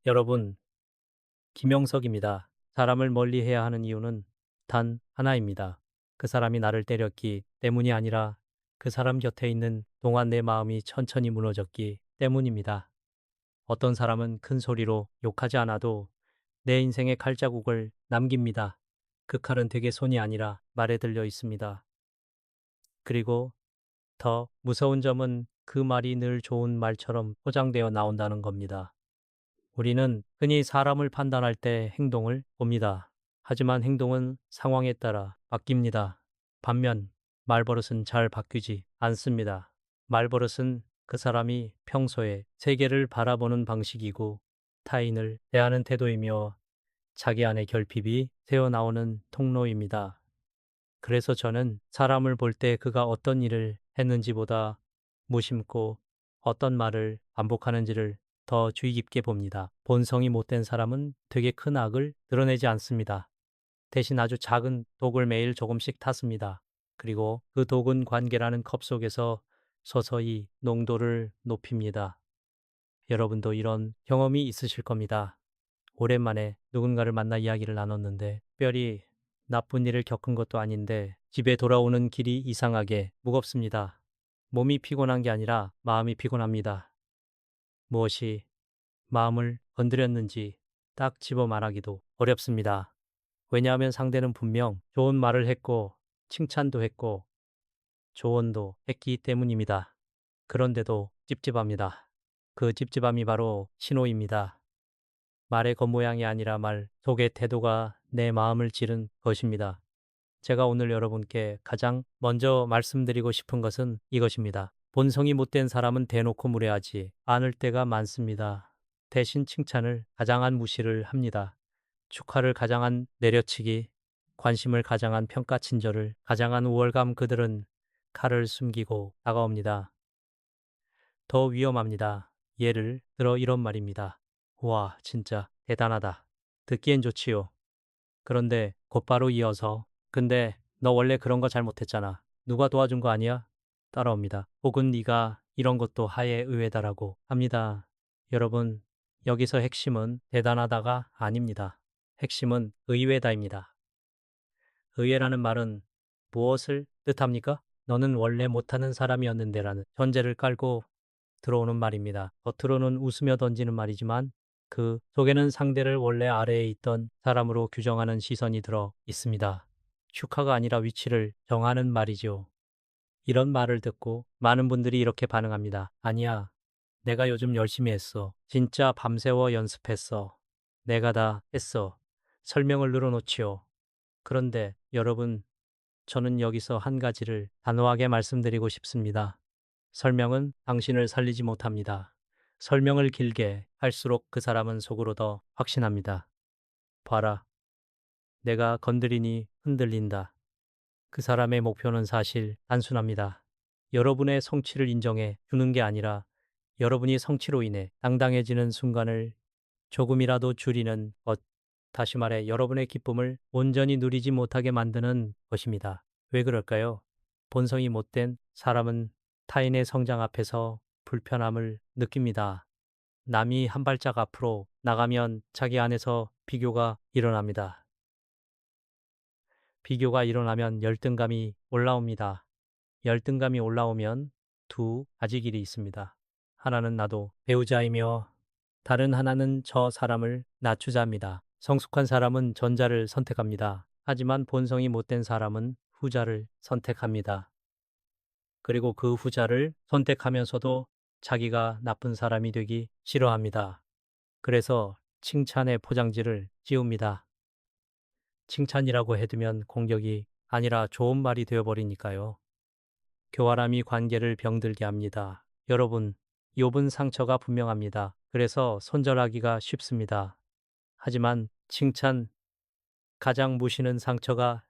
여러분, 김영석입니다. 사람을 멀리해야 하는 이유는 단 하나입니다. 그 사람이 나를 때렸기 때문이 아니라 그 사람 곁에 있는 동안 내 마음이 천천히 무너졌기 때문입니다. 어떤 사람은 큰 소리로 욕하지 않아도 내 인생에 칼자국을 남깁니다. 그 칼은 되게 손이 아니라 말에 들려 있습니다. 그리고 더 무서운 점은 그 말이 늘 좋은 말처럼 포장되어 나온다는 겁니다. 우리는 흔히 사람을 판단할 때 행동을 봅니다. 하지만 행동은 상황에 따라 바뀝니다. 반면 말버릇은 잘 바뀌지 않습니다. 말버릇은 그 사람이 평소에 세계를 바라보는 방식이고 타인을 대하는 태도이며 자기 안의 결핍이 새어나오는 통로입니다. 그래서 저는 사람을 볼 때 그가 어떤 일을 했는지보다 무심코 어떤 말을 반복하는지를 더 주의 깊게 봅니다. 본성이 못된 사람은 되게 큰 악을 드러내지 않습니다. 대신 아주 작은 독을 매일 조금씩 탔습니다. 그리고 그 독은 관계라는 컵 속에서 서서히 농도를 높입니다. 여러분도 이런 경험이 있으실 겁니다. 오랜만에 누군가를 만나 이야기를 나눴는데 특별히 나쁜 일을 겪은 것도 아닌데 집에 돌아오는 길이 이상하게 무겁습니다. 몸이 피곤한 게 아니라 마음이 피곤합니다. 무엇이 마음을 건드렸는지 딱 집어 말하기도 어렵습니다. 왜냐하면 상대는 분명 좋은 말을 했고 칭찬도 했고 조언도 했기 때문입니다. 그런데도 찝찝합니다. 그 찝찝함이 바로 신호입니다. 말의 겉모양이 아니라 말 속의 태도가 내 마음을 찌른 것입니다. 제가 오늘 여러분께 가장 먼저 말씀드리고 싶은 것은 이것입니다. 본성이 못된 사람은 대놓고 무례하지 않을 때가 많습니다. 대신 칭찬을 가장한 무시를 합니다. 축하를 가장한 내려치기, 관심을 가장한 평가 친절을 가장한 우월감 그들은 칼을 숨기고 다가옵니다. 더 위험합니다. 예를 들어 이런 말입니다. 와, 진짜 대단하다. 듣기엔 좋지요. 그런데 곧바로 이어서 근데 너 원래 그런 거 잘못했잖아. 누가 도와준 거 아니야? 따라옵니다. 혹은 네가 이런 것도 하에 의외다라고 합니다. 여러분, 여기서 핵심은 대단하다가 아닙니다. 핵심은 의외다입니다. 의외라는 말은 무엇을 뜻합니까? 너는 원래 못하는 사람이었는데라는 전제를 깔고 들어오는 말입니다. 겉으로는 웃으며 던지는 말이지만 그 속에는 상대를 원래 아래에 있던 사람으로 규정하는 시선이 들어 있습니다. 축하가 아니라 위치를 정하는 말이죠. 이런 말을 듣고 많은 분들이 이렇게 반응합니다. 아니야, 내가 요즘 열심히 했어. 진짜 밤새워 연습했어. 내가 다 했어. 설명을 늘어놓지요. 그런데 여러분, 저는 여기서 한 가지를 단호하게 말씀드리고 싶습니다. 설명은 당신을 살리지 못합니다. 설명을 길게 할수록 그 사람은 속으로 더 확신합니다. 봐라, 내가 건드리니 흔들린다. 그 사람의 목표는 사실 단순합니다. 여러분의 성취를 인정해 주는 게 아니라 여러분이 성취로 인해 당당해지는 순간을 조금이라도 줄이는 것. 다시 말해 여러분의 기쁨을 온전히 누리지 못하게 만드는 것입니다. 왜 그럴까요? 본성이 못된 사람은 타인의 성장 앞에서 불편함을 느낍니다. 남이 한 발짝 앞으로 나가면 자기 안에서 비교가 일어납니다. 비교가 일어나면 열등감이 올라옵니다. 열등감이 올라오면 두 가지 길이 있습니다. 하나는 나도 배우자이며 다른 하나는 저 사람을 낮추자입니다. 성숙한 사람은 전자를 선택합니다. 하지만 본성이 못된 사람은 후자를 선택합니다. 그리고 그 후자를 선택하면서도 자기가 나쁜 사람이 되기 싫어합니다. 그래서 칭찬의 포장지를 씌웁니다. 칭찬이라고 해두면 공격이 아니라 좋은 말이 되어버리니까요. 교활함이 관계를 병들게 합니다. 여러분, 욥은 상처가 분명합니다. 그래서 손절하기가 쉽습니다. 하지만 칭찬, 가장 무시는 상처가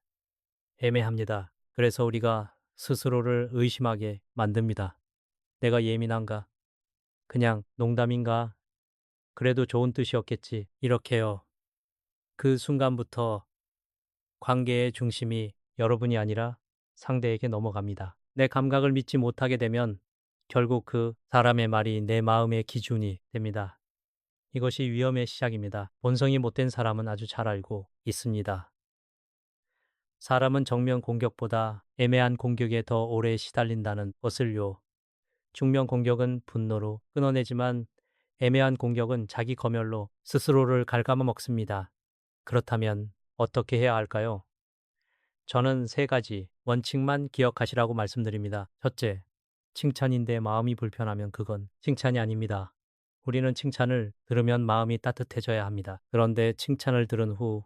애매합니다. 그래서 우리가 스스로를 의심하게 만듭니다. 내가 예민한가? 그냥 농담인가? 그래도 좋은 뜻이었겠지. 이렇게요. 그 순간부터 관계의 중심이 여러분이 아니라 상대에게 넘어갑니다. 내 감각을 믿지 못하게 되면 결국 그 사람의 말이 내 마음의 기준이 됩니다. 이것이 위험의 시작입니다. 본성이 못된 사람은 아주 잘 알고 있습니다. 사람은 정면 공격보다 애매한 공격에 더 오래 시달린다는 것을요. 중면 공격은 분노로 끊어내지만 애매한 공격은 자기 검열로 스스로를 갉아먹습니다. 그렇다면 어떻게 해야 할까요? 저는 세 가지 원칙만 기억하시라고 말씀드립니다. 첫째, 칭찬인데 마음이 불편하면 그건 칭찬이 아닙니다. 우리는 칭찬을 들으면 마음이 따뜻해져야 합니다. 그런데 칭찬을 들은 후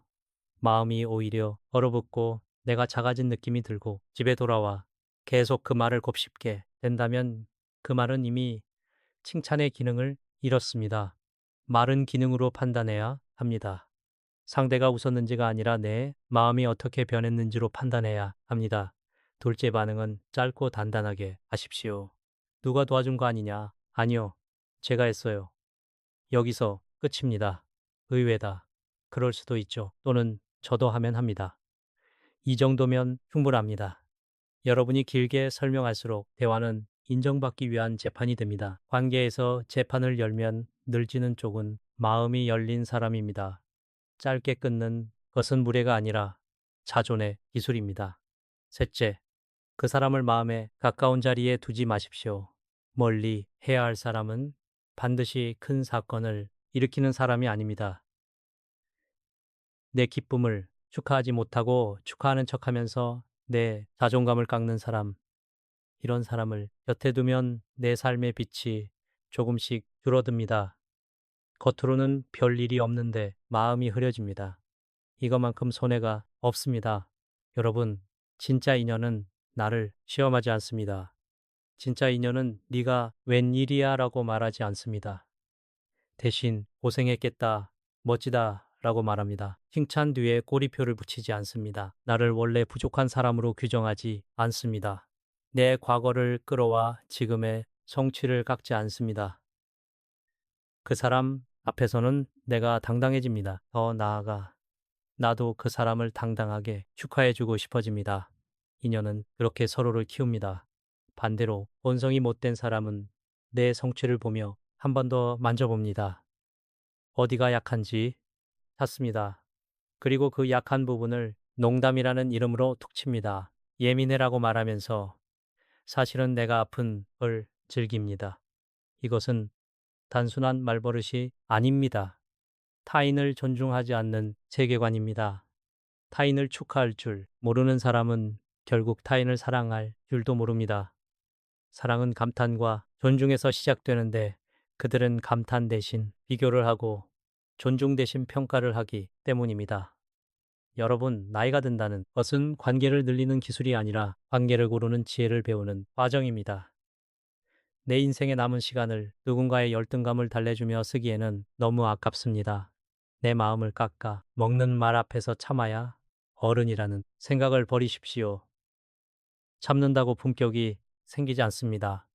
마음이 오히려 얼어붙고 내가 작아진 느낌이 들고 집에 돌아와 계속 그 말을 곱씹게 된다면 그 말은 이미 칭찬의 기능을 잃었습니다. 말은 기능으로 판단해야 합니다. 상대가 웃었는지가 아니라 내 마음이 어떻게 변했는지로 판단해야 합니다. 둘째 반응은 짧고 단단하게 하십시오. 누가 도와준 거 아니냐? 아니요. 제가 했어요. 여기서 끝입니다. 의외다. 그럴 수도 있죠. 또는 저도 하면 합니다. 이 정도면 충분합니다. 여러분이 길게 설명할수록 대화는 인정받기 위한 재판이 됩니다. 관계에서 재판을 열면 늘지는 쪽은 마음이 열린 사람입니다. 짧게 끊는 것은 무례가 아니라 자존의 기술입니다. 셋째, 그 사람을 마음에 가까운 자리에 두지 마십시오. 멀리 해야 할 사람은 반드시 큰 사건을 일으키는 사람이 아닙니다. 내 기쁨을 축하하지 못하고 축하하는 척하면서 내 자존감을 깎는 사람, 이런 사람을 곁에 두면 내 삶의 빛이 조금씩 줄어듭니다. 겉으로는 별 일이 없는데 마음이 흐려집니다. 이것만큼 손해가 없습니다. 여러분, 진짜 인연은 나를 시험하지 않습니다. 진짜 인연은 네가 웬일이야 라고 말하지 않습니다. 대신 고생했겠다, 멋지다 라고 말합니다. 칭찬 뒤에 꼬리표를 붙이지 않습니다. 나를 원래 부족한 사람으로 규정하지 않습니다. 내 과거를 끌어와 지금의 성취를 깎지 않습니다. 그 사람 앞에서는 내가 당당해집니다. 더 나아가 나도 그 사람을 당당하게 축하해주고 싶어집니다. 인연은 그렇게 서로를 키웁니다. 반대로 본성이 못된 사람은 내 성취를 보며 한 번 더 만져봅니다. 어디가 약한지 찾습니다. 그리고 그 약한 부분을 농담이라는 이름으로 툭 칩니다. 예민해라고 말하면서 사실은 내가 아픈 걸 즐깁니다. 이것은 단순한 말버릇이 아닙니다. 타인을 존중하지 않는 세계관입니다. 타인을 축하할 줄 모르는 사람은 결국 타인을 사랑할 줄도 모릅니다. 사랑은 감탄과 존중에서 시작되는데 그들은 감탄 대신 비교를 하고 존중 대신 평가를 하기 때문입니다. 여러분, 나이가 든다는 것은 관계를 늘리는 기술이 아니라 관계를 고르는 지혜를 배우는 과정입니다. 내 인생의 남은 시간을 누군가의 열등감을 달래주며 쓰기에는 너무 아깝습니다. 내 마음을 깎아 먹는 말 앞에서 참아야 어른이라는 생각을 버리십시오. 참는다고 품격이 생기지 않습니다.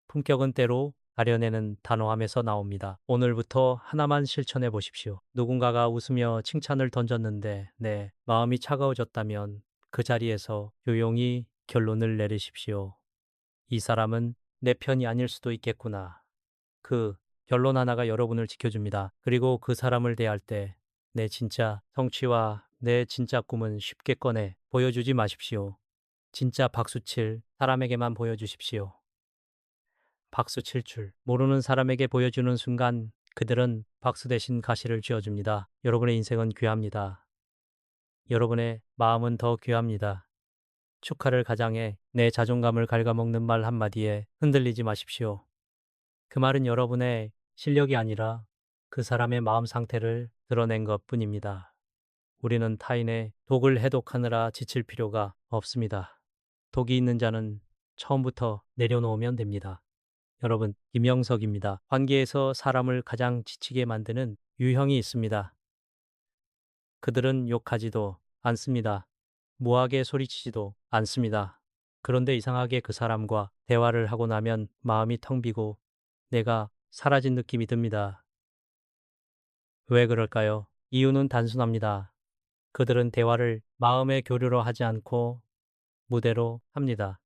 품격은 때로 가려내는 단호함에서 나옵니다. 오늘부터 하나만 실천해 보십시오. 누군가가 웃으며 칭찬을 던졌는데 내 마음이 차가워졌다면 그 자리에서 조용히 결론을 내리십시오. 이 사람은 내 편이 아닐 수도 있겠구나. 그 결론 하나가 여러분을 지켜줍니다. 그리고 그 사람을 대할 때 내 진짜 성취와 내 진짜 꿈은 쉽게 꺼내 보여주지 마십시오. 진짜 박수칠 사람에게만 보여주십시오. 박수 칠 줄 모르는 사람에게 보여주는 순간 그들은 박수 대신 가시를 쥐어줍니다. 여러분의 인생은 귀합니다. 여러분의 마음은 더 귀합니다. 축하를 가장해 내 자존감을 갉아먹는 말 한마디에 흔들리지 마십시오. 그 말은 여러분의 실력이 아니라 그 사람의 마음 상태를 드러낸 것 뿐입니다. 우리는 타인의 독을 해독하느라 지칠 필요가 없습니다. 독이 있는 자는 처음부터 내려놓으면 됩니다. 여러분, 김영석입니다. 관계에서 사람을 가장 지치게 만드는 유형이 있습니다. 그들은 욕하지도 않습니다. 무하게 소리치지도 않습니다. 그런데 이상하게 그 사람과 대화를 하고 나면 마음이 텅 비고 내가 사라진 느낌이 듭니다. 왜 그럴까요? 이유는 단순합니다. 그들은 대화를 마음의 교류로 하지 않고 무대로 합니다.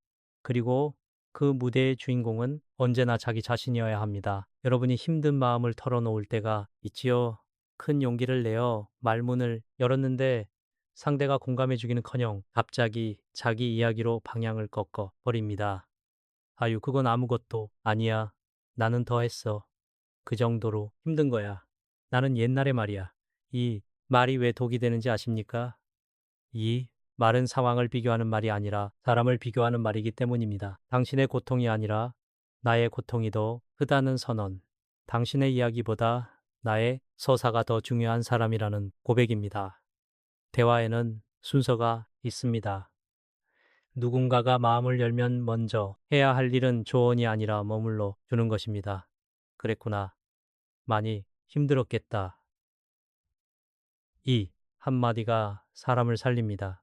그리고 그 무대의 주인공은 언제나 자기 자신이어야 합니다. 여러분이 힘든 마음을 털어놓을 때가 있지요. 큰 용기를 내어 말문을 열었는데 상대가 공감해주기는커녕 갑자기 자기 이야기로 방향을 꺾어 버립니다. 아유, 그건 아무것도 아니야. 나는 더 했어. 그 정도로 힘든 거야. 나는 옛날에 말이야. 이 말이 왜 독이 되는지 아십니까? 이 말은 상황을 비교하는 말이 아니라 사람을 비교하는 말이기 때문입니다. 당신의 고통이 아니라 나의 고통이 더 크다는 선언. 당신의 이야기보다 나의 서사가 더 중요한 사람이라는 고백입니다. 대화에는 순서가 있습니다. 누군가가 마음을 열면 먼저 해야 할 일은 조언이 아니라 머물러 주는 것입니다. 그랬구나. 많이 힘들었겠다. 이 한마디가 사람을 살립니다.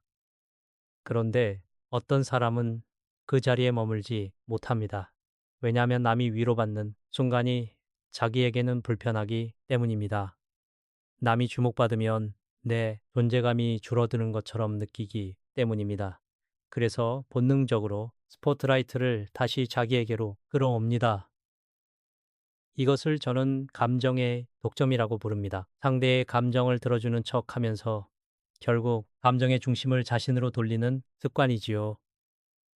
그런데 어떤 사람은 그 자리에 머물지 못합니다. 왜냐하면 남이 위로받는 순간이 자기에게는 불편하기 때문입니다. 남이 주목받으면 내 존재감이 줄어드는 것처럼 느끼기 때문입니다. 그래서 본능적으로 스포트라이트를 다시 자기에게로 끌어옵니다. 이것을 저는 감정의 독점이라고 부릅니다. 상대의 감정을 들어주는 척 하면서 결국 감정의 중심을 자신으로 돌리는 습관이지요.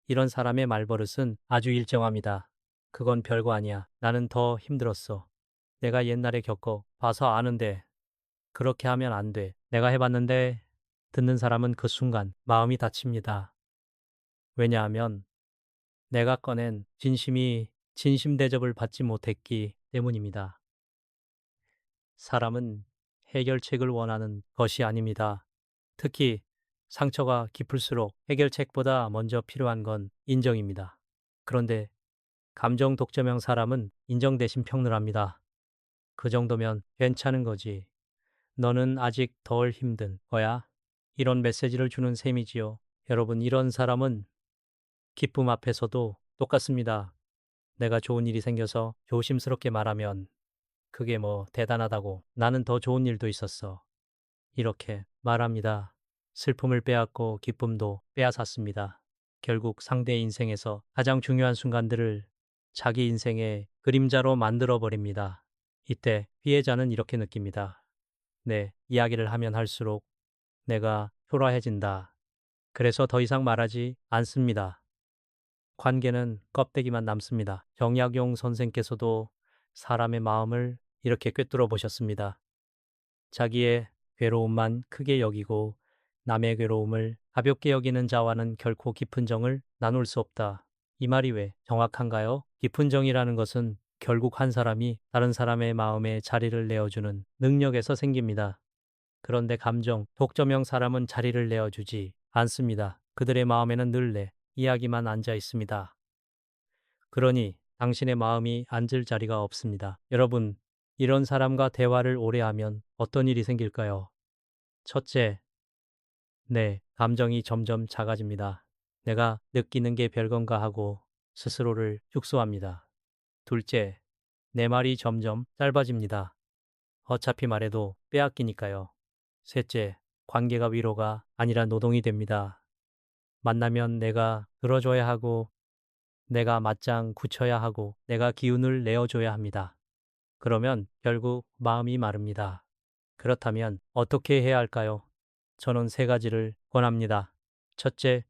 이런 사람의 말버릇은 아주 일정합니다. 그건 별거 아니야. 나는 더 힘들었어. 내가 옛날에 겪어 봐서 아는데 그렇게 하면 안 돼. 내가 해봤는데 듣는 사람은 그 순간 마음이 다칩니다. 왜냐하면 내가 꺼낸 진심이 진심 대접을 받지 못했기 때문입니다. 사람은 해결책을 원하는 것이 아닙니다. 특히 상처가 깊을수록 해결책보다 먼저 필요한 건 인정입니다. 그런데 감정 독점형 사람은 인정 대신 평론합니다. 그 정도면 괜찮은 거지. 너는 아직 덜 힘든 거야. 이런 메시지를 주는 셈이지요. 여러분, 이런 사람은 기쁨 앞에서도 똑같습니다. 내가 좋은 일이 생겨서 조심스럽게 말하면 그게 뭐 대단하다고. 나는 더 좋은 일도 있었어. 이렇게 말합니다. 슬픔을 빼앗고 기쁨도 빼앗았습니다. 결국 상대의 인생에서 가장 중요한 순간들을 자기 인생의 그림자로 만들어 버립니다. 이때 피해자는 이렇게 느낍니다. 네, 이야기를 하면 할수록 내가 초라해진다. 그래서 더 이상 말하지 않습니다. 관계는 껍데기만 남습니다. 정약용 선생께서도 사람의 마음을 이렇게 꿰뚫어 보셨습니다. 자기의 괴로움만 크게 여기고 남의 괴로움을 가볍게 여기는 자와는 결코 깊은 정을 나눌 수 없다. 이 말이 왜 정확한가요? 깊은 정이라는 것은 결국 한 사람이 다른 사람의 마음에 자리를 내어주는 능력에서 생깁니다. 그런데 감정, 독점형 사람은 자리를 내어주지 않습니다. 그들의 마음에는 늘 내 이야기만 앉아 있습니다. 그러니 당신의 마음이 앉을 자리가 없습니다. 여러분, 이런 사람과 대화를 오래 하면 어떤 일이 생길까요? 첫째, 내 감정이 점점 작아집니다. 내가 느끼는 게 별건가 하고 스스로를 축소합니다. 둘째, 내 말이 점점 짧아집니다. 어차피 말해도 빼앗기니까요. 셋째, 관계가 위로가 아니라 노동이 됩니다. 만나면 내가 들어줘야 하고, 내가 맞장 굳혀야 하고, 내가 기운을 내어줘야 합니다. 그러면 결국 마음이 마릅니다. 그렇다면 어떻게 해야 할까요? 저는 세 가지를 권합니다. 첫째,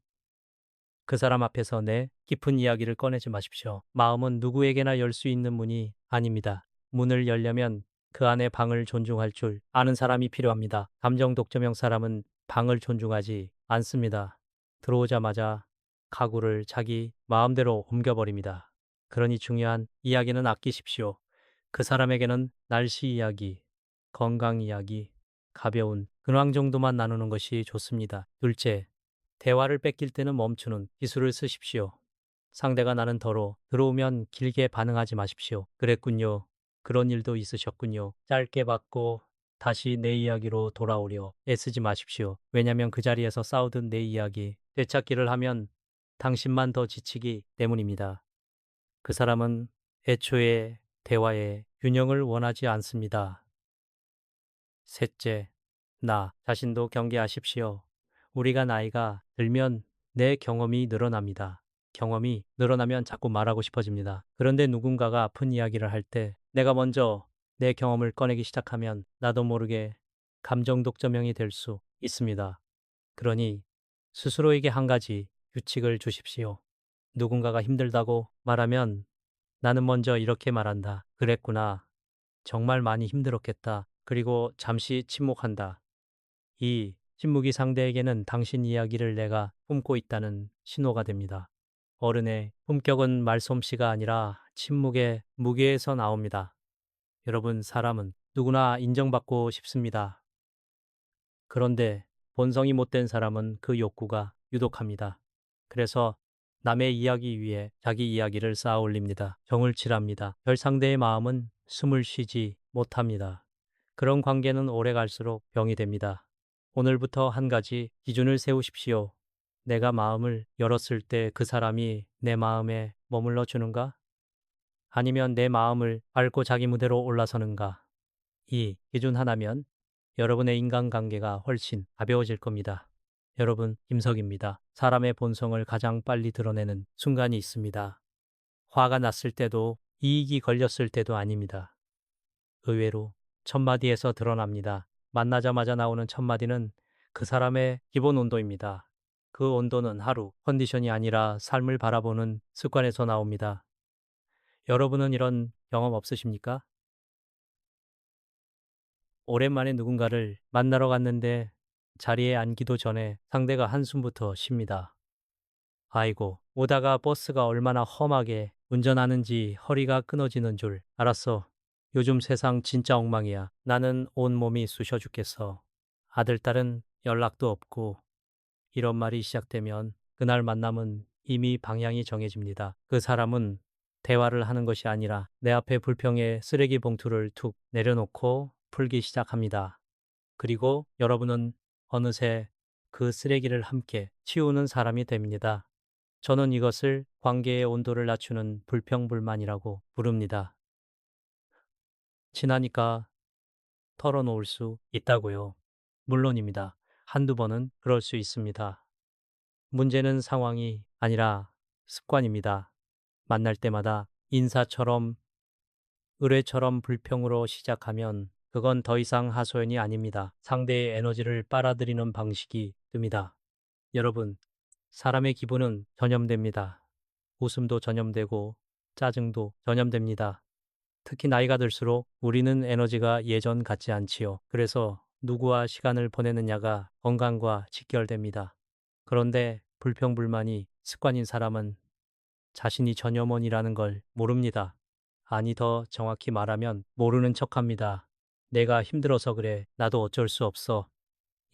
그 사람 앞에서 내 깊은 이야기를 꺼내지 마십시오. 마음은 누구에게나 열 수 있는 문이 아닙니다. 문을 열려면 그 안에 방을 존중할 줄 아는 사람이 필요합니다. 감정 독점형 사람은 방을 존중하지 않습니다. 들어오자마자 가구를 자기 마음대로 옮겨버립니다. 그러니 중요한 이야기는 아끼십시오. 그 사람에게는 날씨 이야기, 건강 이야기, 가벼운 근황 정도만 나누는 것이 좋습니다. 둘째, 대화를 뺏길 때는 멈추는 기술을 쓰십시오. 상대가 나는 더러 들어오면 길게 반응하지 마십시오. 그랬군요. 그런 일도 있으셨군요. 짧게 받고 다시 내 이야기로 돌아오려 애쓰지 마십시오. 왜냐면 그 자리에서 싸우던 내 이야기 되찾기를 하면 당신만 더 지치기 때문입니다. 그 사람은 애초에 대화의 균형을 원하지 않습니다. 셋째, 나 자신도 경계하십시오. 우리가 나이가 들면 내 경험이 늘어납니다. 경험이 늘어나면 자꾸 말하고 싶어집니다. 그런데 누군가가 아픈 이야기를 할 때 내가 먼저 내 경험을 꺼내기 시작하면 나도 모르게 감정 독점형이 될 수 있습니다. 그러니 스스로에게 한 가지 규칙을 주십시오. 누군가가 힘들다고 말하면 나는 먼저 이렇게 말한다. 그랬구나. 정말 많이 힘들었겠다. 그리고 잠시 침묵한다. 이 침묵이 상대에게는 당신 이야기를 내가 품고 있다는 신호가 됩니다. 어른의 품격은 말솜씨가 아니라 침묵의 무게에서 나옵니다. 여러분, 사람은 누구나 인정받고 싶습니다. 그런데 본성이 못된 사람은 그 욕구가 유독합니다. 그래서 남의 이야기 위에 자기 이야기를 쌓아 올립니다. 정을 칠합니다. 별 상대의 마음은 숨을 쉬지 못합니다. 그런 관계는 오래 갈수록 병이 됩니다. 오늘부터 한 가지 기준을 세우십시오. 내가 마음을 열었을 때 그 사람이 내 마음에 머물러 주는가? 아니면 내 마음을 밟고 자기 무대로 올라서는가? 이 기준 하나면 여러분의 인간관계가 훨씬 가벼워질 겁니다. 여러분, 김석입니다. 사람의 본성을 가장 빨리 드러내는 순간이 있습니다. 화가 났을 때도 이익이 걸렸을 때도 아닙니다. 의외로 첫마디에서 드러납니다. 만나자마자 나오는 첫마디는 그 사람의 기본 온도입니다. 그 온도는 하루 컨디션이 아니라 삶을 바라보는 습관에서 나옵니다. 여러분은 이런 경험 없으십니까? 오랜만에 누군가를 만나러 갔는데 자리에 앉기도 전에 상대가 한숨부터 쉽니다. 아이고, 오다가 버스가 얼마나 험하게 운전하는지 허리가 끊어지는 줄 알았어. 요즘 세상 진짜 엉망이야. 나는 온몸이 쑤셔 죽겠어. 아들, 딸은 연락도 없고. 이런 말이 시작되면 그날 만남은 이미 방향이 정해집니다. 그 사람은 대화를 하는 것이 아니라 내 앞에 불평의 쓰레기 봉투를 툭 내려놓고 풀기 시작합니다. 그리고 여러분은 어느새 그 쓰레기를 함께 치우는 사람이 됩니다. 저는 이것을 관계의 온도를 낮추는 불평불만이라고 부릅니다. 친하니까 털어놓을 수 있다고요. 물론입니다. 한두 번은 그럴 수 있습니다. 문제는 상황이 아니라 습관입니다. 만날 때마다 인사처럼 의뢰처럼 불평으로 시작하면 그건 더 이상 하소연이 아닙니다. 상대의 에너지를 빨아들이는 방식이 뜹니다. 여러분, 사람의 기분은 전염됩니다. 웃음도 전염되고 짜증도 전염됩니다. 특히 나이가 들수록 우리는 에너지가 예전 같지 않지요. 그래서 누구와 시간을 보내느냐가 건강과 직결됩니다. 그런데 불평불만이 습관인 사람은 자신이 전염원이라는 걸 모릅니다. 아니, 더 정확히 말하면 모르는 척합니다. 내가 힘들어서 그래. 나도 어쩔 수 없어.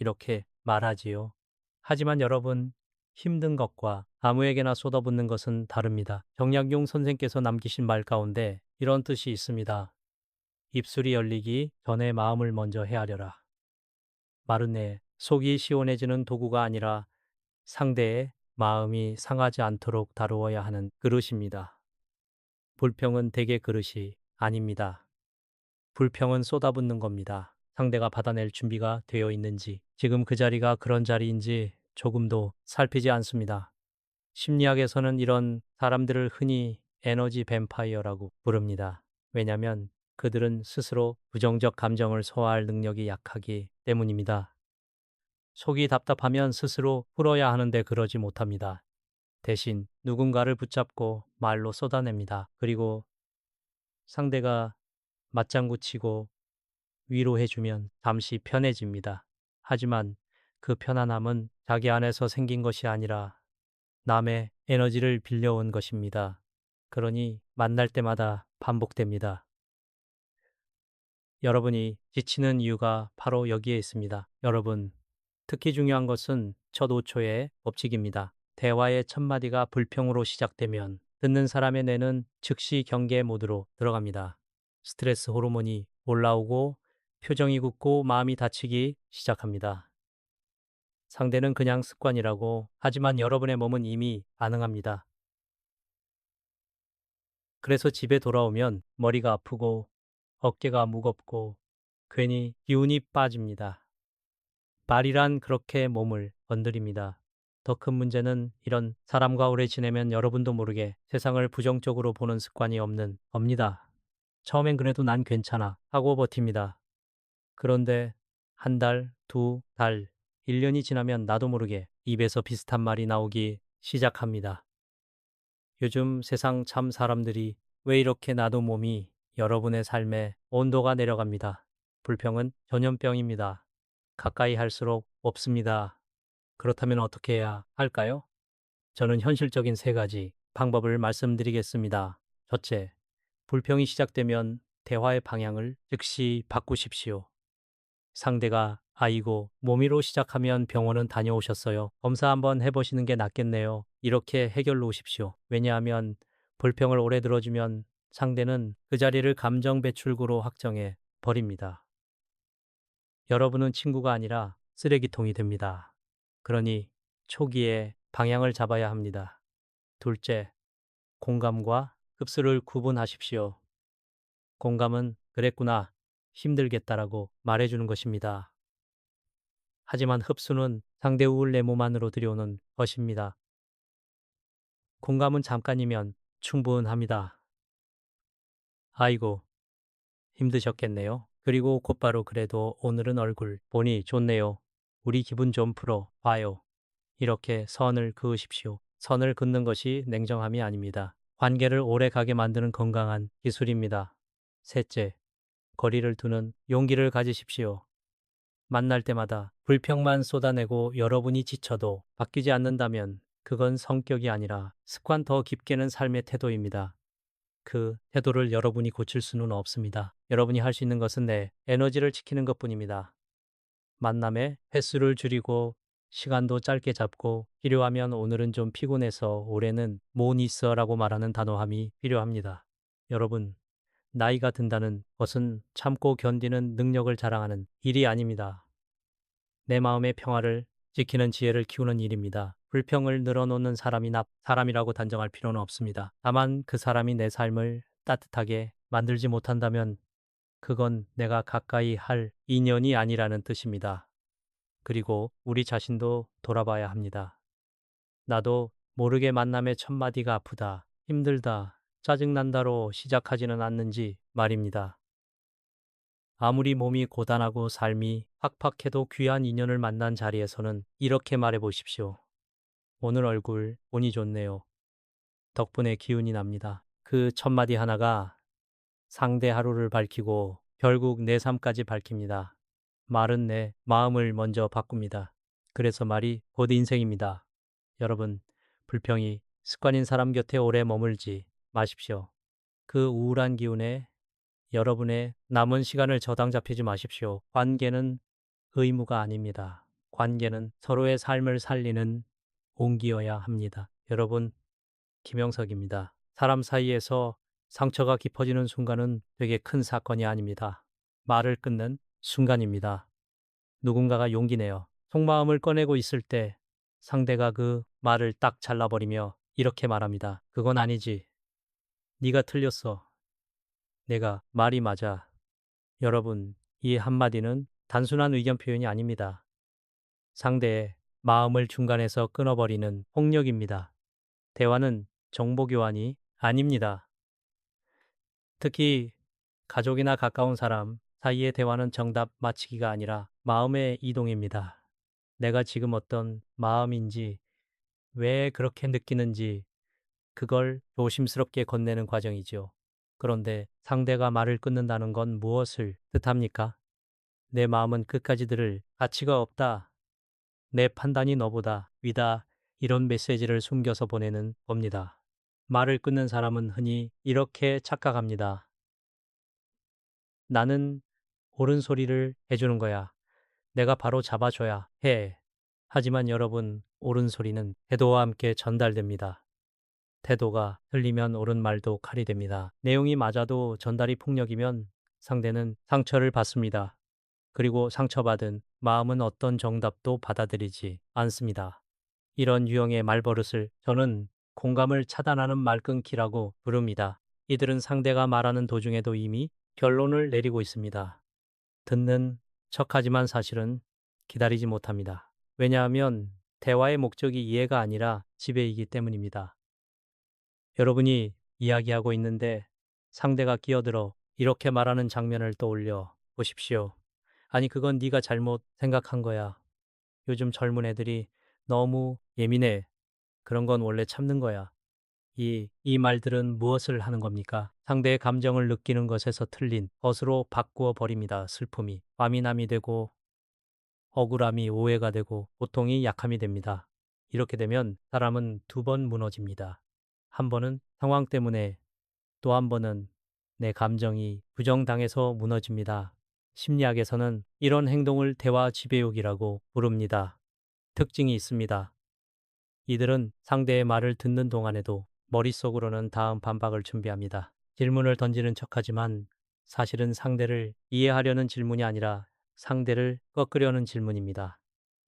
이렇게 말하지요. 하지만 여러분, 힘든 것과 아무에게나 쏟아붓는 것은 다릅니다. 정약용 선생께서 남기신 말 가운데 이런 뜻이 있습니다. 입술이 열리기 전에 마음을 먼저 헤아려라. 말은 내 속이 시원해지는 도구가 아니라 상대의 마음이 상하지 않도록 다루어야 하는 그릇입니다. 불평은 대개 그릇이 아닙니다. 불평은 쏟아붓는 겁니다. 상대가 받아낼 준비가 되어 있는지, 지금 그 자리가 그런 자리인지 조금도 살피지 않습니다. 심리학에서는 이런 사람들을 흔히 에너지 뱀파이어라고 부릅니다. 왜냐하면 그들은 스스로 부정적 감정을 소화할 능력이 약하기 때문입니다. 속이 답답하면 스스로 풀어야 하는데 그러지 못합니다. 대신 누군가를 붙잡고 말로 쏟아냅니다. 그리고 상대가 맞장구 치고 위로해주면 잠시 편해집니다. 하지만 그 편안함은 자기 안에서 생긴 것이 아니라 남의 에너지를 빌려온 것입니다. 그러니 만날 때마다 반복됩니다. 여러분이 지치는 이유가 바로 여기에 있습니다. 여러분, 특히 중요한 것은 첫 5초의 법칙입니다. 대화의 첫 마디가 불평으로 시작되면 듣는 사람의 뇌는 즉시 경계 모드로 들어갑니다. 스트레스 호르몬이 올라오고 표정이 굳고 마음이 다치기 시작합니다. 상대는 그냥 습관이라고 하지만 여러분의 몸은 이미 반응합니다. 그래서 집에 돌아오면 머리가 아프고 어깨가 무겁고 괜히 기운이 빠집니다. 말이란 그렇게 몸을 건드립니다. 더 큰 문제는 이런 사람과 오래 지내면 여러분도 모르게 세상을 부정적으로 보는 습관이 없는 겁니다. 처음엔 그래도 난 괜찮아 하고 버팁니다. 그런데 한 달, 두 달, 1년이 지나면 나도 모르게 입에서 비슷한 말이 나오기 시작합니다. 요즘 세상 참 사람들이 왜 이렇게 나도 몸이 여러분의 삶에 온도가 내려갑니다. 불평은 전염병입니다. 가까이 할수록 없습니다. 그렇다면 어떻게 해야 할까요? 저는 현실적인 세 가지 방법을 말씀드리겠습니다. 첫째, 불평이 시작되면 대화의 방향을 즉시 바꾸십시오. 상대가 아이고 몸이로 시작하면 병원은 다녀오셨어요. 검사 한번 해보시는 게 낫겠네요. 이렇게 해결 놓으십시오. 왜냐하면 불평을 오래 들어주면 상대는 그 자리를 감정 배출구로 확정해 버립니다. 여러분은 친구가 아니라 쓰레기통이 됩니다. 그러니 초기에 방향을 잡아야 합니다. 둘째, 공감과 흡수를 구분하십시오. 공감은 그랬구나, 힘들겠다라고 말해주는 것입니다. 하지만 흡수는 상대 우울 내 몸 안으로 들여오는 것입니다. 공감은 잠깐이면 충분합니다. 아이고, 힘드셨겠네요. 그리고 곧바로 그래도 오늘은 얼굴 보니 좋네요. 우리 기분 좀 풀어 봐요. 이렇게 선을 그으십시오. 선을 긋는 것이 냉정함이 아닙니다. 관계를 오래 가게 만드는 건강한 기술입니다. 셋째, 거리를 두는 용기를 가지십시오. 만날 때마다 불평만 쏟아내고 여러분이 지쳐도 바뀌지 않는다면 그건 성격이 아니라 습관, 더 깊게는 삶의 태도입니다. 그 태도를 여러분이 고칠 수는 없습니다. 여러분이 할 수 있는 것은 내 에너지를 지키는 것뿐입니다. 만남의 횟수를 줄이고 시간도 짧게 잡고 필요하면 오늘은 좀 피곤해서 올해는 못 있어 라고 말하는 단호함이 필요합니다. 여러분, 나이가 든다는 것은 참고 견디는 능력을 자랑하는 일이 아닙니다. 내 마음의 평화를 지키는 지혜를 키우는 일입니다. 불평을 늘어놓는 사람이 사람이라고 단정할 필요는 없습니다. 다만 그 사람이 내 삶을 따뜻하게 만들지 못한다면 그건 내가 가까이 할 인연이 아니라는 뜻입니다. 그리고 우리 자신도 돌아봐야 합니다. 나도 모르게 만남의 첫마디가 아프다, 힘들다, 짜증난다로 시작하지는 않는지 말입니다. 아무리 몸이 고단하고 삶이 팍팍해도 귀한 인연을 만난 자리에서는 이렇게 말해 보십시오. 오늘 얼굴 보니 좋네요. 덕분에 기운이 납니다. 그 첫마디 하나가 상대 하루를 밝히고 결국 내 삶까지 밝힙니다. 말은 내 마음을 먼저 바꿉니다. 그래서 말이 곧 인생입니다. 여러분, 불평이 습관인 사람 곁에 오래 머물지 마십시오. 그 우울한 기운에 여러분의 남은 시간을 저당 잡히지 마십시오. 관계는 의무가 아닙니다. 관계는 서로의 삶을 살리는 온기여야 합니다. 여러분, 김영석입니다. 사람 사이에서 상처가 깊어지는 순간은 되게 큰 사건이 아닙니다. 말을 끊는 순간입니다. 누군가가 용기 내어 속마음을 꺼내고 있을 때 상대가 그 말을 딱 잘라버리며 이렇게 말합니다. 그건 아니지. 네가 틀렸어. 내가 말이 맞아. 여러분, 이 한마디는 단순한 의견 표현이 아닙니다. 상대의 마음을 중간에서 끊어버리는 폭력입니다. 대화는 정보교환이 아닙니다. 특히 가족이나 가까운 사람 사이의 대화는 정답 맞히기가 아니라 마음의 이동입니다. 내가 지금 어떤 마음인지, 왜 그렇게 느끼는지, 그걸 조심스럽게 건네는 과정이죠. 그런데 상대가 말을 끊는다는 건 무엇을 뜻합니까? 내 마음은 끝까지 들을 가치가 없다. 내 판단이 너보다 위다. 이런 메시지를 숨겨서 보내는 겁니다. 말을 끊는 사람은 흔히 이렇게 착각합니다. 나는 옳은 소리를 해주는 거야. 내가 바로 잡아줘야 해. 하지만 여러분, 옳은 소리는 태도와 함께 전달됩니다. 태도가 틀리면 옳은 말도 칼이 됩니다. 내용이 맞아도 전달이 폭력이면 상대는 상처를 받습니다. 그리고 상처받은 마음은 어떤 정답도 받아들이지 않습니다. 이런 유형의 말버릇을 저는 공감을 차단하는 말끊기라고 부릅니다. 이들은 상대가 말하는 도중에도 이미 결론을 내리고 있습니다. 듣는 척하지만 사실은 기다리지 못합니다. 왜냐하면 대화의 목적이 이해가 아니라 지배이기 때문입니다. 여러분이 이야기하고 있는데 상대가 끼어들어 이렇게 말하는 장면을 떠올려 보십시오. 아니, 그건 네가 잘못 생각한 거야. 요즘 젊은 애들이 너무 예민해. 그런 건 원래 참는 거야. 이 말들은 무엇을 하는 겁니까? 상대의 감정을 느끼는 것에서 틀린 것으로 바꾸어 버립니다. 슬픔이 과민함이 되고 억울함이 오해가 되고 고통이 약함이 됩니다. 이렇게 되면 사람은 두 번 무너집니다. 한 번은 상황 때문에, 또 한 번은 내 감정이 부정당해서 무너집니다. 심리학에서는 이런 행동을 대화 지배욕이라고 부릅니다. 특징이 있습니다. 이들은 상대의 말을 듣는 동안에도 머릿속으로는 다음 반박을 준비합니다. 질문을 던지는 척하지만 사실은 상대를 이해하려는 질문이 아니라 상대를 꺾으려는 질문입니다.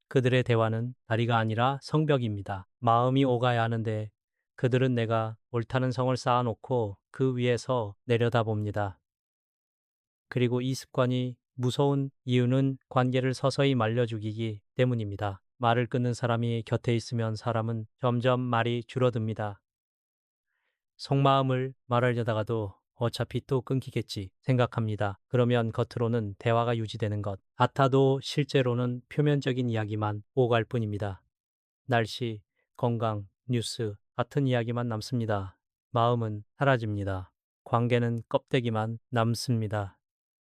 그들의 대화는 다리가 아니라 성벽입니다. 마음이 오가야 하는데 그들은 내가 옳다는 성을 쌓아놓고 그 위에서 내려다봅니다. 그리고 이 습관이 무서운 이유는 관계를 서서히 말려 죽이기 때문입니다. 말을 끊는 사람이 곁에 있으면 사람은 점점 말이 줄어듭니다. 속마음을 말하려다가도 어차피 또 끊기겠지 생각합니다. 그러면 겉으로는 대화가 유지되는 것 같아도 실제로는 표면적인 이야기만 오갈 뿐입니다. 날씨, 건강, 뉴스 같은 이야기만 남습니다. 마음은 사라집니다. 관계는 껍데기만 남습니다.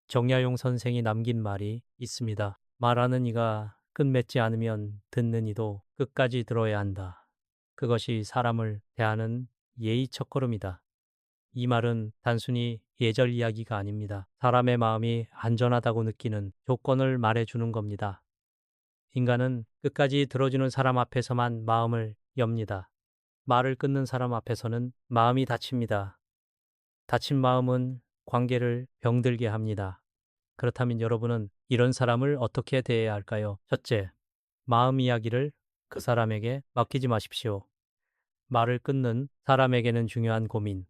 정야용 선생이 남긴 말이 있습니다. 말하는 이가 끝맺지 않으면 듣는 이도 끝까지 들어야 한다. 그것이 사람을 대하는 예의 첫걸음이다. 이 말은 단순히 예절 이야기가 아닙니다. 사람의 마음이 안전하다고 느끼는 조건을 말해주는 겁니다. 인간은 끝까지 들어주는 사람 앞에서만 마음을 엽니다. 말을 끊는 사람 앞에서는 마음이 다칩니다. 다친 마음은 관계를 병들게 합니다. 그렇다면 여러분은 이런 사람을 어떻게 대해야 할까요? 첫째, 마음 이야기를 그 사람에게 맡기지 마십시오. 말을 끊는 사람에게는 중요한 고민,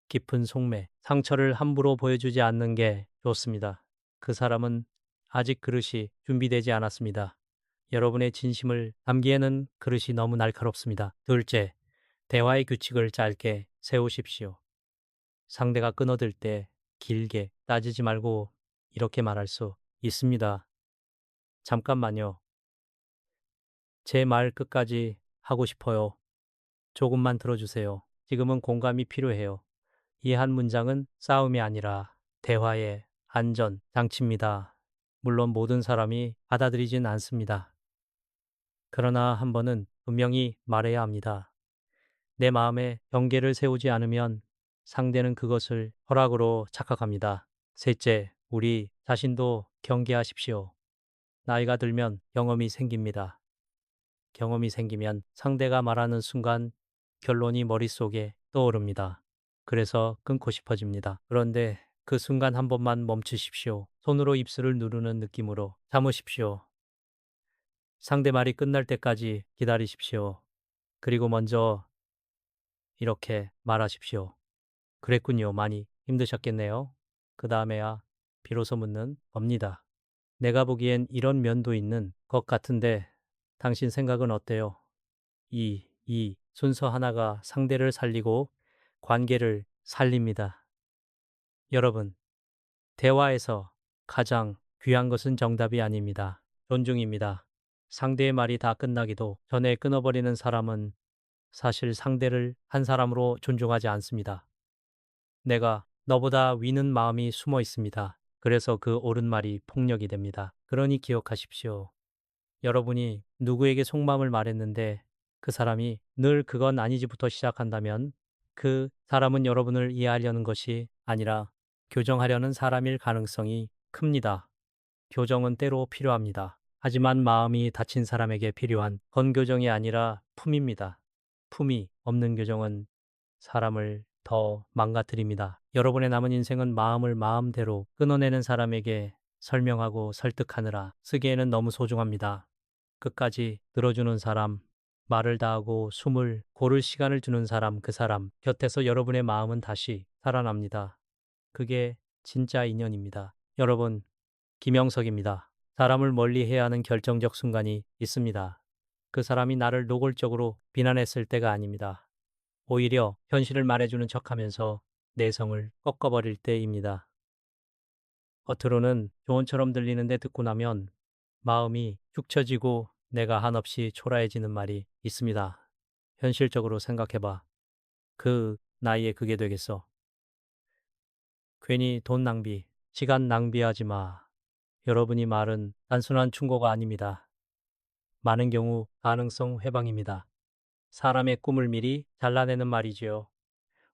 깊은 속내, 상처를 함부로 보여주지 않는 게 좋습니다. 그 사람은 아직 그릇이 준비되지 않았습니다. 여러분의 진심을 담기에는 그릇이 너무 날카롭습니다. 둘째, 대화의 규칙을 짧게 세우십시오. 상대가 끊어들 때 길게 따지지 말고 이렇게 말할 수 있습니다. 잠깐만요. 제 말 끝까지 하고 싶어요. 조금만 들어주세요. 지금은 공감이 필요해요. 이 한 문장은 싸움이 아니라 대화의 안전 장치입니다. 물론 모든 사람이 받아들이진 않습니다. 그러나 한 번은 분명히 말해야 합니다. 내 마음에 경계를 세우지 않으면 상대는 그것을 허락으로 착각합니다. 셋째, 우리 자신도 경계하십시오. 나이가 들면 경험이 생깁니다. 경험이 생기면 상대가 말하는 순간 결론이 머릿속에 떠오릅니다. 그래서 끊고 싶어집니다. 그런데 그 순간 한 번만 멈추십시오. 손으로 입술을 누르는 느낌으로 참으십시오. 상대 말이 끝날 때까지 기다리십시오. 그리고 먼저 이렇게 말하십시오. 그랬군요. 많이 힘드셨겠네요. 그 다음에야 비로소 묻는 겁니다. 내가 보기엔 이런 면도 있는 것 같은데 당신 생각은 어때요? 이 순서 하나가 상대를 살리고 관계를 살립니다. 여러분, 대화에서 가장 귀한 것은 정답이 아닙니다. 존중입니다. 상대의 말이 다 끝나기도 전에 끊어버리는 사람은 사실 상대를 한 사람으로 존중하지 않습니다. 내가 너보다 위는 마음이 숨어 있습니다. 그래서 그 옳은 말이 폭력이 됩니다. 그러니 기억하십시오. 여러분이 누구에게 속마음을 말했는데 그 사람이 늘 그건 아니지부터 시작한다면 그 사람은 여러분을 이해하려는 것이 아니라 교정하려는 사람일 가능성이 큽니다. 교정은 때로 필요합니다. 하지만 마음이 다친 사람에게 필요한 건 교정이 아니라 품입니다. 품이 없는 교정은 사람을 더 망가뜨립니다. 여러분의 남은 인생은 마음을 마음대로 끊어내는 사람에게 설명하고 설득하느라 쓰기에는 너무 소중합니다. 끝까지 들어주는 사람, 말을 다하고 숨을 고를 시간을 주는 사람, 그 사람 곁에서 여러분의 마음은 다시 살아납니다. 그게 진짜 인연입니다. 여러분, 김영석입니다. 사람을 멀리해야 하는 결정적 순간이 있습니다. 그 사람이 나를 노골적으로 비난했을 때가 아닙니다. 오히려 현실을 말해주는 척하면서 내성을 꺾어버릴 때입니다. 겉으로는 조언처럼 들리는데 듣고 나면 마음이 축 처지고 내가 한없이 초라해지는 말이 있습니다. 현실적으로 생각해봐. 그 나이에 그게 되겠어. 괜히 돈 낭비, 시간 낭비하지 마. 여러분이 말은 단순한 충고가 아닙니다. 많은 경우 가능성 회방입니다. 사람의 꿈을 미리 잘라내는 말이지요.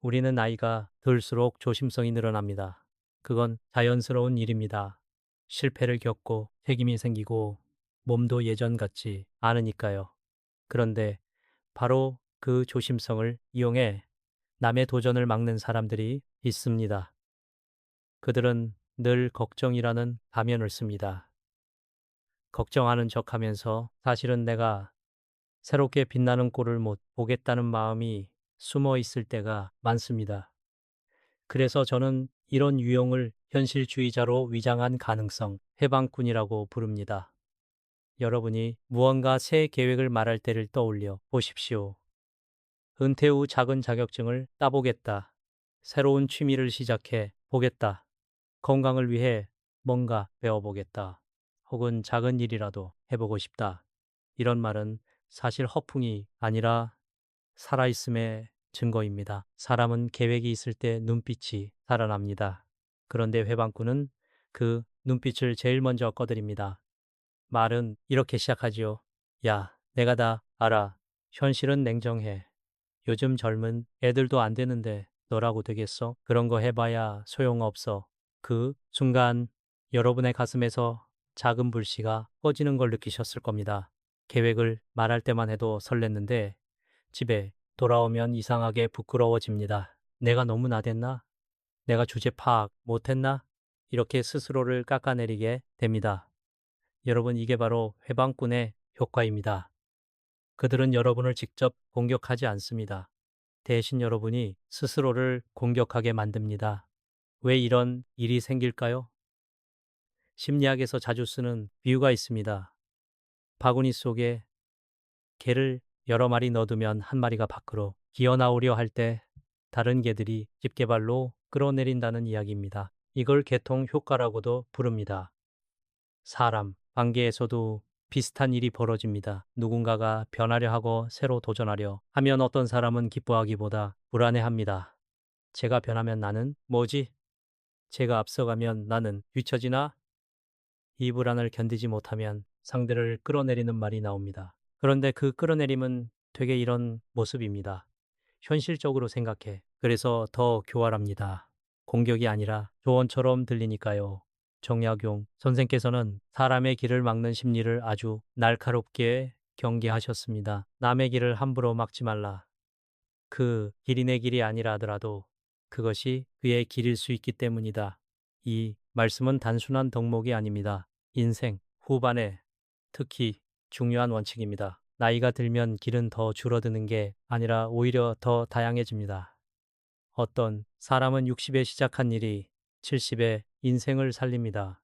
우리는 나이가 들수록 조심성이 늘어납니다. 그건 자연스러운 일입니다. 실패를 겪고 책임이 생기고 몸도 예전 같지 않으니까요. 그런데 바로 그 조심성을 이용해 남의 도전을 막는 사람들이 있습니다. 그들은 늘 걱정이라는 가면을 씁니다. 걱정하는 척 하면서 사실은 내가 새롭게 빛나는 꼴을 못 보겠다는 마음이 숨어 있을 때가 많습니다. 그래서 저는 이런 유형을 현실주의자로 위장한 가능성, 해방꾼이라고 부릅니다. 여러분이 무언가 새 계획을 말할 때를 떠올려 보십시오. 은퇴 후 작은 자격증을 따보겠다. 새로운 취미를 시작해 보겠다. 건강을 위해 뭔가 배워보겠다. 혹은 작은 일이라도 해보고 싶다. 이런 말은 사실 허풍이 아니라 살아있음의 증거입니다. 사람은 계획이 있을 때 눈빛이 살아납니다. 그런데 회방꾼은 그 눈빛을 제일 먼저 꺼드립니다. 말은 이렇게 시작하지요. 야, 내가 다 알아. 현실은 냉정해. 요즘 젊은 애들도 안 되는데 너라고 되겠어? 그런 거 해봐야 소용없어. 그 순간 여러분의 가슴에서 작은 불씨가 꺼지는 걸 느끼셨을 겁니다. 계획을 말할 때만 해도 설렜는데 집에 돌아오면 이상하게 부끄러워집니다. 내가 너무 나댔나? 내가 주제 파악 못했나? 이렇게 스스로를 깎아내리게 됩니다. 여러분, 이게 바로 회방꾼의 효과입니다. 그들은 여러분을 직접 공격하지 않습니다. 대신 여러분이 스스로를 공격하게 만듭니다. 왜 이런 일이 생길까요? 심리학에서 자주 쓰는 비유가 있습니다. 바구니 속에 개를 여러 마리 넣어두면 한 마리가 밖으로 기어나오려 할 때 다른 개들이 집게발로 끌어내린다는 이야기입니다. 이걸 개통 효과라고도 부릅니다. 사람, 관계에서도 비슷한 일이 벌어집니다. 누군가가 변하려 하고 새로 도전하려 하면 어떤 사람은 기뻐하기보다 불안해합니다. 제가 변하면 나는 뭐지? 제가 앞서가면 나는 뒤처지나? 이 불안을 견디지 못하면 상대를 끌어내리는 말이 나옵니다. 그런데 그 끌어내림은 되게 이런 모습입니다. 현실적으로 생각해. 그래서 더 교활합니다. 공격이 아니라 조언처럼 들리니까요. 정약용 선생께서는 사람의 길을 막는 심리를 아주 날카롭게 경계하셨습니다. 남의 길을 함부로 막지 말라. 그 길이 내 길이 아니라 하더라도 그것이 그의 길일 수 있기 때문이다. 이 말씀은 단순한 덕목이 아닙니다. 인생 후반에 특히 중요한 원칙입니다. 나이가 들면 길은 더 줄어드는 게 아니라 오히려 더 다양해집니다. 어떤 사람은 60에 시작한 일이 70에 인생을 살립니다.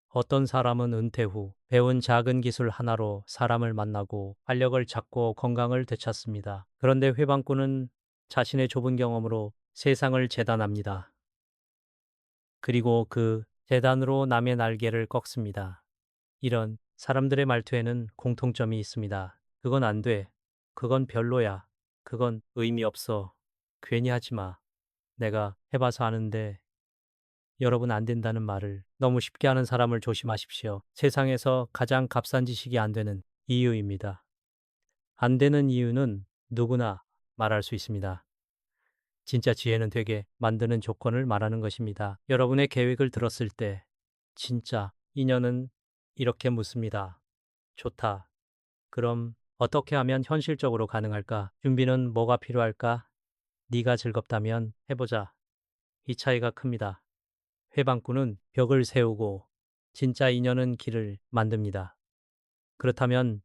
어떤 사람은 은퇴 후 배운 작은 기술 하나로 사람을 만나고 활력을 찾고 건강을 되찾습니다. 그런데 회방꾼은 자신의 좁은 경험으로 세상을 재단합니다. 그리고 그 재단으로 남의 날개를 꺾습니다. 이런 사람들의 말투에는 공통점이 있습니다. 그건 안 돼. 그건 별로야. 그건 의미 없어. 괜히 하지 마. 내가 해봐서 아는데 여러분 안 된다는 말을 너무 쉽게 하는 사람을 조심하십시오. 세상에서 가장 값싼 지식이 안 되는 이유입니다. 안 되는 이유는 누구나 말할 수 있습니다. 진짜 지혜는 되게 만드는 조건을 말하는 것입니다. 여러분의 계획을 들었을 때 진짜 인연은 이렇게 묻습니다. 좋다. 그럼 어떻게 하면 현실적으로 가능할까? 준비는 뭐가 필요할까? 네가 즐겁다면 해보자. 이 차이가 큽니다. 회방꾼은 벽을 세우고 진짜 인연은 길을 만듭니다. 그렇다면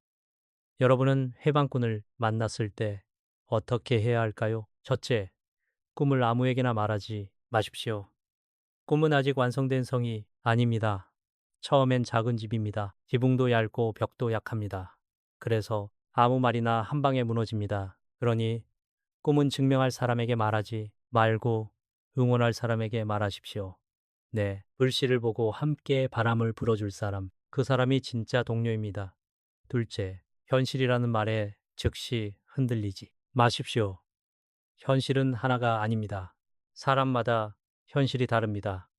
여러분은 회방꾼을 만났을 때 어떻게 해야 할까요? 첫째, 꿈을 아무에게나 말하지 마십시오. 꿈은 아직 완성된 성이 아닙니다. 처음엔 작은 집입니다. 지붕도 얇고 벽도 약합니다. 그래서 아무 말이나 한 방에 무너집니다. 그러니 꿈은 증명할 사람에게 말하지 말고 응원할 사람에게 말하십시오. 네, 불씨를 보고 함께 바람을 불어줄 사람, 그 사람이 진짜 동료입니다. 둘째, 현실이라는 말에 즉시 흔들리지 마십시오. 현실은 하나가 아닙니다. 사람마다 현실이 다릅니다.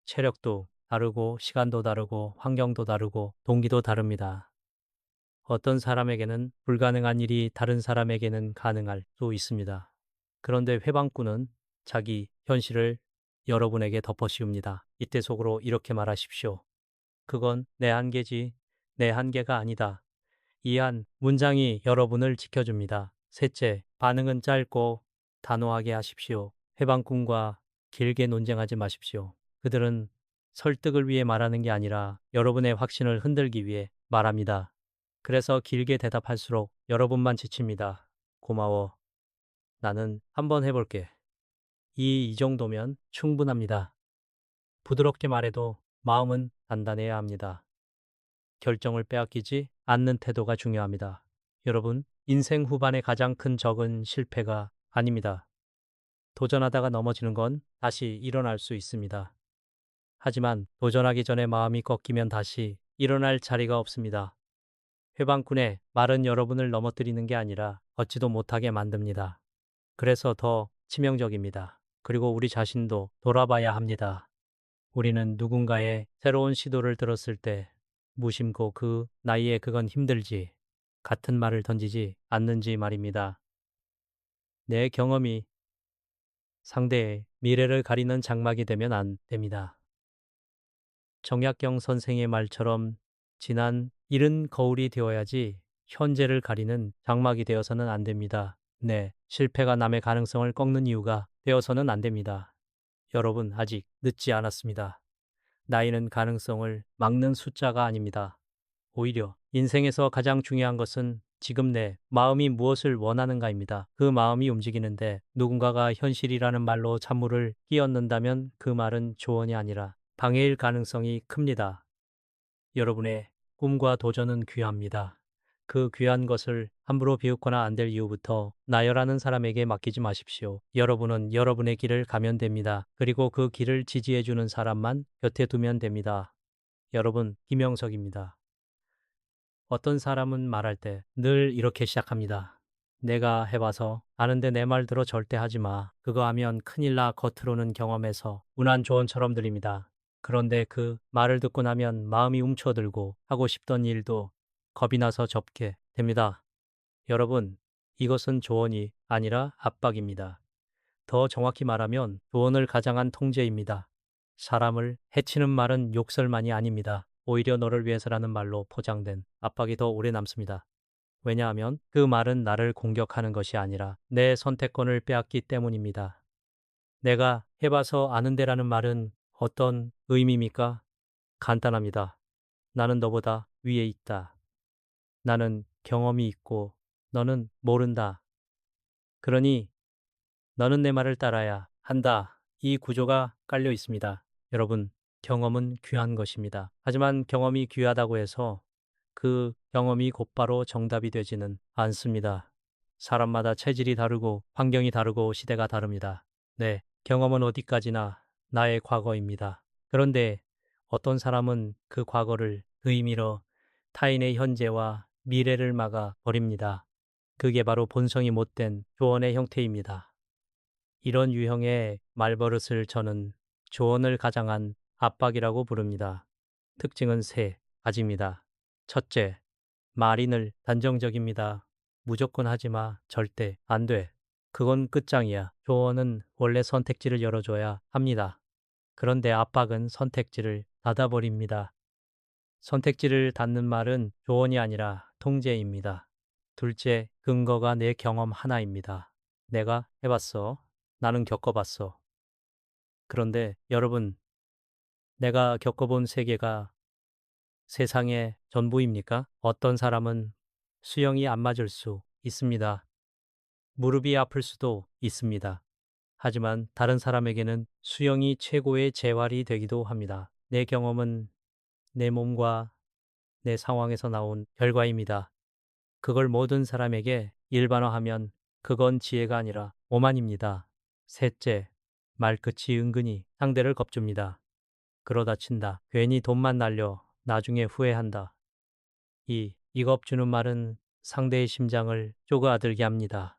체력도 다르고, 시간도 다르고, 환경도 다르고, 동기도 다릅니다. 어떤 사람에게는 불가능한 일이 다른 사람에게는 가능할 수 있습니다. 그런데 회방꾼은 자기 현실을 여러분에게 덮어씌웁니다. 이때 속으로 이렇게 말하십시오. 그건 내 한계지, 내 한계가 아니다. 이 한 문장이 여러분을 지켜줍니다. 셋째, 반응은 짧고 단호하게 하십시오. 해방꾼과 길게 논쟁하지 마십시오. 그들은 설득을 위해 말하는 게 아니라 여러분의 확신을 흔들기 위해 말합니다. 그래서 길게 대답할수록 여러분만 지칩니다. 고마워. 나는 한번 해볼게. 이 정도면 충분합니다. 부드럽게 말해도 마음은 단단해야 합니다. 결정을 빼앗기지 않는 태도가 중요합니다. 여러분, 인생 후반의 가장 큰 적은 실패가 아닙니다. 도전하다가 넘어지는 건 다시 일어날 수 있습니다. 하지만 도전하기 전에 마음이 꺾이면 다시 일어날 자리가 없습니다. 회방꾼의 말은 여러분을 넘어뜨리는 게 아니라 걷지도 못하게 만듭니다. 그래서 더 치명적입니다. 그리고 우리 자신도 돌아봐야 합니다. 우리는 누군가의 새로운 시도를 들었을 때 무심코 그 나이에 그건 힘들지 같은 말을 던지지 않는지 말입니다. 내 경험이 상대의 미래를 가리는 장막이 되면 안 됩니다. 정약경 선생의 말처럼 지난 일은 거울이 되어야지 현재를 가리는 장막이 되어서는 안 됩니다. 네, 실패가 남의 가능성을 꺾는 이유가 되어서는 안 됩니다. 여러분, 아직 늦지 않았습니다. 나이는 가능성을 막는 숫자가 아닙니다. 오히려 인생에서 가장 중요한 것은 지금 내 마음이 무엇을 원하는가입니다. 그 마음이 움직이는데 누군가가 현실이라는 말로 찬물을 끼얹는다면 그 말은 조언이 아니라 방해일 가능성이 큽니다. 여러분의 꿈과 도전은 귀합니다. 그 귀한 것을 함부로 비웃거나 안 될 이유부터 나열하는 사람에게 맡기지 마십시오. 여러분은 여러분의 길을 가면 됩니다. 그리고 그 길을 지지해주는 사람만 곁에 두면 됩니다. 여러분, 김영석입니다. 어떤 사람은 말할 때 늘 이렇게 시작합니다. 내가 해봐서 아는데 내 말 들어 절대 하지 마. 그거 하면 큰일 나. 겉으로는 경험해서 운한 조언처럼 들립니다. 그런데 그 말을 듣고 나면 마음이 움츠러들고 하고 싶던 일도 겁이 나서 접게 됩니다. 여러분, 이것은 조언이 아니라 압박입니다. 더 정확히 말하면 조언을 가장한 통제입니다. 사람을 해치는 말은 욕설만이 아닙니다. 오히려 너를 위해서라는 말로 포장된 압박이 더 오래 남습니다. 왜냐하면 그 말은 나를 공격하는 것이 아니라 내 선택권을 빼앗기 때문입니다. 내가 해봐서 아는데라는 말은 어떤 의미입니까? 간단합니다. 나는 너보다 위에 있다. 나는 경험이 있고 너는 모른다. 그러니 너는 내 말을 따라야 한다. 이 구조가 깔려 있습니다. 여러분, 경험은 귀한 것입니다. 하지만 경험이 귀하다고 해서 그 경험이 곧바로 정답이 되지는 않습니다. 사람마다 체질이 다르고 환경이 다르고 시대가 다릅니다. 네, 경험은 어디까지나 나의 과거입니다. 그런데 어떤 사람은 그 과거를 의미로 타인의 현재와 미래를 막아 버립니다. 그게 바로 본성이 못된 조언의 형태입니다. 이런 유형의 말버릇을 저는 조언을 가장한 압박이라고 부릅니다. 특징은 세 가지입니다. 첫째, 말이 늘 단정적입니다. 무조건 하지 마. 절대 안 돼. 그건 끝장이야. 조언은 원래 선택지를 열어줘야 합니다. 그런데 압박은 선택지를 닫아버립니다. 선택지를 닫는 말은 조언이 아니라 통제입니다. 둘째, 근거가 내 경험 하나입니다. 내가 해봤어. 나는 겪어봤어. 그런데 여러분, 내가 겪어본 세계가 세상의 전부입니까? 어떤 사람은 수영이 안 맞을 수 있습니다. 무릎이 아플 수도 있습니다. 하지만 다른 사람에게는 수영이 최고의 재활이 되기도 합니다. 내 경험은 내 몸과 내 상황에서 나온 결과입니다. 그걸 모든 사람에게 일반화하면 그건 지혜가 아니라 오만입니다. 셋째, 말끝이 은근히 상대를 겁줍니다. 그러다 친다. 괜히 돈만 날려 나중에 후회한다. 이 겁주는 말은 상대의 심장을 쪼그라들게 합니다.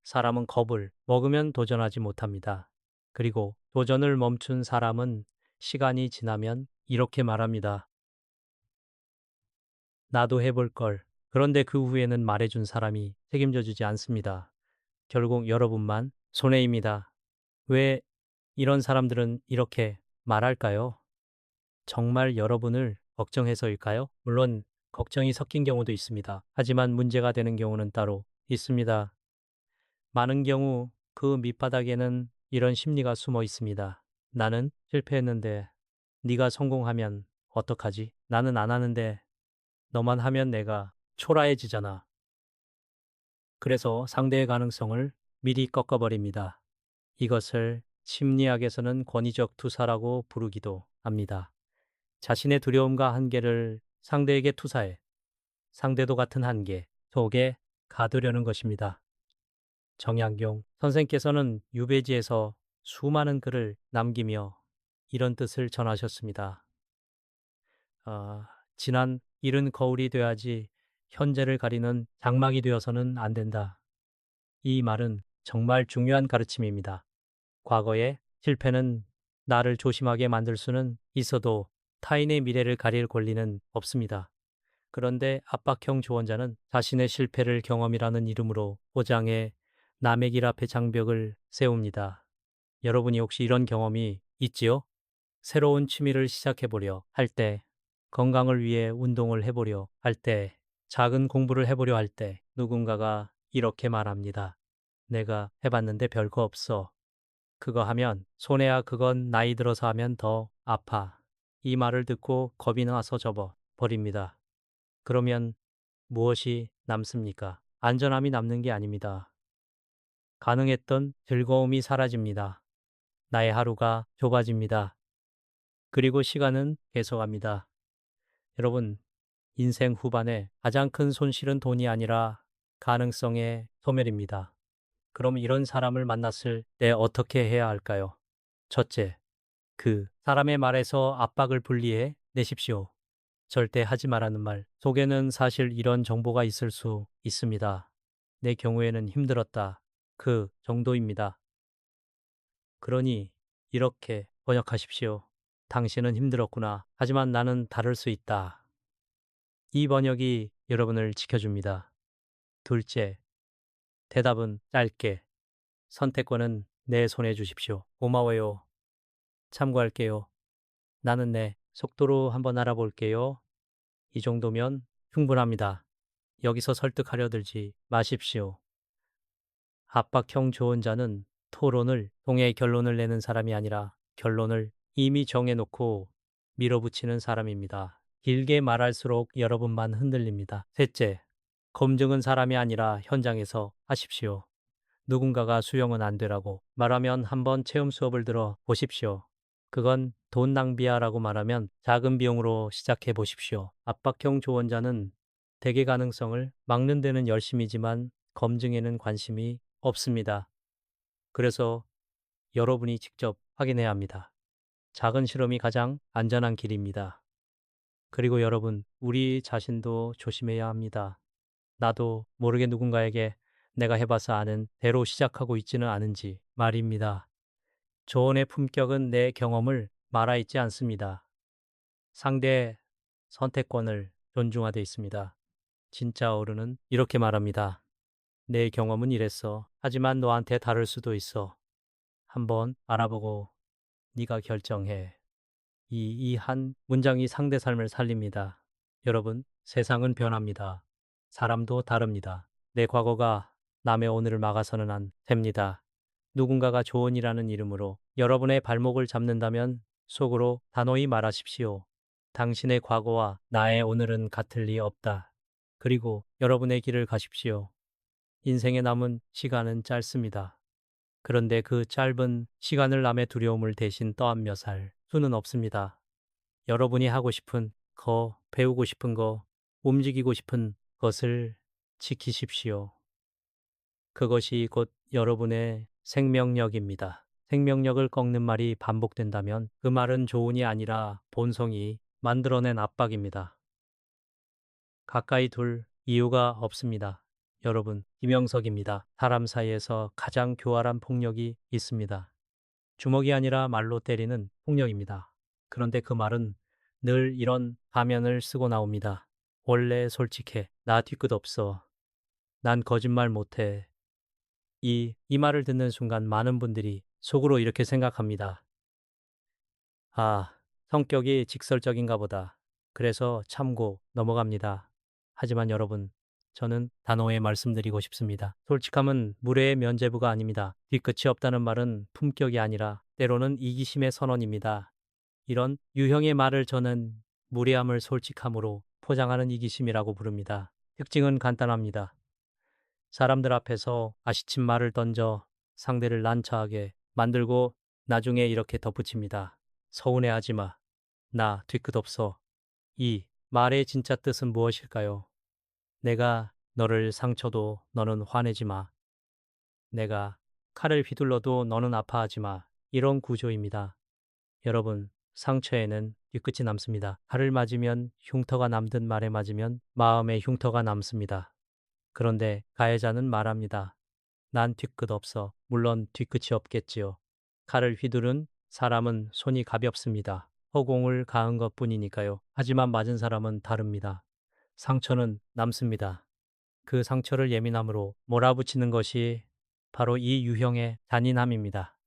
사람은 겁을 먹으면 도전하지 못합니다. 그리고 도전을 멈춘 사람은 시간이 지나면 이렇게 말합니다. 나도 해볼 걸. 그런데 그 후에는 말해준 사람이 책임져 주지 않습니다. 결국 여러분만 손해입니다. 왜 이런 사람들은 이렇게 말할까요? 정말 여러분을 걱정해서일까요? 물론 걱정이 섞인 경우도 있습니다. 하지만 문제가 되는 경우는 따로 있습니다. 많은 경우 그 밑바닥에는 이런 심리가 숨어 있습니다. 나는 실패했는데 네가 성공하면 어떡하지? 나는 안 하는데 너만 하면 내가 초라해지잖아. 그래서 상대의 가능성을 미리 꺾어버립니다. 이것을 심리학에서는 권위적 투사라고 부르기도 합니다. 자신의 두려움과 한계를 상대에게 투사해 상대도 같은 한계 속에 가두려는 것입니다. 정약용 선생께서는 유배지에서 수많은 글을 남기며 이런 뜻을 전하셨습니다. 지난 일은 거울이 돼야지 현재를 가리는 장막이 되어서는 안 된다. 이 말은 정말 중요한 가르침입니다. 과거의 실패는 나를 조심하게 만들 수는 있어도 타인의 미래를 가릴 권리는 없습니다. 그런데 압박형 조언자는 자신의 실패를 경험이라는 이름으로 포장해 남의 길 앞에 장벽을 세웁니다. 여러분이 혹시 이런 경험이 있지요? 새로운 취미를 시작해보려 할 때, 건강을 위해 운동을 해보려 할 때, 작은 공부를 해보려 할 때 누군가가 이렇게 말합니다. 내가 해봤는데 별거 없어. 그거 하면 손해야. 그건 나이 들어서 하면 더 아파. 이 말을 듣고 겁이 나서 접어 버립니다. 그러면 무엇이 남습니까? 안전함이 남는 게 아닙니다. 가능했던 즐거움이 사라집니다. 나의 하루가 좁아집니다. 그리고 시간은 계속합니다. 여러분, 인생 후반에 가장 큰 손실은 돈이 아니라 가능성의 소멸입니다. 그럼 이런 사람을 만났을 때 어떻게 해야 할까요? 첫째, 그 사람의 말에서 압박을 분리해 내십시오. 절대 하지 말라는 말 속에는 사실 이런 정보가 있을 수 있습니다. 내 경우에는 힘들었다. 그 정도입니다. 그러니 이렇게 번역하십시오. 당신은 힘들었구나. 하지만 나는 다를 수 있다. 이 번역이 여러분을 지켜줍니다. 둘째, 대답은 짧게. 선택권은 내 손에 주십시오. 고마워요. 참고할게요. 나는 내 속도로 한번 알아볼게요. 이 정도면 충분합니다. 여기서 설득하려 들지 마십시오. 압박형 조언자는 토론을 통해 결론을 내는 사람이 아니라 결론을 이미 정해놓고 밀어붙이는 사람입니다. 길게 말할수록 여러분만 흔들립니다. 셋째, 검증은 사람이 아니라 현장에서 하십시오. 누군가가 수영은 안 되라고 말하면 한번 체험 수업을 들어 보십시오. 그건 돈 낭비야라고 말하면 작은 비용으로 시작해 보십시오. 압박형 조언자는 대개 가능성을 막는 데는 열심이지만 검증에는 관심이 없습니다. 그래서 여러분이 직접 확인해야 합니다. 작은 실험이 가장 안전한 길입니다. 그리고 여러분, 우리 자신도 조심해야 합니다. 나도 모르게 누군가에게 내가 해봐서 아는 대로 시작하고 있지는 않은지 말입니다. 조언의 품격은 내 경험을 말아있지 않습니다. 상대의 선택권을 존중하되 있습니다. 진짜 어른은 이렇게 말합니다. 내 경험은 이랬어. 하지만 너한테 다를 수도 있어. 한번 알아보고 네가 결정해. 이 한 문장이 상대 삶을 살립니다. 여러분, 세상은 변합니다. 사람도 다릅니다. 내 과거가 남의 오늘을 막아서는 안 됩니다. 누군가가 조언이라는 이름으로 여러분의 발목을 잡는다면 속으로 단호히 말하십시오. 당신의 과거와 나의 오늘은 같을 리 없다. 그리고 여러분의 길을 가십시오. 인생에 남은 시간은 짧습니다. 그런데 그 짧은 시간을 남의 두려움을 대신 떠안며 살 수는 없습니다. 여러분이 하고 싶은 거, 배우고 싶은 거, 움직이고 싶은 것을 지키십시오. 그것이 곧 여러분의 생명력입니다. 생명력을 꺾는 말이 반복된다면 그 말은 조언이 아니라 본성이 만들어낸 압박입니다. 가까이 둘 이유가 없습니다. 여러분, 김영석입니다. 사람 사이에서 가장 교활한 폭력이 있습니다. 주먹이 아니라 말로 때리는 폭력입니다. 그런데 그 말은 늘 이런 가면을 쓰고 나옵니다. 원래 솔직해. 나 뒤끝 없어. 난 거짓말 못해. 이 말을 듣는 순간 많은 분들이 속으로 이렇게 생각합니다. 아, 성격이 직설적인가 보다. 그래서 참고 넘어갑니다. 하지만 여러분, 저는 단호히 말씀드리고 싶습니다. 솔직함은 무례의 면죄부가 아닙니다. 뒤끝이 없다는 말은 품격이 아니라 때로는 이기심의 선언입니다. 이런 유형의 말을 저는 무례함을 솔직함으로 포장하는 이기심이라고 부릅니다. 특징은 간단합니다. 사람들 앞에서 아시친 말을 던져 상대를 난처하게 만들고 나중에 이렇게 덧붙입니다. 서운해하지 마. 나 뒤끝 없어. 이 말의 진짜 뜻은 무엇일까요? 내가 너를 상처도 너는 화내지 마. 내가 칼을 휘둘러도 너는 아파하지 마. 이런 구조입니다. 여러분, 상처에는 뒤끝이 남습니다. 칼을 맞으면 흉터가 남듯 말에 맞으면 마음에 흉터가 남습니다. 그런데 가해자는 말합니다. 난 뒤끝 없어. 물론 뒤끝이 없겠지요. 칼을 휘두른 사람은 손이 가볍습니다. 허공을 가한 것 뿐이니까요. 하지만 맞은 사람은 다릅니다. 상처는 남습니다. 그 상처를 예민함으로 몰아붙이는 것이 바로 이 유형의 잔인함입니다.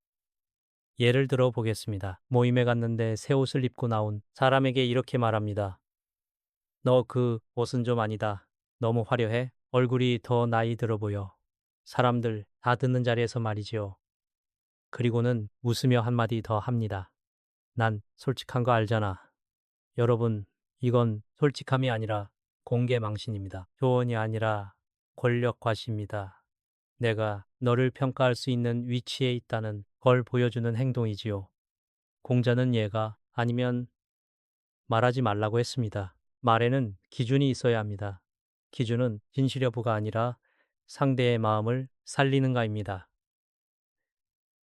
예를 들어 보겠습니다. 모임에 갔는데 새 옷을 입고 나온 사람에게 이렇게 말합니다. 너 그 옷은 좀 아니다. 너무 화려해. 얼굴이 더 나이 들어 보여. 사람들 다 듣는 자리에서 말이지요. 그리고는 웃으며 한마디 더 합니다. 난 솔직한 거 알잖아. 여러분, 이건 솔직함이 아니라 공개 망신입니다. 조언이 아니라 권력 과시입니다. 내가 너를 평가할 수 있는 위치에 있다는 걸 보여주는 행동이지요. 공자는 얘가 아니면 말하지 말라고 했습니다. 말에는 기준이 있어야 합니다. 기준은 진실 여부가 아니라 상대의 마음을 살리는가입니다.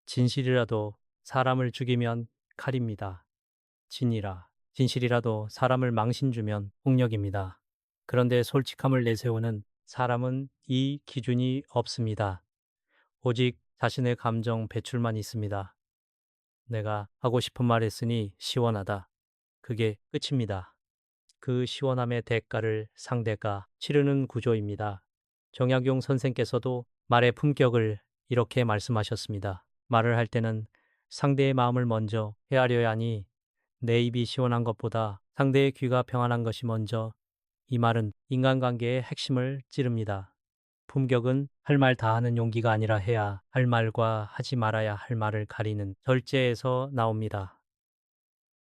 진실이라도 사람을 죽이면 칼입니다. 진실이라도 사람을 망신 주면 폭력입니다. 그런데 솔직함을 내세우는 사람은 이 기준이 없습니다. 오직 자신의 감정 배출만 있습니다. 내가 하고 싶은 말 했으니 시원하다. 그게 끝입니다. 그 시원함의 대가를 상대가 치르는 구조입니다. 정약용 선생께서도 말의 품격을 이렇게 말씀하셨습니다. 말을 할 때는 상대의 마음을 먼저 헤아려야 하니 내 입이 시원한 것보다 상대의 귀가 평안한 것이 먼저. 이 말은 인간관계의 핵심을 찌릅니다. 품격은 할 말 다 하는 용기가 아니라 해야 할 말과 하지 말아야 할 말을 가리는 절제에서 나옵니다.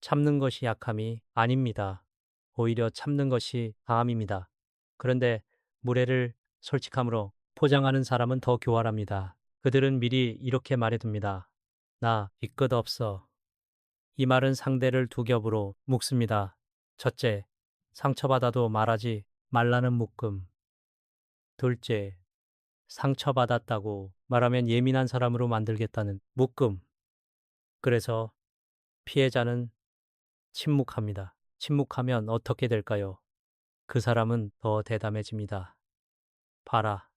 참는 것이 약함이 아닙니다. 오히려 참는 것이 강함입니다. 그런데 무례를 솔직함으로 포장하는 사람은 더 교활합니다. 그들은 미리 이렇게 말해둡니다. 나 뒤끝 없어. 이 말은 상대를 두 겹으로 묶습니다. 첫째, 상처받아도 말하지 말라는 묶음. 둘째, 상처받았다고 말하면 예민한 사람으로 만들겠다는 묶음. 그래서 피해자는 침묵합니다. 침묵하면 어떻게 될까요? 그 사람은 더 대담해집니다. 봐라.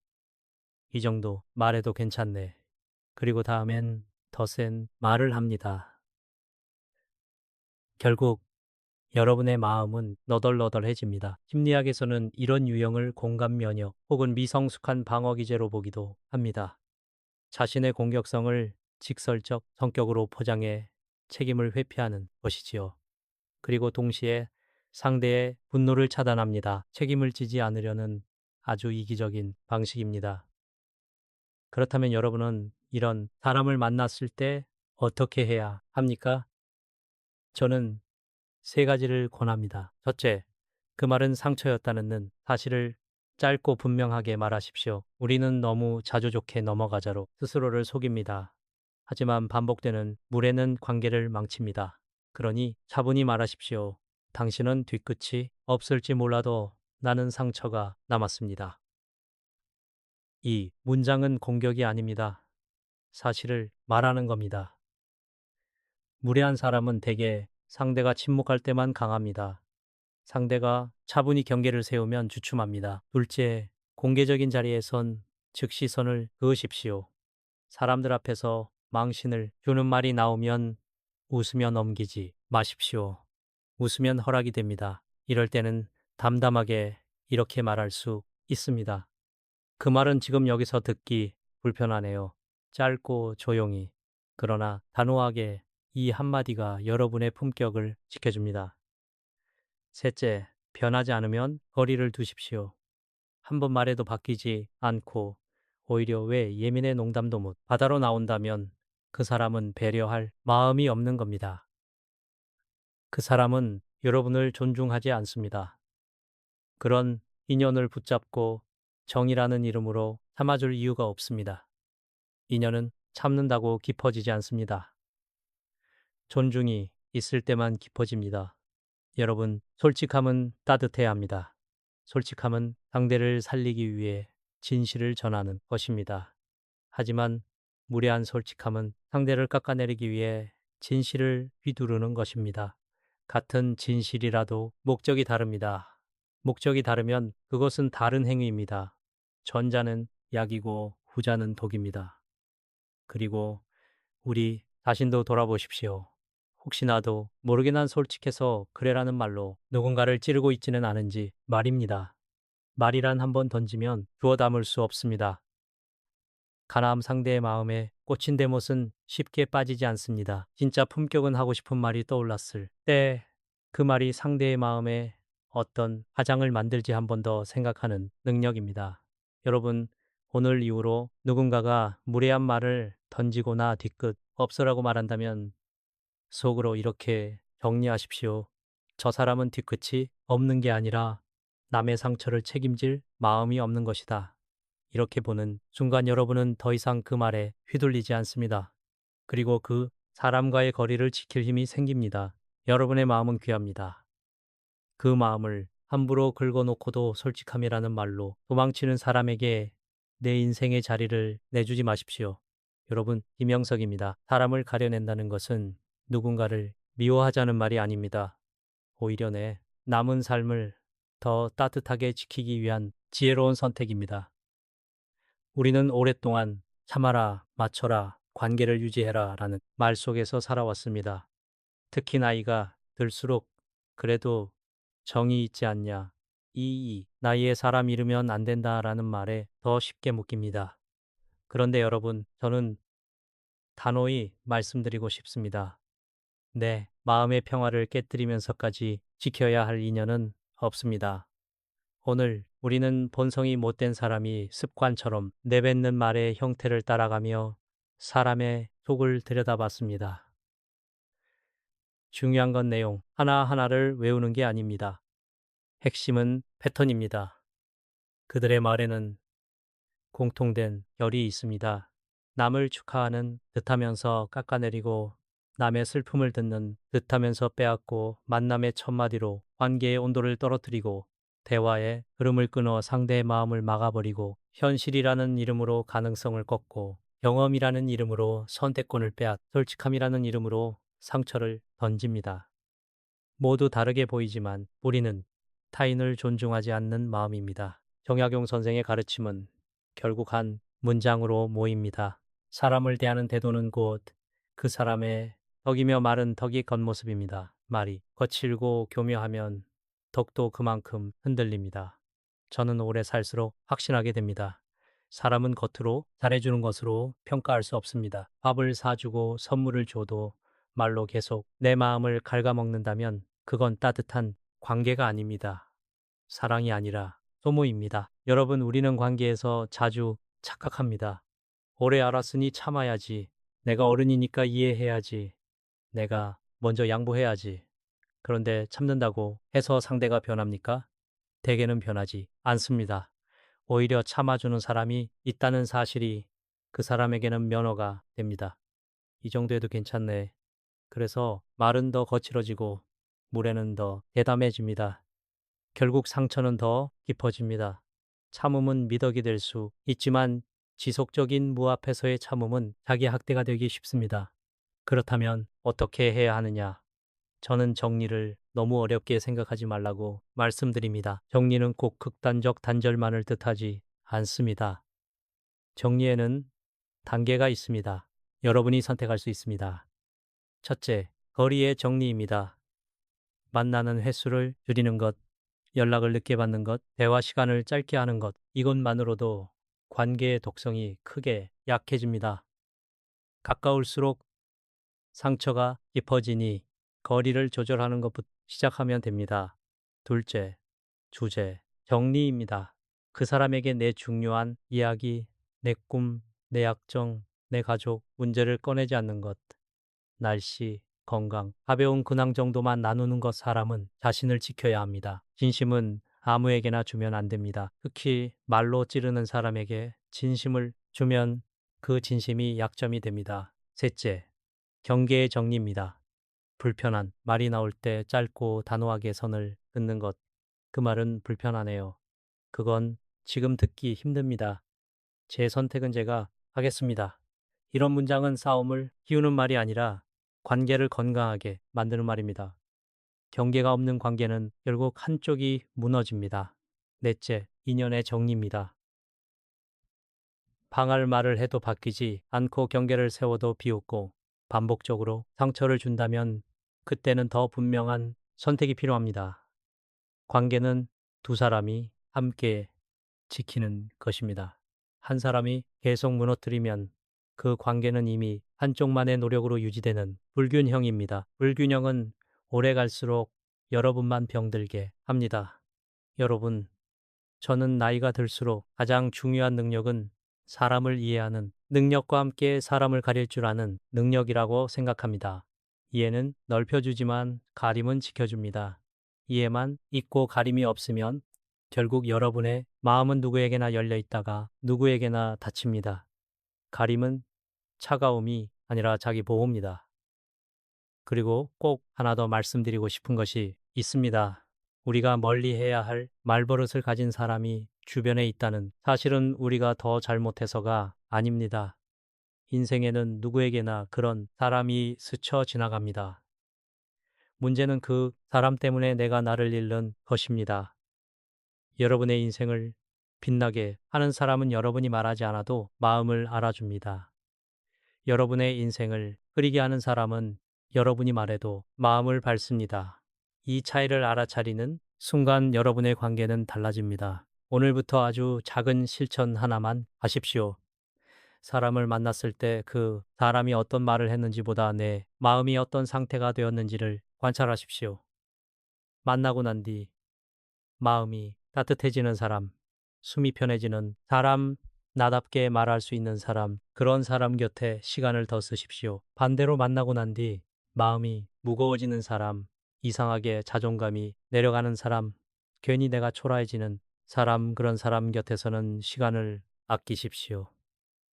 이 정도 말해도 괜찮네. 그리고 다음엔 더 센 말을 합니다. 결국 여러분의 마음은 너덜너덜해집니다. 심리학에서는 이런 유형을 공감 면역 혹은 미성숙한 방어 기제로 보기도 합니다. 자신의 공격성을 직설적 성격으로 포장해 책임을 회피하는 것이지요. 그리고 동시에 상대의 분노를 차단합니다. 책임을 지지 않으려는 아주 이기적인 방식입니다. 그렇다면 여러분은 이런 사람을 만났을 때 어떻게 해야 합니까? 저는 세 가지를 권합니다. 첫째, 그 말은 상처였다는 사실을 짧고 분명하게 말하십시오. 우리는 너무 자주 좋게 넘어가자로 스스로를 속입니다. 하지만 반복되는 무례는 관계를 망칩니다. 그러니 차분히 말하십시오. 당신은 뒤끝이 없을지 몰라도 나는 상처가 남았습니다. 이 문장은 공격이 아닙니다. 사실을 말하는 겁니다. 무례한 사람은 대개 상대가 침묵할 때만 강합니다. 상대가 차분히 경계를 세우면 주춤합니다. 둘째, 공개적인 자리에선 즉시 선을 그으십시오. 사람들 앞에서 망신을 주는 말이 나오면 웃으며 넘기지 마십시오. 웃으면 허락이 됩니다. 이럴 때는 담담하게 이렇게 말할 수 있습니다. 그 말은 지금 여기서 듣기 불편하네요. 짧고 조용히, 그러나 단호하게 이 한마디가 여러분의 품격을 지켜줍니다. 셋째, 변하지 않으면 거리를 두십시오. 한 번 말해도 바뀌지 않고 오히려 왜 예민의 농담도 못 바다로 나온다면 그 사람은 배려할 마음이 없는 겁니다. 그 사람은 여러분을 존중하지 않습니다. 그런 인연을 붙잡고 정이라는 이름으로 참아줄 이유가 없습니다. 인연은 참는다고 깊어지지 않습니다. 존중이 있을 때만 깊어집니다. 여러분, 솔직함은 따뜻해야 합니다. 솔직함은 상대를 살리기 위해 진실을 전하는 것입니다. 하지만 무례한 솔직함은 상대를 깎아내리기 위해 진실을 휘두르는 것입니다. 같은 진실이라도 목적이 다릅니다. 목적이 다르면 그것은 다른 행위입니다. 전자는 약이고 후자는 독입니다. 그리고 우리 자신도 돌아보십시오. 혹시나도 모르게 난 솔직해서 그래라는 말로 누군가를 찌르고 있지는 않은지 말입니다. 말이란 한 번 던지면 주워 담을 수 없습니다. 가나움 상대의 마음에 꽂힌 대못은 쉽게 빠지지 않습니다. 진짜 품격은 하고 싶은 말이 떠올랐을 때 그 말이 상대의 마음에 어떤 화장을 만들지 한 번 더 생각하는 능력입니다. 여러분, 오늘 이후로 누군가가 무례한 말을 던지거나 뒤끝 없으라고 말한다면 속으로 이렇게 정리하십시오. 저 사람은 뒤끝이 없는 게 아니라 남의 상처를 책임질 마음이 없는 것이다. 이렇게 보는 순간 여러분은 더 이상 그 말에 휘둘리지 않습니다. 그리고 그 사람과의 거리를 지킬 힘이 생깁니다. 여러분의 마음은 귀합니다. 그 마음을 함부로 긁어놓고도 솔직함이라는 말로 도망치는 사람에게 내 인생의 자리를 내주지 마십시오. 여러분, 김영석입니다. 사람을 가려낸다는 것은 누군가를 미워하자는 말이 아닙니다. 오히려 내 남은 삶을 더 따뜻하게 지키기 위한 지혜로운 선택입니다. 우리는 오랫동안 참아라, 맞춰라, 관계를 유지해라 라는 말 속에서 살아왔습니다. 특히 나이가 들수록 그래도 정이 있지 않냐. 이 나이에 사람 잃으면 안 된다라는 말에 더 쉽게 묶입니다. 그런데 여러분, 저는 단호히 말씀드리고 싶습니다. 네, 마음의 평화를 깨뜨리면서까지 지켜야 할 인연은 없습니다. 오늘 우리는 본성이 못된 사람이 습관처럼 내뱉는 말의 형태를 따라가며 사람의 속을 들여다봤습니다. 중요한 건 내용 하나하나를 외우는 게 아닙니다. 핵심은 패턴입니다. 그들의 말에는 공통된 결이 있습니다. 남을 축하하는 듯하면서 깎아내리고 남의 슬픔을 듣는 듯하면서 빼앗고 만남의 첫마디로 관계의 온도를 떨어뜨리고 대화의 흐름을 끊어 상대의 마음을 막아버리고 현실이라는 이름으로 가능성을 꺾고 경험이라는 이름으로 선택권을 빼앗 솔직함이라는 이름으로 상처를 던집니다. 모두 다르게 보이지만 우리는 타인을 존중하지 않는 마음입니다. 정약용 선생의 가르침은 결국 한 문장으로 모입니다. 사람을 대하는 태도는 곧 그 사람의 덕이며 말은 덕이 겉모습입니다. 말이 거칠고 교묘하면 덕도 그만큼 흔들립니다. 저는 오래 살수록 확신하게 됩니다. 사람은 겉으로 잘해주는 것으로 평가할 수 없습니다. 밥을 사주고 선물을 줘도 말로 계속 내 마음을 갉아먹는다면 그건 따뜻한 관계가 아닙니다. 사랑이 아니라 소모입니다. 여러분, 우리는 관계에서 자주 착각합니다. 오래 알았으니 참아야지. 내가 어른이니까 이해해야지. 내가 먼저 양보해야지. 그런데 참는다고 해서 상대가 변합니까? 대개는 변하지 않습니다. 오히려 참아주는 사람이 있다는 사실이 그 사람에게는 면허가 됩니다. 이 정도 해도 괜찮네. 그래서 말은 더 거칠어지고 무례는 더 대담해집니다. 결국 상처는 더 깊어집니다. 참음은 미덕이 될 수 있지만 지속적인 무앞에서의 참음은 자기 학대가 되기 쉽습니다. 그렇다면 어떻게 해야 하느냐? 저는 정리를 너무 어렵게 생각하지 말라고 말씀드립니다. 정리는 꼭 극단적 단절만을 뜻하지 않습니다. 정리에는 단계가 있습니다. 여러분이 선택할 수 있습니다. 첫째, 거리의 정리입니다. 만나는 횟수를 줄이는 것, 연락을 늦게 받는 것, 대화 시간을 짧게 하는 것, 이것만으로도 관계의 독성이 크게 약해집니다. 가까울수록 상처가 깊어지니 거리를 조절하는 것부터 시작하면 됩니다. 둘째, 주제, 정리입니다. 그 사람에게 내 중요한 이야기, 내 꿈, 내 약정, 내 가족, 문제를 꺼내지 않는 것, 날씨, 건강, 가벼운 근황 정도만 나누는 것. 사람은 자신을 지켜야 합니다. 진심은 아무에게나 주면 안 됩니다. 특히 말로 찌르는 사람에게 진심을 주면 그 진심이 약점이 됩니다. 셋째, 경계의 정리입니다. 불편한 말이 나올 때 짧고 단호하게 선을 긋는 것. 그 말은 불편하네요. 그건 지금 듣기 힘듭니다. 제 선택은 제가 하겠습니다. 이런 문장은 싸움을 키우는 말이 아니라 관계를 건강하게 만드는 말입니다. 경계가 없는 관계는 결국 한쪽이 무너집니다. 넷째, 인연의 정리입니다. 방할 말을 해도 바뀌지 않고 경계를 세워도 비웃고 반복적으로 상처를 준다면 그때는 더 분명한 선택이 필요합니다. 관계는 두 사람이 함께 지키는 것입니다. 한 사람이 계속 무너뜨리면 그 관계는 이미 한쪽만의 노력으로 유지되는 불균형입니다. 불균형은 오래 갈수록 여러분만 병들게 합니다. 여러분, 저는 나이가 들수록 가장 중요한 능력은 사람을 이해하는 능력과 함께 사람을 가릴 줄 아는 능력이라고 생각합니다. 이해는 넓혀주지만 가림은 지켜줍니다. 이해만 있고 가림이 없으면 결국 여러분의 마음은 누구에게나 열려 있다가 누구에게나 닫힙니다. 가림은 차가움이 아니라 자기 보호입니다. 그리고 꼭 하나 더 말씀드리고 싶은 것이 있습니다. 우리가 멀리 해야 할 말버릇을 가진 사람이 주변에 있다는 사실은 우리가 더 잘못해서가 아닙니다. 인생에는 누구에게나 그런 사람이 스쳐 지나갑니다. 문제는 그 사람 때문에 내가 나를 잃는 것입니다. 여러분의 인생을 빛나게 하는 사람은 여러분이 말하지 않아도 마음을 알아줍니다. 여러분의 인생을 흐리게 하는 사람은 여러분이 말해도 마음을 밟습니다. 이 차이를 알아차리는 순간 여러분의 관계는 달라집니다. 오늘부터 아주 작은 실천 하나만 하십시오. 사람을 만났을 때 그 사람이 어떤 말을 했는지보다 내 마음이 어떤 상태가 되었는지를 관찰하십시오. 만나고 난 뒤 마음이 따뜻해지는 사람, 숨이 편해지는 사람, 나답게 말할 수 있는 사람, 그런 사람 곁에 시간을 더 쓰십시오. 반대로 만나고 난 뒤 마음이 무거워지는 사람, 이상하게 자존감이 내려가는 사람, 괜히 내가 초라해지는 사람, 그런 사람 곁에서는 시간을 아끼십시오.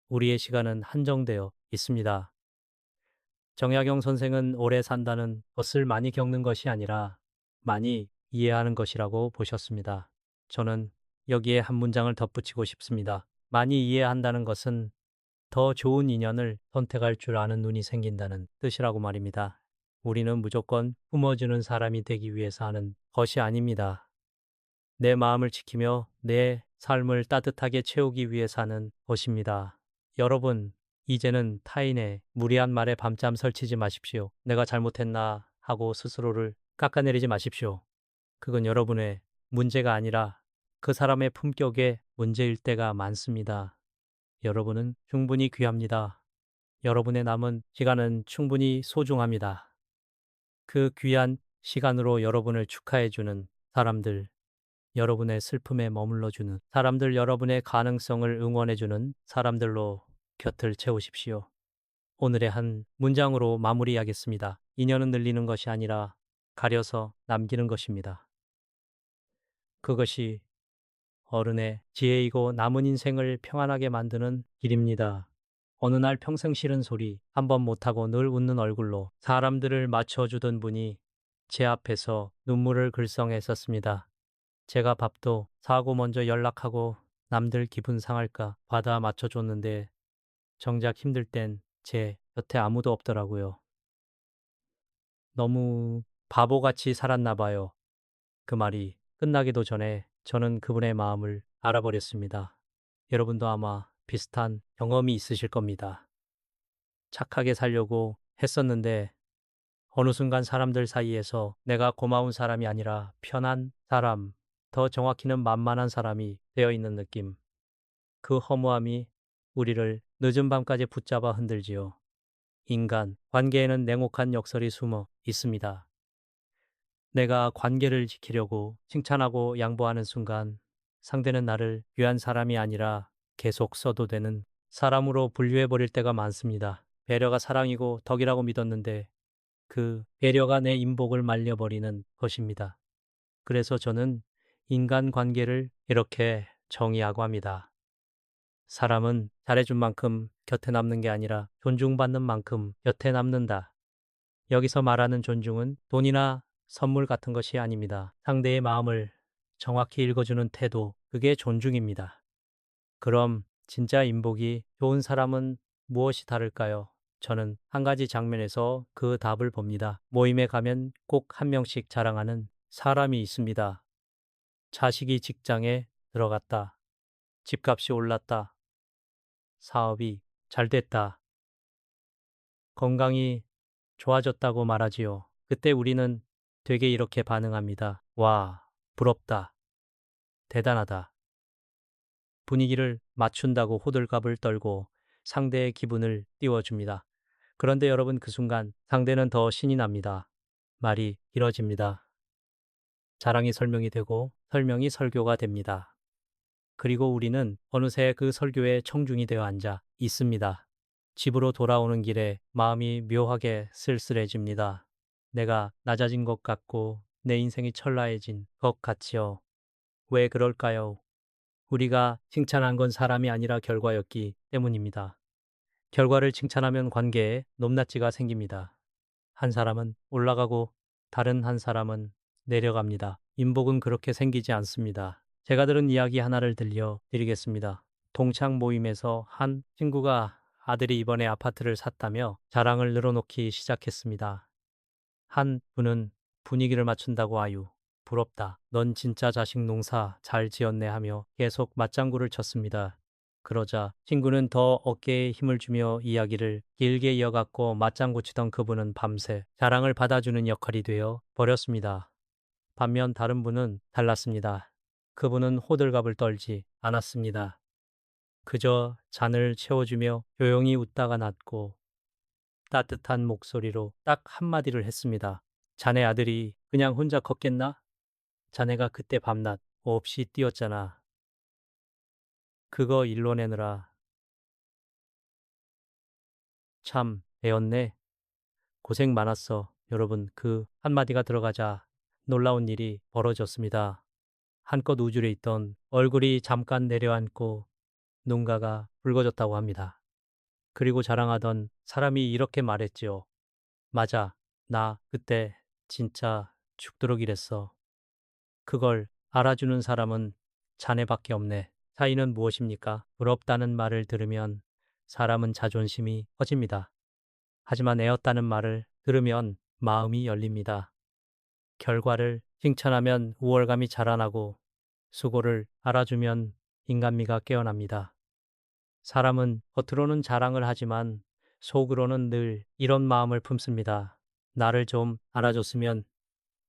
우리의 시간은 한정되어 있습니다. 정약용 선생은 오래 산다는 것을 많이 겪는 것이 아니라 많이 이해하는 것이라고 보셨습니다. 저는 여기에 한 문장을 덧붙이고 싶습니다. 많이 이해한다는 것은 더 좋은 인연을 선택할 줄 아는 눈이 생긴다는 뜻이라고 말입니다. 우리는 무조건 품어주는 사람이 되기 위해서 하는 것이 아닙니다. 내 마음을 지키며 내 삶을 따뜻하게 채우기 위해서 하는 것입니다. 여러분, 이제는 타인의 무리한 말에 밤잠 설치지 마십시오. 내가 잘못했나 하고 스스로를 깎아내리지 마십시오. 그건 여러분의 문제가 아니라 그 사람의 품격의 문제일 때가 많습니다. 여러분은 충분히 귀합니다. 여러분의 남은 시간은 충분히 소중합니다. 그 귀한 시간으로 여러분을 축하해주는 사람들, 여러분의 슬픔에 머물러주는 사람들, 여러분의 가능성을 응원해주는 사람들로 곁을 채우십시오. 오늘의 한 문장으로 마무리하겠습니다. 인연은 늘리는 것이 아니라 가려서 남기는 것입니다. 그것이 어른의 지혜이고 남은 인생을 평안하게 만드는 길입니다. 어느 날 평생 싫은 소리 한 번 못하고 늘 웃는 얼굴로 사람들을 맞춰주던 분이 제 앞에서 눈물을 글썽했었습니다. 제가 밥도 사고 먼저 연락하고 남들 기분 상할까 받아 맞춰줬는데 정작 힘들 땐 제 곁에 아무도 없더라고요. 너무 바보같이 살았나 봐요. 그 말이 끝나기도 전에 저는 그분의 마음을 알아버렸습니다. 여러분도 아마 비슷한 경험이 있으실 겁니다. 착하게 살려고 했었는데 어느 순간 사람들 사이에서 내가 고마운 사람이 아니라 편한 사람, 더 정확히는 만만한 사람이 되어 있는 느낌. 그 허무함이 우리를 늦은 밤까지 붙잡아 흔들지요. 인간, 관계에는 냉혹한 역설이 숨어 있습니다. 내가 관계를 지키려고 칭찬하고 양보하는 순간 상대는 나를 위한 사람이 아니라 계속 써도 되는 사람으로 분류해버릴 때가 많습니다. 배려가 사랑이고 덕이라고 믿었는데 그 배려가 내 인복을 말려버리는 것입니다. 그래서 저는 인간 관계를 이렇게 정의하고 합니다. 사람은 잘해준 만큼 곁에 남는 게 아니라 존중받는 만큼 곁에 남는다. 여기서 말하는 존중은 돈이나 선물 같은 것이 아닙니다. 상대의 마음을 정확히 읽어주는 태도, 그게 존중입니다. 그럼 진짜 인복이 좋은 사람은 무엇이 다를까요? 저는 한 가지 장면에서 그 답을 봅니다. 모임에 가면 꼭 한 명씩 자랑하는 사람이 있습니다. 자식이 직장에 들어갔다. 집값이 올랐다. 사업이 잘 됐다. 건강이 좋아졌다고 말하지요. 그때 우리는 되게 이렇게 반응합니다. 와, 부럽다. 대단하다. 분위기를 맞춘다고 호들갑을 떨고 상대의 기분을 띄워줍니다. 그런데 여러분 그 순간 상대는 더 신이 납니다. 말이 길어집니다. 자랑이 설명이 되고 설명이 설교가 됩니다. 그리고 우리는 어느새 그 설교에 청중이 되어 앉아 있습니다. 집으로 돌아오는 길에 마음이 묘하게 쓸쓸해집니다. 내가 낮아진 것 같고 내 인생이 천라해진 것 같지요. 왜 그럴까요? 우리가 칭찬한 건 사람이 아니라 결과였기 때문입니다. 결과를 칭찬하면 관계에 높낮이가 생깁니다. 한 사람은 올라가고 다른 한 사람은 내려갑니다. 인복은 그렇게 생기지 않습니다. 제가 들은 이야기 하나를 들려드리겠습니다. 동창 모임에서 한 친구가 아들이 이번에 아파트를 샀다며 자랑을 늘어놓기 시작했습니다. 한 분은 분위기를 맞춘다고 아유, 부럽다. 넌 진짜 자식 농사 잘 지었네 하며 계속 맞장구를 쳤습니다. 그러자 친구는 더 어깨에 힘을 주며 이야기를 길게 이어갔고 맞장구 치던 그분은 밤새 자랑을 받아주는 역할이 되어 버렸습니다. 반면 다른 분은 달랐습니다. 그분은 호들갑을 떨지 않았습니다. 그저 잔을 채워주며 조용히 웃다가 놨고 따뜻한 목소리로 딱 한마디를 했습니다. 자네 아들이 그냥 혼자 컸겠나? 자네가 그때 밤낮 없이 뛰었잖아. 그거 일러내느라 참 애였네. 고생 많았어. 여러분 그 한마디가 들어가자 놀라운 일이 벌어졌습니다. 한껏 우쭐해 있던 얼굴이 잠깐 내려앉고 눈가가 붉어졌다고 합니다. 그리고 자랑하던 사람이 이렇게 말했지요. 맞아. 나 그때 진짜 죽도록 일했어. 그걸 알아주는 사람은 자네밖에 없네. 차이는 무엇입니까? 부럽다는 말을 들으면 사람은 자존심이 커집니다. 하지만 애였다는 말을 들으면 마음이 열립니다. 결과를 칭찬하면 우월감이 자라나고 수고를 알아주면 인간미가 깨어납니다. 사람은 겉으로는 자랑을 하지만 속으로는 늘 이런 마음을 품습니다. 나를 좀 알아줬으면,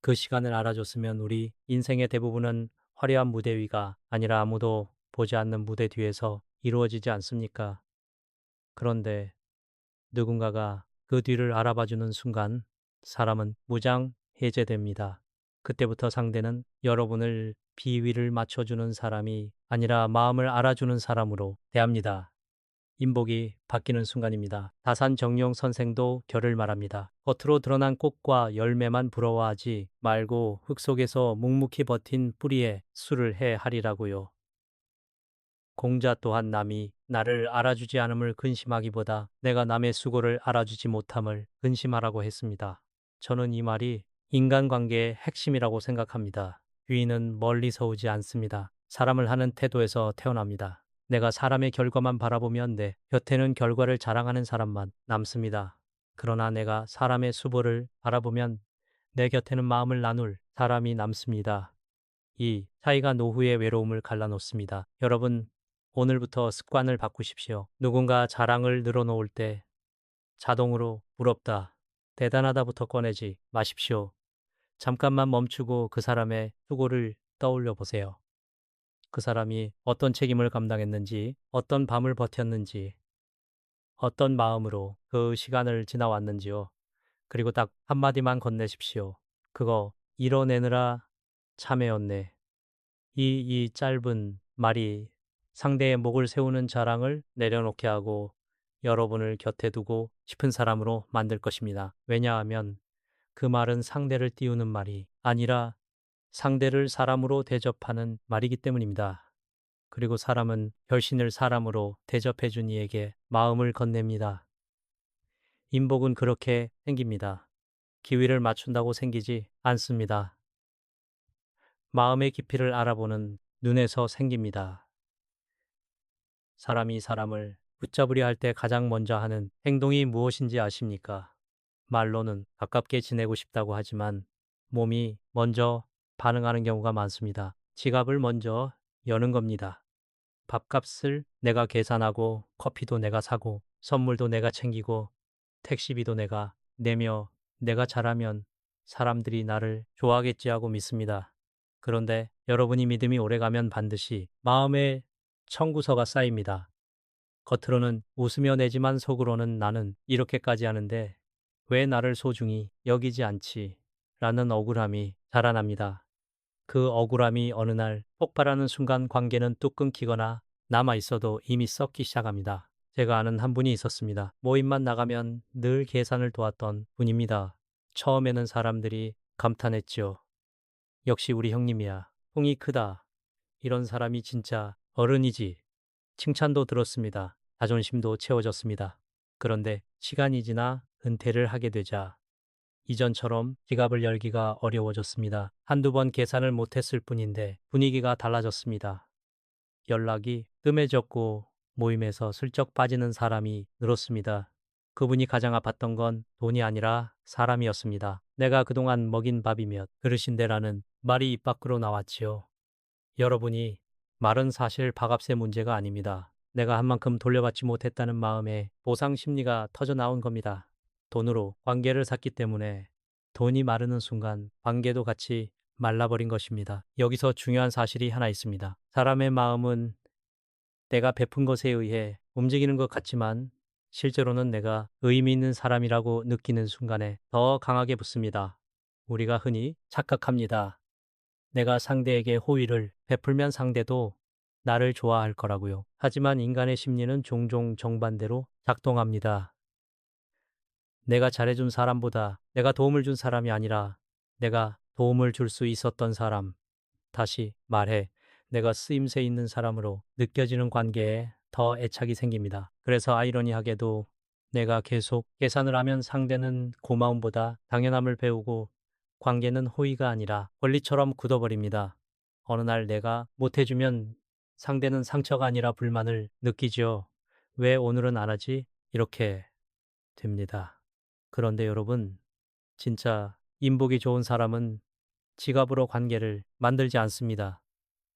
그 시간을 알아줬으면 우리 인생의 대부분은 화려한 무대 위가 아니라 아무도 보지 않는 무대 뒤에서 이루어지지 않습니까? 그런데 누군가가 그 뒤를 알아봐주는 순간 사람은 무장해제됩니다. 그때부터 상대는 여러분을 비위를 맞춰주는 사람이 아니라 마음을 알아주는 사람으로 대합니다. 인복이 바뀌는 순간입니다. 다산정용 선생도 결을 말합니다. 겉으로 드러난 꽃과 열매만 부러워하지 말고 흙 속에서 묵묵히 버틴 뿌리에 수를 해 하리라고요. 공자 또한 남이 나를 알아주지 않음을 근심하기보다 내가 남의 수고를 알아주지 못함을 근심하라고 했습니다. 저는 이 말이 인간관계의 핵심이라고 생각합니다. 주인은 멀리서 오지 않습니다. 사람을 하는 태도에서 태어납니다. 내가 사람의 결과만 바라보면 내 곁에는 결과를 자랑하는 사람만 남습니다. 그러나 내가 사람의 수고를 바라보면 내 곁에는 마음을 나눌 사람이 남습니다. 이 차이가 노후의 외로움을 갈라놓습니다. 여러분, 오늘부터 습관을 바꾸십시오. 누군가 자랑을 늘어놓을 때 자동으로 부럽다, 대단하다부터 꺼내지 마십시오. 잠깐만 멈추고 그 사람의 수고를 떠올려 보세요. 그 사람이 어떤 책임을 감당했는지, 어떤 밤을 버텼는지, 어떤 마음으로 그 시간을 지나왔는지요. 그리고 딱 한마디만 건네십시오. 그거 이뤄내느라 참회였네. 이 짧은 말이 상대의 목을 세우는 자랑을 내려놓게 하고 여러분을 곁에 두고 싶은 사람으로 만들 것입니다. 왜냐하면 그 말은 상대를 띄우는 말이 아니라 상대를 사람으로 대접하는 말이기 때문입니다. 그리고 사람은 결신을 사람으로 대접해 준 이에게 마음을 건넵니다. 인복은 그렇게 생깁니다. 기회를 맞춘다고 생기지 않습니다. 마음의 깊이를 알아보는 눈에서 생깁니다. 사람이 사람을 붙잡으려 할 때 가장 먼저 하는 행동이 무엇인지 아십니까? 말로는 가깝게 지내고 싶다고 하지만 몸이 먼저 반응하는 경우가 많습니다. 지갑을 먼저 여는 겁니다. 밥값을 내가 계산하고 커피도 내가 사고 선물도 내가 챙기고 택시비도 내가 내며 내가 잘하면 사람들이 나를 좋아하겠지 하고 믿습니다. 그런데 여러분이 믿음이 오래가면 반드시 마음에 청구서가 쌓입니다. 겉으로는 웃으며 내지만 속으로는 나는 이렇게까지 하는데 왜 나를 소중히 여기지 않지? 라는 억울함이 자라납니다. 그 억울함이 어느 날 폭발하는 순간 관계는 뚝 끊기거나 남아 있어도 이미 썩기 시작합니다. 제가 아는 한 분이 있었습니다. 모임만 나가면 늘 계산을 도왔던 분입니다. 처음에는 사람들이 감탄했지요. 역시 우리 형님이야. 통이 크다. 이런 사람이 진짜 어른이지. 칭찬도 들었습니다. 자존심도 채워졌습니다. 그런데 시간이 지나 은퇴를 하게 되자 이전처럼 지갑을 열기가 어려워졌습니다. 한두 번 계산을 못했을 뿐인데 분위기가 달라졌습니다. 연락이 뜸해졌고 모임에서 슬쩍 빠지는 사람이 늘었습니다. 그분이 가장 아팠던 건 돈이 아니라 사람이었습니다. 내가 그동안 먹인 밥이 몇 그릇인데라는 말이 입 밖으로 나왔지요. 여러분이 말은 사실 밥값의 문제가 아닙니다. 내가 한 만큼 돌려받지 못했다는 마음에 보상 심리가 터져 나온 겁니다. 돈으로 관계를 샀기 때문에 돈이 마르는 순간 관계도 같이 말라버린 것입니다. 여기서 중요한 사실이 하나 있습니다. 사람의 마음은 내가 베푼 것에 의해 움직이는 것 같지만 실제로는 내가 의미 있는 사람이라고 느끼는 순간에 더 강하게 붙습니다. 우리가 흔히 착각합니다. 내가 상대에게 호의를 베풀면 상대도 나를 좋아할 거라고요. 하지만 인간의 심리는 종종 정반대로 작동합니다. 내가 잘해준 사람보다 내가 도움을 준 사람이 아니라 내가 도움을 줄 수 있었던 사람, 다시 말해 내가 쓰임새 있는 사람으로 느껴지는 관계에 더 애착이 생깁니다. 그래서 아이러니하게도 내가 계속 계산을 하면 상대는 고마움보다 당연함을 배우고 관계는 호의가 아니라 권리처럼 굳어버립니다. 어느 날 내가 못해주면 상대는 상처가 아니라 불만을 느끼죠. 왜 오늘은 안 하지? 이렇게 됩니다. 그런데 여러분, 진짜 인복이 좋은 사람은 지갑으로 관계를 만들지 않습니다.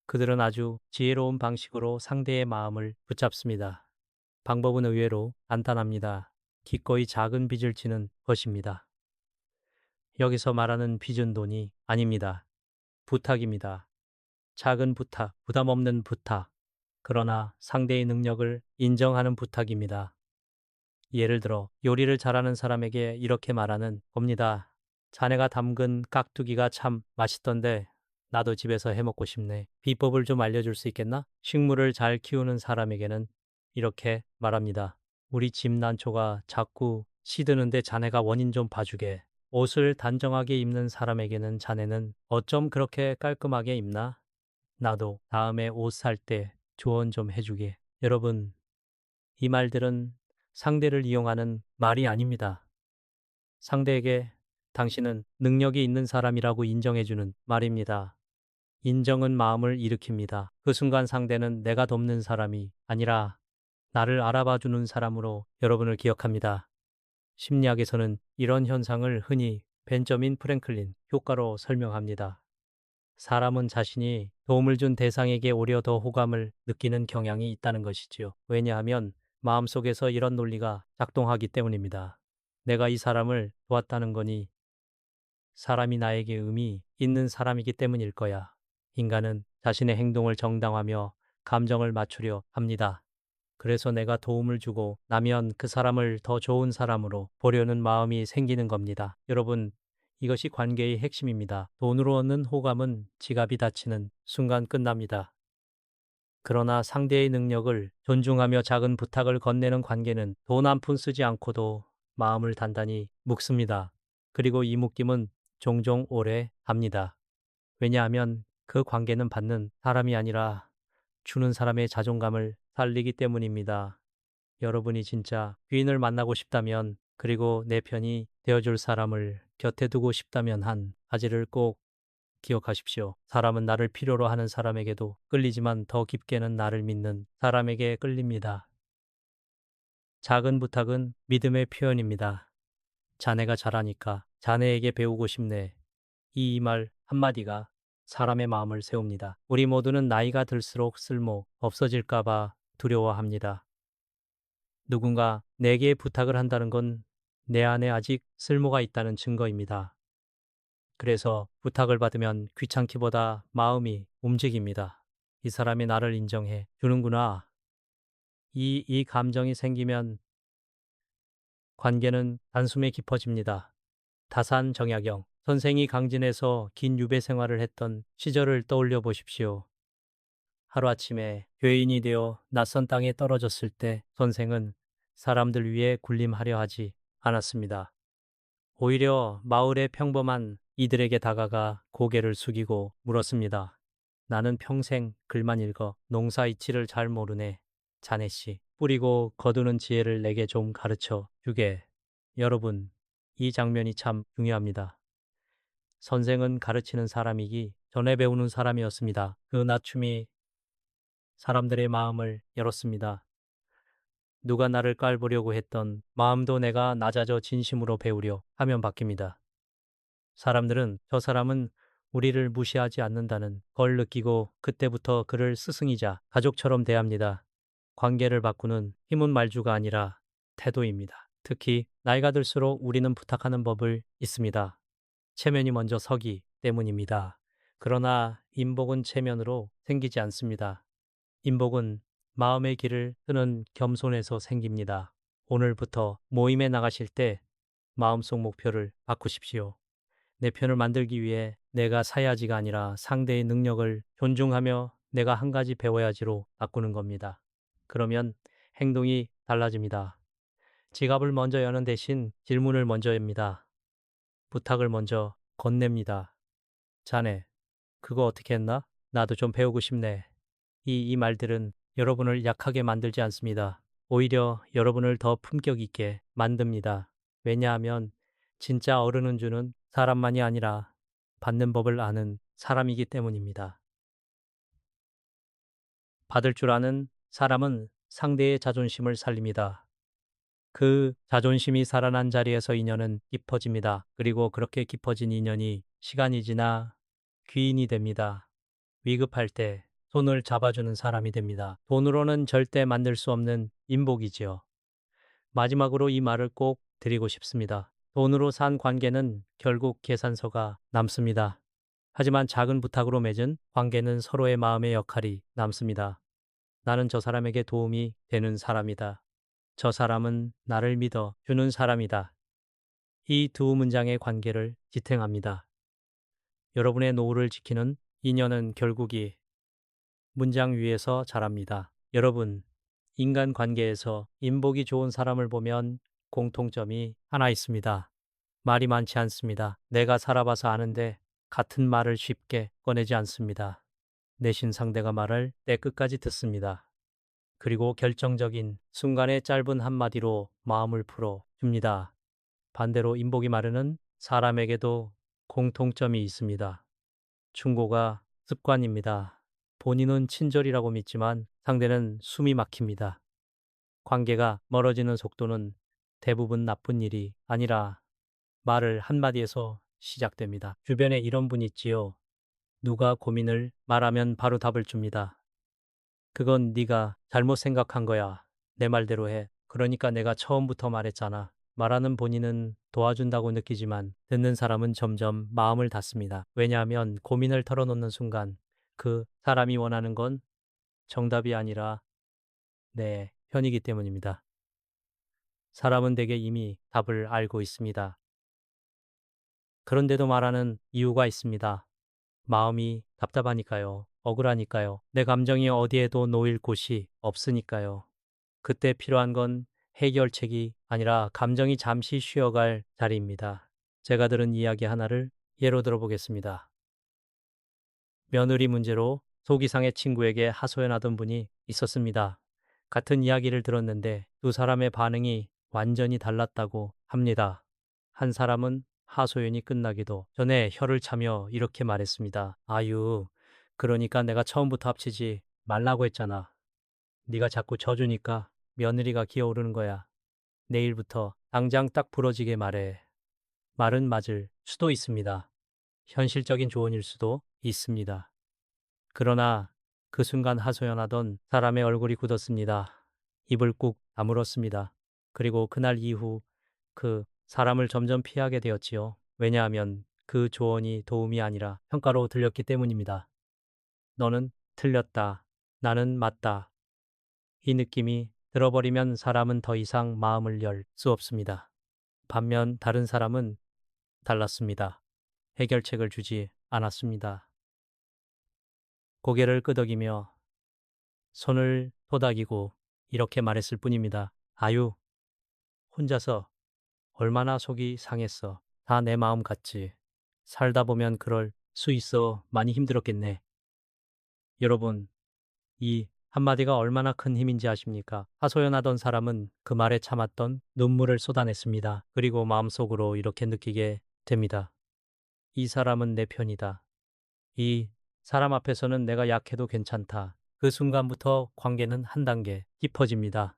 그들은 아주 지혜로운 방식으로 상대의 마음을 붙잡습니다. 방법은 의외로 간단합니다. 기꺼이 작은 빚을 지는 것입니다. 여기서 말하는 빚은 돈이 아닙니다. 부탁입니다. 작은 부탁, 부담 없는 부탁. 그러나 상대의 능력을 인정하는 부탁입니다. 예를 들어 요리를 잘하는 사람에게 이렇게 말하는 겁니다. 자네가 담근 깍두기가 참 맛있던데 나도 집에서 해먹고 싶네. 비법을 좀 알려줄 수 있겠나? 식물을 잘 키우는 사람에게는 이렇게 말합니다. 우리 집 난초가 자꾸 시드는데 자네가 원인 좀 봐주게. 옷을 단정하게 입는 사람에게는 자네는 어쩜 그렇게 깔끔하게 입나? 나도 다음에 옷 살 때 조언 좀 해주게. 여러분, 이 말들은 상대를 이용하는 말이 아닙니다. 상대에게 당신은 능력이 있는 사람이라고 인정해주는 말입니다. 인정은 마음을 일으킵니다. 그 순간 상대는 내가 돕는 사람이 아니라 나를 알아봐 주는 사람으로 여러분을 기억합니다. 심리학에서는 이런 현상을 흔히 벤저민 프랭클린 효과로 설명합니다. 사람은 자신이 도움을 준 대상에게 오히려 더 호감을 느끼는 경향이 있다는 것이지요. 왜냐하면 마음속에서 이런 논리가 작동하기 때문입니다. 내가 이 사람을 도왔다는 거니 사람이 나에게 의미 있는 사람이기 때문일 거야. 인간은 자신의 행동을 정당화하며 감정을 맞추려 합니다. 그래서 내가 도움을 주고 나면 그 사람을 더 좋은 사람으로 보려는 마음이 생기는 겁니다. 여러분, 이것이 관계의 핵심입니다. 돈으로 얻는 호감은 지갑이 닫히는 순간 끝납니다. 그러나 상대의 능력을 존중하며 작은 부탁을 건네는 관계는 돈 한 푼 쓰지 않고도 마음을 단단히 묶습니다. 그리고 이 묶임은 종종 오래 갑니다. 왜냐하면 그 관계는 받는 사람이 아니라 주는 사람의 자존감을 살리기 때문입니다. 여러분이 진짜 귀인을 만나고 싶다면, 그리고 내 편이 되어줄 사람을 곁에 두고 싶다면 한 가지를 꼭 기억하십시오. 사람은 나를 필요로 하는 사람에게도 끌리지만 더 깊게는 나를 믿는 사람에게 끌립니다. 작은 부탁은 믿음의 표현입니다. 자네가 잘하니까 자네에게 배우고 싶네. 이 말 한마디가 사람의 마음을 세웁니다. 우리 모두는 나이가 들수록 쓸모 없어질까봐 두려워합니다. 누군가 내게 부탁을 한다는 건 내 안에 아직 쓸모가 있다는 증거입니다. 그래서 부탁을 받으면 귀찮기보다 마음이 움직입니다. 이 사람이 나를 인정해 주는구나. 이 감정이 생기면 관계는 단숨에 깊어집니다. 다산 정약용 선생이 강진에서 긴 유배 생활을 했던 시절을 떠올려 보십시오. 하루아침에 교인이 되어 낯선 땅에 떨어졌을 때 선생은 사람들 위해 군림하려 하지 않았습니다. 오히려 마을의 평범한 이들에게 다가가 고개를 숙이고 물었습니다. 나는 평생 글만 읽어 농사 이치를 잘 모르네. 자네씨, 뿌리고 거두는 지혜를 내게 좀 가르쳐 주게. 여러분, 이 장면이 참 중요합니다. 선생은 가르치는 사람이기 전에 배우는 사람이었습니다. 그 낮춤이 사람들의 마음을 열었습니다. 누가 나를 깔보려고 했던 마음도 내가 낮아져 진심으로 배우려 하면 바뀝니다. 사람들은 저 사람은 우리를 무시하지 않는다는 걸 느끼고 그때부터 그를 스승이자 가족처럼 대합니다. 관계를 바꾸는 힘은 말주가 아니라 태도입니다. 특히 나이가 들수록 우리는 부탁하는 법을 있습니다. 체면이 먼저 서기 때문입니다. 그러나 인복은 체면으로 생기지 않습니다. 인복은 마음의 길을 뜨는 겸손에서 생깁니다. 오늘부터 모임에 나가실 때 마음속 목표를 바꾸십시오. 내 편을 만들기 위해 내가 사야지가 아니라 상대의 능력을 존중하며 내가 한 가지 배워야지로 바꾸는 겁니다. 그러면 행동이 달라집니다. 지갑을 먼저 여는 대신 질문을 먼저 합니다. 부탁을 먼저 건넵니다. 자네, 그거 어떻게 했나? 나도 좀 배우고 싶네. 이 말들은 여러분을 약하게 만들지 않습니다. 오히려 여러분을 더 품격 있게 만듭니다. 왜냐하면 진짜 어른은 주는 사람만이 아니라 받는 법을 아는 사람이기 때문입니다. 받을 줄 아는 사람은 상대의 자존심을 살립니다. 그 자존심이 살아난 자리에서 인연은 깊어집니다. 그리고 그렇게 깊어진 인연이 시간이 지나 귀인이 됩니다. 위급할 때 손을 잡아주는 사람이 됩니다. 돈으로는 절대 만들 수 없는 인복이지요. 마지막으로 이 말을 꼭 드리고 싶습니다. 돈으로 산 관계는 결국 계산서가 남습니다. 하지만 작은 부탁으로 맺은 관계는 서로의 마음의 역할이 남습니다. 나는 저 사람에게 도움이 되는 사람이다. 저 사람은 나를 믿어 주는 사람이다. 이 두 문장의 관계를 지탱합니다. 여러분의 노후를 지키는 인연은 결국이 문장 위에서 자랍니다. 여러분, 인간관계에서 인복이 좋은 사람을 보면 공통점이 하나 있습니다. 말이 많지 않습니다. 내가 살아봐서 아는데 같은 말을 쉽게 꺼내지 않습니다. 내신 상대가 말할 때 끝까지 듣습니다. 그리고 결정적인 순간의 짧은 한마디로 마음을 풀어 줍니다. 반대로 인복이 마르는 사람에게도 공통점이 있습니다. 충고가 습관입니다. 본인은 친절이라고 믿지만 상대는 숨이 막힙니다. 관계가 멀어지는 속도는 대부분 나쁜 일이 아니라 말을 한마디에서 시작됩니다. 주변에 이런 분 있지요. 누가 고민을 말하면 바로 답을 줍니다. 그건 네가 잘못 생각한 거야. 내 말대로 해. 그러니까 내가 처음부터 말했잖아. 말하는 본인은 도와준다고 느끼지만 듣는 사람은 점점 마음을 닫습니다. 왜냐하면 고민을 털어놓는 순간 그 사람이 원하는 건 정답이 아니라 내 편이기 때문입니다. 사람은 대개 이미 답을 알고 있습니다. 그런데도 말하는 이유가 있습니다. 마음이 답답하니까요. 억울하니까요. 내 감정이 어디에도 놓일 곳이 없으니까요. 그때 필요한 건 해결책이 아니라 감정이 잠시 쉬어갈 자리입니다. 제가 들은 이야기 하나를 예로 들어보겠습니다. 며느리 문제로 속이 상해 친구에게 하소연하던 분이 있었습니다. 같은 이야기를 들었는데 두 사람의 반응이 완전히 달랐다고 합니다. 한 사람은 하소연이 끝나기도 전에 혀를 차며 이렇게 말했습니다. 아유, 그러니까 내가 처음부터 합치지 말라고 했잖아. 네가 자꾸 져주니까 며느리가 기어오르는 거야. 내일부터 당장 딱 부러지게 말해. 말은 맞을 수도 있습니다. 현실적인 조언일 수도 있습니다. 그러나 그 순간 하소연하던 사람의 얼굴이 굳었습니다. 입을 꾹 다물었습니다. 그리고 그날 이후 그 사람을 점점 피하게 되었지요. 왜냐하면 그 조언이 도움이 아니라 평가로 들렸기 때문입니다. 너는 틀렸다. 나는 맞다. 이 느낌이 들어버리면 사람은 더 이상 마음을 열 수 없습니다. 반면 다른 사람은 달랐습니다. 해결책을 주지 않았습니다. 고개를 끄덕이며 손을 토닥이고 이렇게 말했을 뿐입니다. 아유, 혼자서 얼마나 속이 상했어. 다 내 마음 같지. 살다 보면 그럴 수 있어. 많이 힘들었겠네. 여러분, 이 한마디가 얼마나 큰 힘인지 아십니까? 하소연하던 사람은 그 말에 참았던 눈물을 쏟아냈습니다. 그리고 마음속으로 이렇게 느끼게 됩니다. 이 사람은 내 편이다. 이 사람 앞에서는 내가 약해도 괜찮다. 그 순간부터 관계는 한 단계 깊어집니다.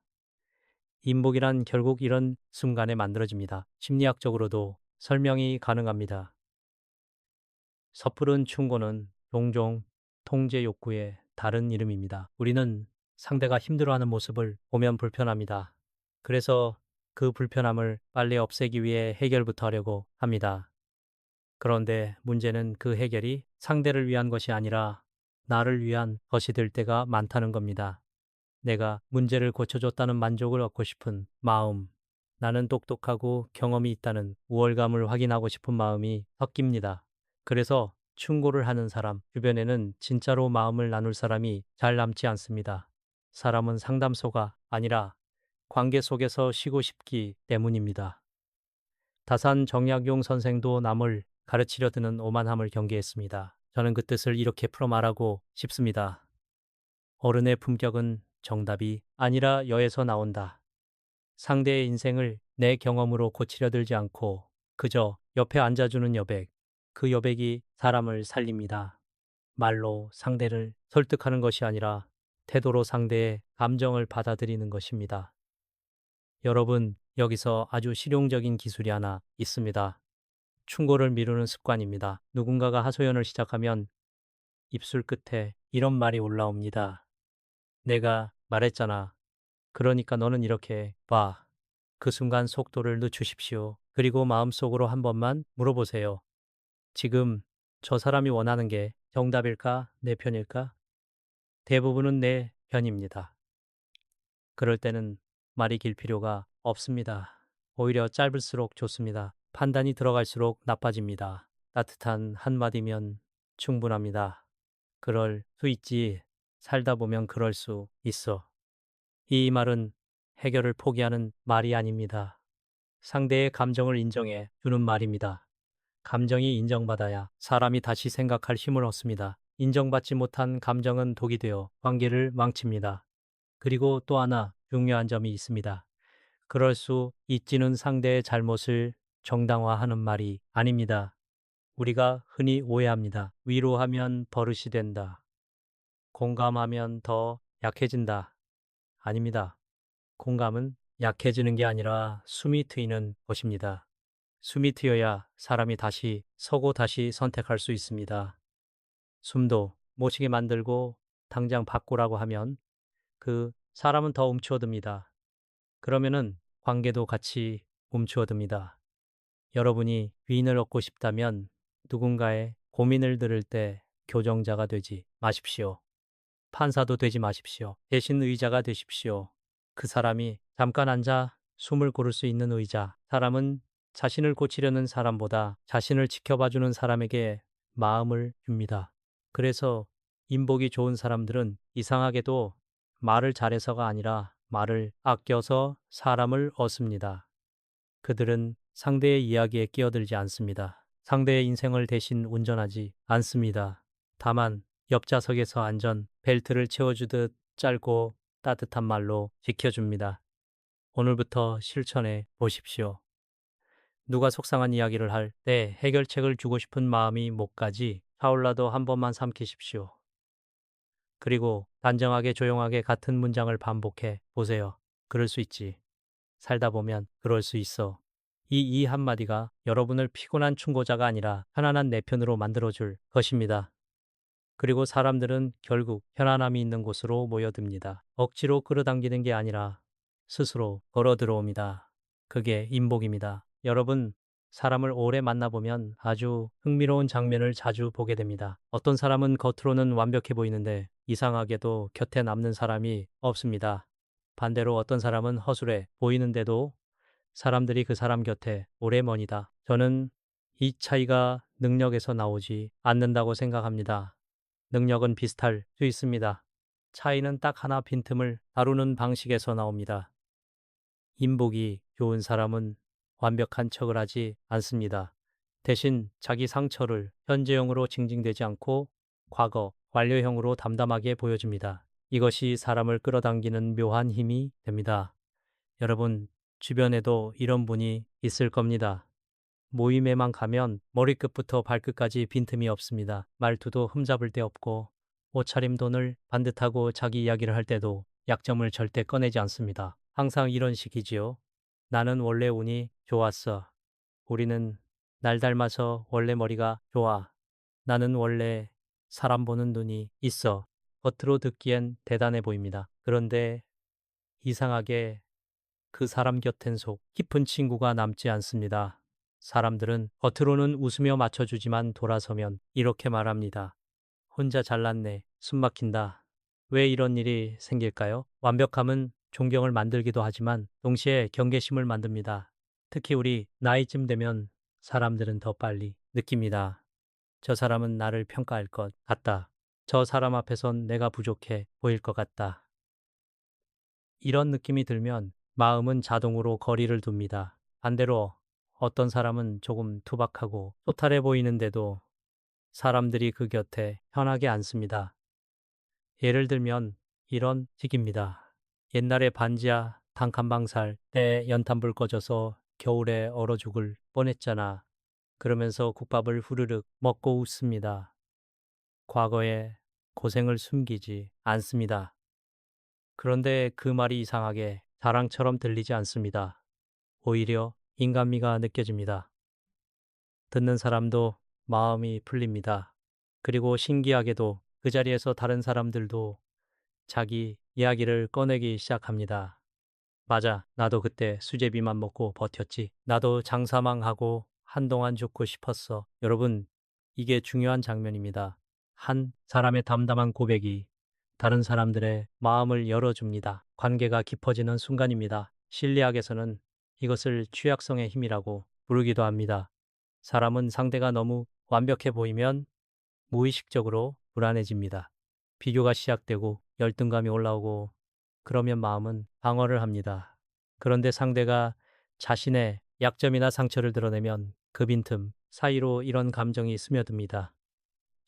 인복이란 결국 이런 순간에 만들어집니다. 심리학적으로도 설명이 가능합니다. 섣부른 충고는 종종 통제 욕구의 다른 이름입니다. 우리는 상대가 힘들어하는 모습을 보면 불편합니다. 그래서 그 불편함을 빨리 없애기 위해 해결부터 하려고 합니다. 그런데 문제는 그 해결이 상대를 위한 것이 아니라 나를 위한 것이 될 때가 많다는 겁니다. 내가 문제를 고쳐줬다는 만족을 얻고 싶은 마음, 나는 똑똑하고 경험이 있다는 우월감을 확인하고 싶은 마음이 섞입니다. 그래서 충고를 하는 사람, 주변에는 진짜로 마음을 나눌 사람이 잘 남지 않습니다. 사람은 상담소가 아니라 관계 속에서 쉬고 싶기 때문입니다. 다산 정약용 선생도 남을 가르치려 드는 오만함을 경계했습니다. 저는 그 뜻을 이렇게 풀어 말하고 싶습니다. 어른의 품격은 정답이 아니라 여에서 나온다. 상대의 인생을 내 경험으로 고치려 들지 않고 그저 옆에 앉아주는 여백, 그 여백이 사람을 살립니다. 말로 상대를 설득하는 것이 아니라 태도로 상대의 감정을 받아들이는 것입니다. 여러분, 여기서 아주 실용적인 기술이 하나 있습니다. 충고를 미루는 습관입니다. 누군가가 하소연을 시작하면 입술 끝에 이런 말이 올라옵니다. 내가 말했잖아. 그러니까 너는 이렇게 봐. 그 순간 속도를 늦추십시오. 그리고 마음속으로 한 번만 물어보세요. 지금 저 사람이 원하는 게 정답일까? 내 편일까? 대부분은 내 편입니다. 그럴 때는 말이 길 필요가 없습니다. 오히려 짧을수록 좋습니다. 판단이 들어갈수록 나빠집니다. 따뜻한 한마디면 충분합니다. 그럴 수 있지. 살다 보면 그럴 수 있어. 이 말은 해결을 포기하는 말이 아닙니다. 상대의 감정을 인정해 주는 말입니다. 감정이 인정받아야 사람이 다시 생각할 힘을 얻습니다. 인정받지 못한 감정은 독이 되어 관계를 망칩니다. 그리고 또 하나 중요한 점이 있습니다. 그럴 수 있지는 상대의 잘못을 정당화하는 말이 아닙니다. 우리가 흔히 오해합니다. 위로하면 버릇이 된다. 공감하면 더 약해진다. 아닙니다. 공감은 약해지는 게 아니라 숨이 트이는 것입니다. 숨이 트여야 사람이 다시 서고 다시 선택할 수 있습니다. 숨도 못 쉬게 만들고 당장 바꾸라고 하면 그 사람은 더 움츠러듭니다. 그러면은 관계도 같이 움츠러듭니다. 여러분이 위인을 얻고 싶다면 누군가의 고민을 들을 때 교정자가 되지 마십시오. 판사도 되지 마십시오. 대신 의자가 되십시오. 그 사람이 잠깐 앉아 숨을 고를 수 있는 의자. 사람은 자신을 고치려는 사람보다 자신을 지켜봐주는 사람에게 마음을 줍니다. 그래서 인복이 좋은 사람들은 이상하게도 말을 잘해서가 아니라 말을 아껴서 사람을 얻습니다. 그들은 상대의 이야기에 끼어들지 않습니다. 상대의 인생을 대신 운전하지 않습니다. 다만 옆좌석에서 안전 벨트를 채워주듯 짧고 따뜻한 말로 지켜줍니다. 오늘부터 실천해 보십시오. 누가 속상한 이야기를 할 때 해결책을 주고 싶은 마음이 목까지 차올라도 한 번만 삼키십시오. 그리고 단정하게 조용하게 같은 문장을 반복해 보세요. 그럴 수 있지. 살다 보면 그럴 수 있어. 이 한마디가 여러분을 피곤한 충고자가 아니라 편안한 내 편으로 만들어줄 것입니다. 그리고 사람들은 결국 편안함이 있는 곳으로 모여듭니다. 억지로 끌어당기는 게 아니라 스스로 걸어 들어옵니다. 그게 인복입니다. 여러분, 사람을 오래 만나보면 아주 흥미로운 장면을 자주 보게 됩니다. 어떤 사람은 겉으로는 완벽해 보이는데 이상하게도 곁에 남는 사람이 없습니다. 반대로 어떤 사람은 허술해 보이는데도 사람들이 그 사람 곁에 오래 머니다. 저는 이 차이가 능력에서 나오지 않는다고 생각합니다. 능력은 비슷할 수 있습니다. 차이는 딱 하나 빈틈을 다루는 방식에서 나옵니다. 인복이 좋은 사람은 완벽한 척을 하지 않습니다. 대신 자기 상처를 현재형으로 징징대지 않고 과거, 완료형으로 담담하게 보여줍니다. 이것이 사람을 끌어당기는 묘한 힘이 됩니다. 여러분, 주변에도 이런 분이 있을 겁니다. 모임에만 가면 머리끝부터 발끝까지 빈틈이 없습니다. 말투도 흠잡을 데 없고 옷차림도 늘 반듯하고 자기 이야기를 할 때도 약점을 절대 꺼내지 않습니다. 항상 이런 식이지요. 나는 원래 운이 좋았어. 우리는 날 닮아서 원래 머리가 좋아. 나는 원래 사람 보는 눈이 있어. 겉으로 듣기엔 대단해 보입니다. 그런데 이상하게 그 사람 곁엔 속 깊은 친구가 남지 않습니다. 사람들은 겉으로는 웃으며 맞춰주지만 돌아서면 이렇게 말합니다. 혼자 잘났네. 숨 막힌다. 왜 이런 일이 생길까요? 완벽함은 존경을 만들기도 하지만 동시에 경계심을 만듭니다. 특히 우리 나이쯤 되면 사람들은 더 빨리 느낍니다. 저 사람은 나를 평가할 것 같다. 저 사람 앞에선 내가 부족해 보일 것 같다. 이런 느낌이 들면 마음은 자동으로 거리를 둡니다. 반대로 어떤 사람은 조금 투박하고 소탈해 보이는데도 사람들이 그 곁에 편하게 앉습니다. 예를 들면 이런 식입니다. 옛날에 반지하 단칸방 살 때 연탄불 꺼져서 겨울에 얼어 죽을 뻔했잖아. 그러면서 국밥을 후루룩 먹고 웃습니다. 과거의 고생을 숨기지 않습니다. 그런데 그 말이 이상하게 자랑처럼 들리지 않습니다. 오히려 인간미가 느껴집니다. 듣는 사람도 마음이 풀립니다. 그리고 신기하게도 그 자리에서 다른 사람들도 자기 이야기를 꺼내기 시작합니다. 맞아, 나도 그때 수제비만 먹고 버텼지. 나도 장사망하고 한동안 죽고 싶었어. 여러분, 이게 중요한 장면입니다. 한 사람의 담담한 고백이 다른 사람들의 마음을 열어줍니다. 관계가 깊어지는 순간입니다. 심리학에서는 이것을 취약성의 힘이라고 부르기도 합니다. 사람은 상대가 너무 완벽해 보이면 무의식적으로 불안해집니다. 비교가 시작되고 열등감이 올라오고 그러면 마음은 방어를 합니다. 그런데 상대가 자신의 약점이나 상처를 드러내면 그 빈틈 사이로 이런 감정이 스며듭니다.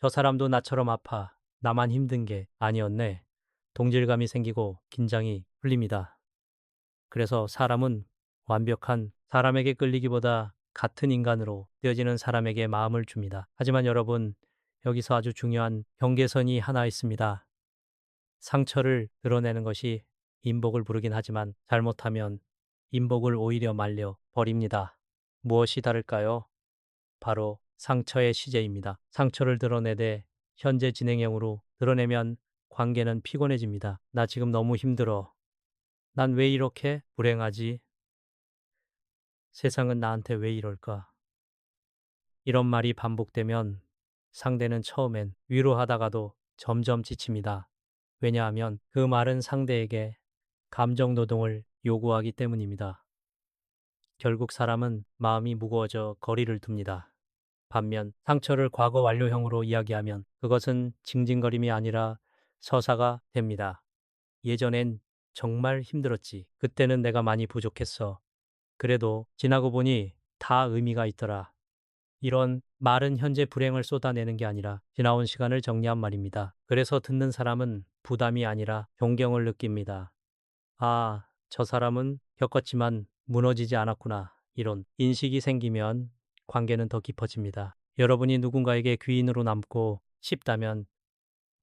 저 사람도 나처럼 아파. 나만 힘든 게 아니었네. 동질감이 생기고 긴장이 풀립니다. 그래서 사람은 완벽한 사람에게 끌리기보다 같은 인간으로 되어지는 사람에게 마음을 줍니다. 하지만 여러분, 여기서 아주 중요한 경계선이 하나 있습니다. 상처를 드러내는 것이 인복을 부르긴 하지만 잘못하면 인복을 오히려 말려 버립니다. 무엇이 다를까요? 바로 상처의 시제입니다. 상처를 드러내되 현재 진행형으로 드러내면 관계는 피곤해집니다. 나 지금 너무 힘들어. 난 왜 이렇게 불행하지? 세상은 나한테 왜 이럴까? 이런 말이 반복되면 상대는 처음엔 위로하다가도 점점 지칩니다. 왜냐하면 그 말은 상대에게 감정 노동을 요구하기 때문입니다. 결국 사람은 마음이 무거워져 거리를 둡니다. 반면 상처를 과거 완료형으로 이야기하면 그것은 징징거림이 아니라 서사가 됩니다. 예전엔 정말 힘들었지. 그때는 내가 많이 부족했어. 그래도 지나고 보니 다 의미가 있더라. 이런 말은 현재 불행을 쏟아내는 게 아니라 지나온 시간을 정리한 말입니다. 그래서 듣는 사람은 부담이 아니라 존경을 느낍니다. 아, 저 사람은 겪었지만 무너지지 않았구나. 이런 인식이 생기면 관계는 더 깊어집니다. 여러분이 누군가에게 귀인으로 남고 싶다면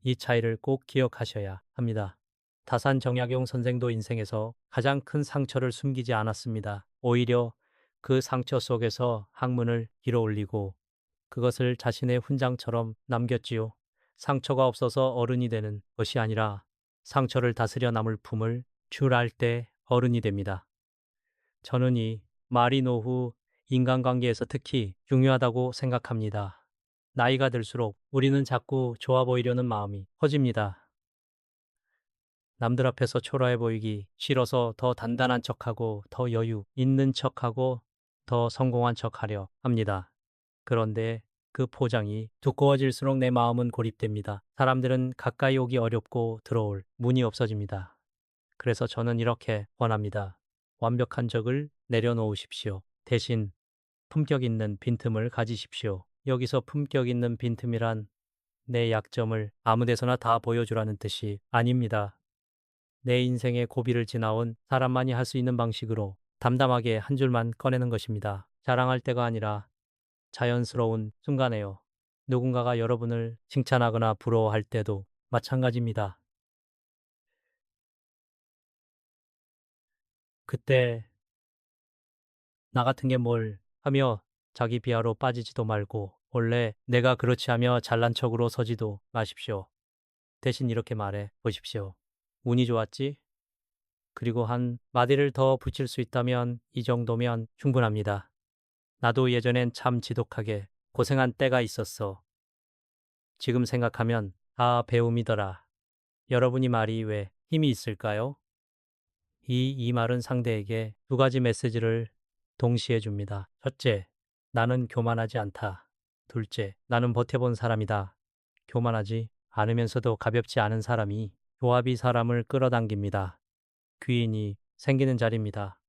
이 차이를 꼭 기억하셔야 합니다. 다산 정약용 선생도 인생에서 가장 큰 상처를 숨기지 않았습니다. 오히려 그 상처 속에서 학문을 길어올리고 그것을 자신의 훈장처럼 남겼지요. 상처가 없어서 어른이 되는 것이 아니라 상처를 다스려 남을 품을 줄 알 때 어른이 됩니다. 저는 이 말이 노후 인간관계에서 특히 중요하다고 생각합니다. 나이가 들수록 우리는 자꾸 좋아 보이려는 마음이 커집니다. 남들 앞에서 초라해 보이기 싫어서 더 단단한 척하고 더 여유 있는 척하고 더 성공한 척하려 합니다. 그런데 그 포장이 두꺼워질수록 내 마음은 고립됩니다. 사람들은 가까이 오기 어렵고 들어올 문이 없어집니다. 그래서 저는 이렇게 권합니다. 완벽한 적을 내려놓으십시오. 대신 품격 있는 빈틈을 가지십시오. 여기서 품격 있는 빈틈이란 내 약점을 아무 데서나 다 보여주라는 뜻이 아닙니다. 내 인생의 고비를 지나온 사람만이 할 수 있는 방식으로 담담하게 한 줄만 꺼내는 것입니다. 자랑할 때가 아니라 자연스러운 순간에요. 누군가가 여러분을 칭찬하거나 부러워할 때도 마찬가지입니다. 그때 나 같은 게 뭘 하며 자기 비하로 빠지지도 말고 원래 내가 그렇지 하며 잘난 척으로 서지도 마십시오. 대신 이렇게 말해 보십시오. 운이 좋았지? 그리고 한 마디를 더 붙일 수 있다면 이 정도면 충분합니다. 나도 예전엔 참 지독하게 고생한 때가 있었어. 지금 생각하면 다 배움이더라. 여러분이 말이 왜 힘이 있을까요? 이 말은 상대에게 두 가지 메시지를 동시에 줍니다. 첫째, 나는 교만하지 않다. 둘째, 나는 버텨본 사람이다. 교만하지 않으면서도 가볍지 않은 사람이 조합이 사람을 끌어당깁니다. 귀인이 생기는 자리입니다.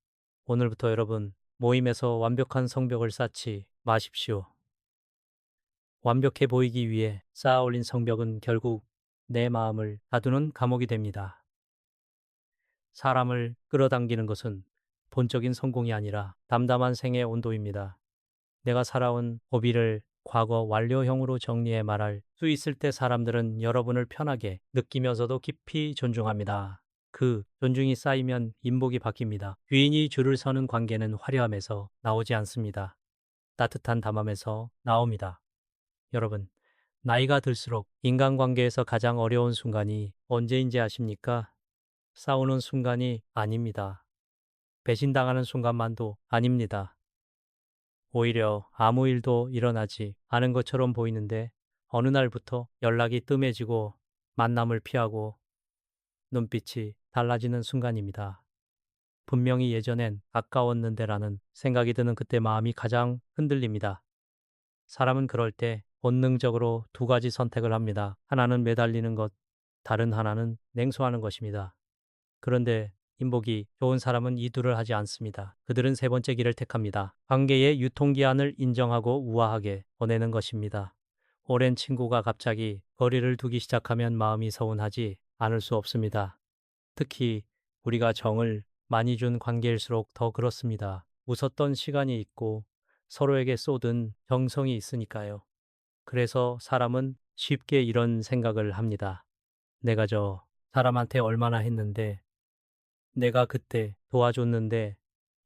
오늘부터 여러분 모임에서 완벽한 성벽을 쌓지 마십시오. 완벽해 보이기 위해 쌓아 올린 성벽은 결국 내 마음을 가두는 감옥이 됩니다. 사람을 끌어당기는 것은 본적인 성공이 아니라 담담한 생의 온도입니다. 내가 살아온 고비를 과거 완료형으로 정리해 말할 수 있을 때 사람들은 여러분을 편하게 느끼면서도 깊이 존중합니다. 그 존중이 쌓이면 인복이 바뀝니다. 귀인이 줄을 서는 관계는 화려함에서 나오지 않습니다. 따뜻한 담함에서 나옵니다. 여러분, 나이가 들수록 인간관계에서 가장 어려운 순간이 언제인지 아십니까? 싸우는 순간이 아닙니다. 배신당하는 순간만도 아닙니다. 오히려 아무 일도 일어나지 않은 것처럼 보이는데 어느 날부터 연락이 뜸해지고 만남을 피하고 눈빛이 달라지는 순간입니다. 분명히 예전엔 가까웠는데라는 생각이 드는 그때 마음이 가장 흔들립니다. 사람은 그럴 때 본능적으로 두 가지 선택을 합니다. 하나는 매달리는 것, 다른 하나는 냉소하는 것입니다. 그런데 인복이 좋은 사람은 이 둘을 하지 않습니다. 그들은 세 번째 길을 택합니다. 관계의 유통기한을 인정하고 우아하게 보내는 것입니다. 오랜 친구가 갑자기 거리를 두기 시작하면 마음이 서운하지 않을 수 없습니다. 특히 우리가 정을 많이 준 관계일수록 더 그렇습니다. 웃었던 시간이 있고 서로에게 쏟은 정성이 있으니까요. 그래서 사람은 쉽게 이런 생각을 합니다. 내가 저 사람한테 얼마나 했는데, 내가 그때 도와줬는데,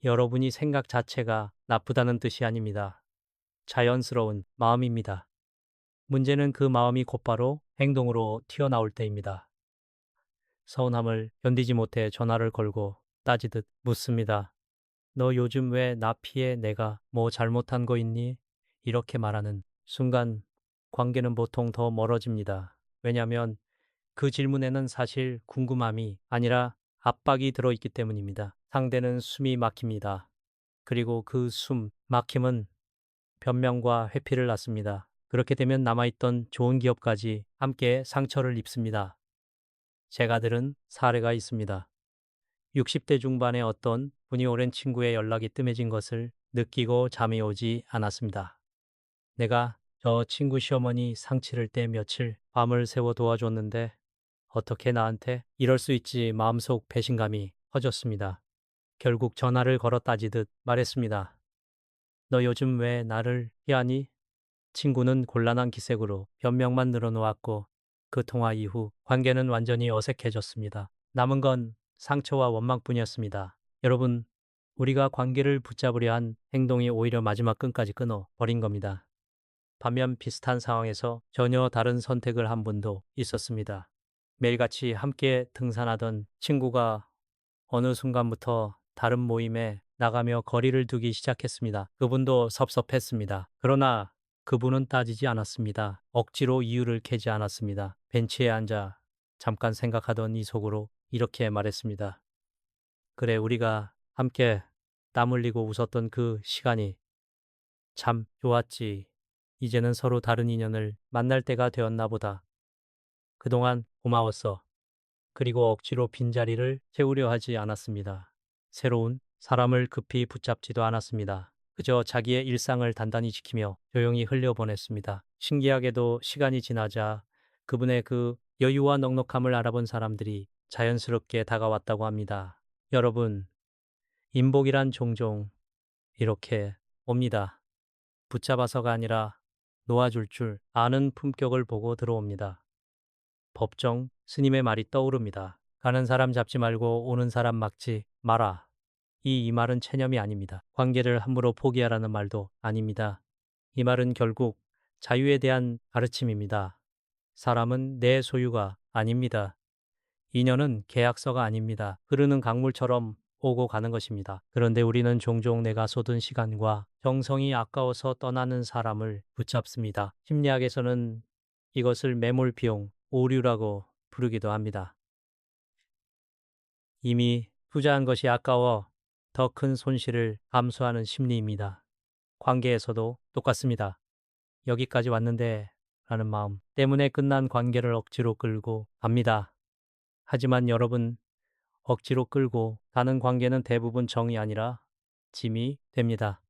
여러분이 생각 자체가 나쁘다는 뜻이 아닙니다. 자연스러운 마음입니다. 문제는 그 마음이 곧바로 행동으로 튀어나올 때입니다. 서운함을 견디지 못해 전화를 걸고 따지듯 묻습니다. 너 요즘 왜 나 피해? 내가 뭐 잘못한 거 있니? 이렇게 말하는 순간 관계는 보통 더 멀어집니다. 왜냐하면 그 질문에는 사실 궁금함이 아니라 압박이 들어있기 때문입니다. 상대는 숨이 막힙니다. 그리고 그 숨 막힘은 변명과 회피를 낳습니다. 그렇게 되면 남아있던 좋은 기업까지 함께 상처를 입습니다. 제가 들은 사례가 있습니다. 60대 중반의 어떤 분이 오랜 친구의 연락이 뜸해진 것을 느끼고 잠이 오지 않았습니다. 내가 저 친구 시어머니 상 치를 때 며칠 밤을 새워 도와줬는데 어떻게 나한테 이럴 수 있지. 마음속 배신감이 커졌습니다. 결국 전화를 걸어 따지듯 말했습니다. 너 요즘 왜 나를 피하니? 친구는 곤란한 기색으로 변명만 늘어놓았고 그 통화 이후 관계는 완전히 어색해졌습니다. 남은 건 상처와 원망뿐이었습니다. 여러분, 우리가 관계를 붙잡으려 한 행동이 오히려 마지막 끈까지 끊어 버린 겁니다. 반면 비슷한 상황에서 전혀 다른 선택을 한 분도 있었습니다. 매일같이 함께 등산하던 친구가 어느 순간부터 다른 모임에 나가며 거리를 두기 시작했습니다. 그분도 섭섭했습니다. 그러나 그분은 따지지 않았습니다. 억지로 이유를 캐지 않았습니다. 벤치에 앉아 잠깐 생각하던 이 속으로 이렇게 말했습니다. 그래, 우리가 함께 땀 흘리고 웃었던 그 시간이 참 좋았지. 이제는 서로 다른 인연을 만날 때가 되었나 보다. 그동안 고마웠어. 그리고 억지로 빈자리를 채우려 하지 않았습니다. 새로운 사람을 급히 붙잡지도 않았습니다. 그저 자기의 일상을 단단히 지키며 조용히 흘려보냈습니다. 신기하게도 시간이 지나자 그분의 그 여유와 넉넉함을 알아본 사람들이 자연스럽게 다가왔다고 합니다. 여러분, 인복이란 종종 이렇게 옵니다. 붙잡아서가 아니라 놓아줄 줄 아는 품격을 보고 들어옵니다. 법정 스님의 말이 떠오릅니다. 가는 사람 잡지 말고 오는 사람 막지 마라. 이 말은 체념이 아닙니다. 관계를 함부로 포기하라는 말도 아닙니다. 이 말은 결국 자유에 대한 가르침입니다. 사람은 내 소유가 아닙니다. 인연은 계약서가 아닙니다. 흐르는 강물처럼 오고 가는 것입니다. 그런데 우리는 종종 내가 쏟은 시간과 정성이 아까워서 떠나는 사람을 붙잡습니다. 심리학에서는 이것을 매몰 비용, 오류라고 부르기도 합니다. 이미 투자한 것이 아까워 더 큰 손실을 감수하는 심리입니다. 관계에서도 똑같습니다. 여기까지 왔는데 라는 마음 때문에 끝난 관계를 억지로 끌고 갑니다. 하지만 여러분, 억지로 끌고 가는 관계는 대부분 정이 아니라 짐이 됩니다.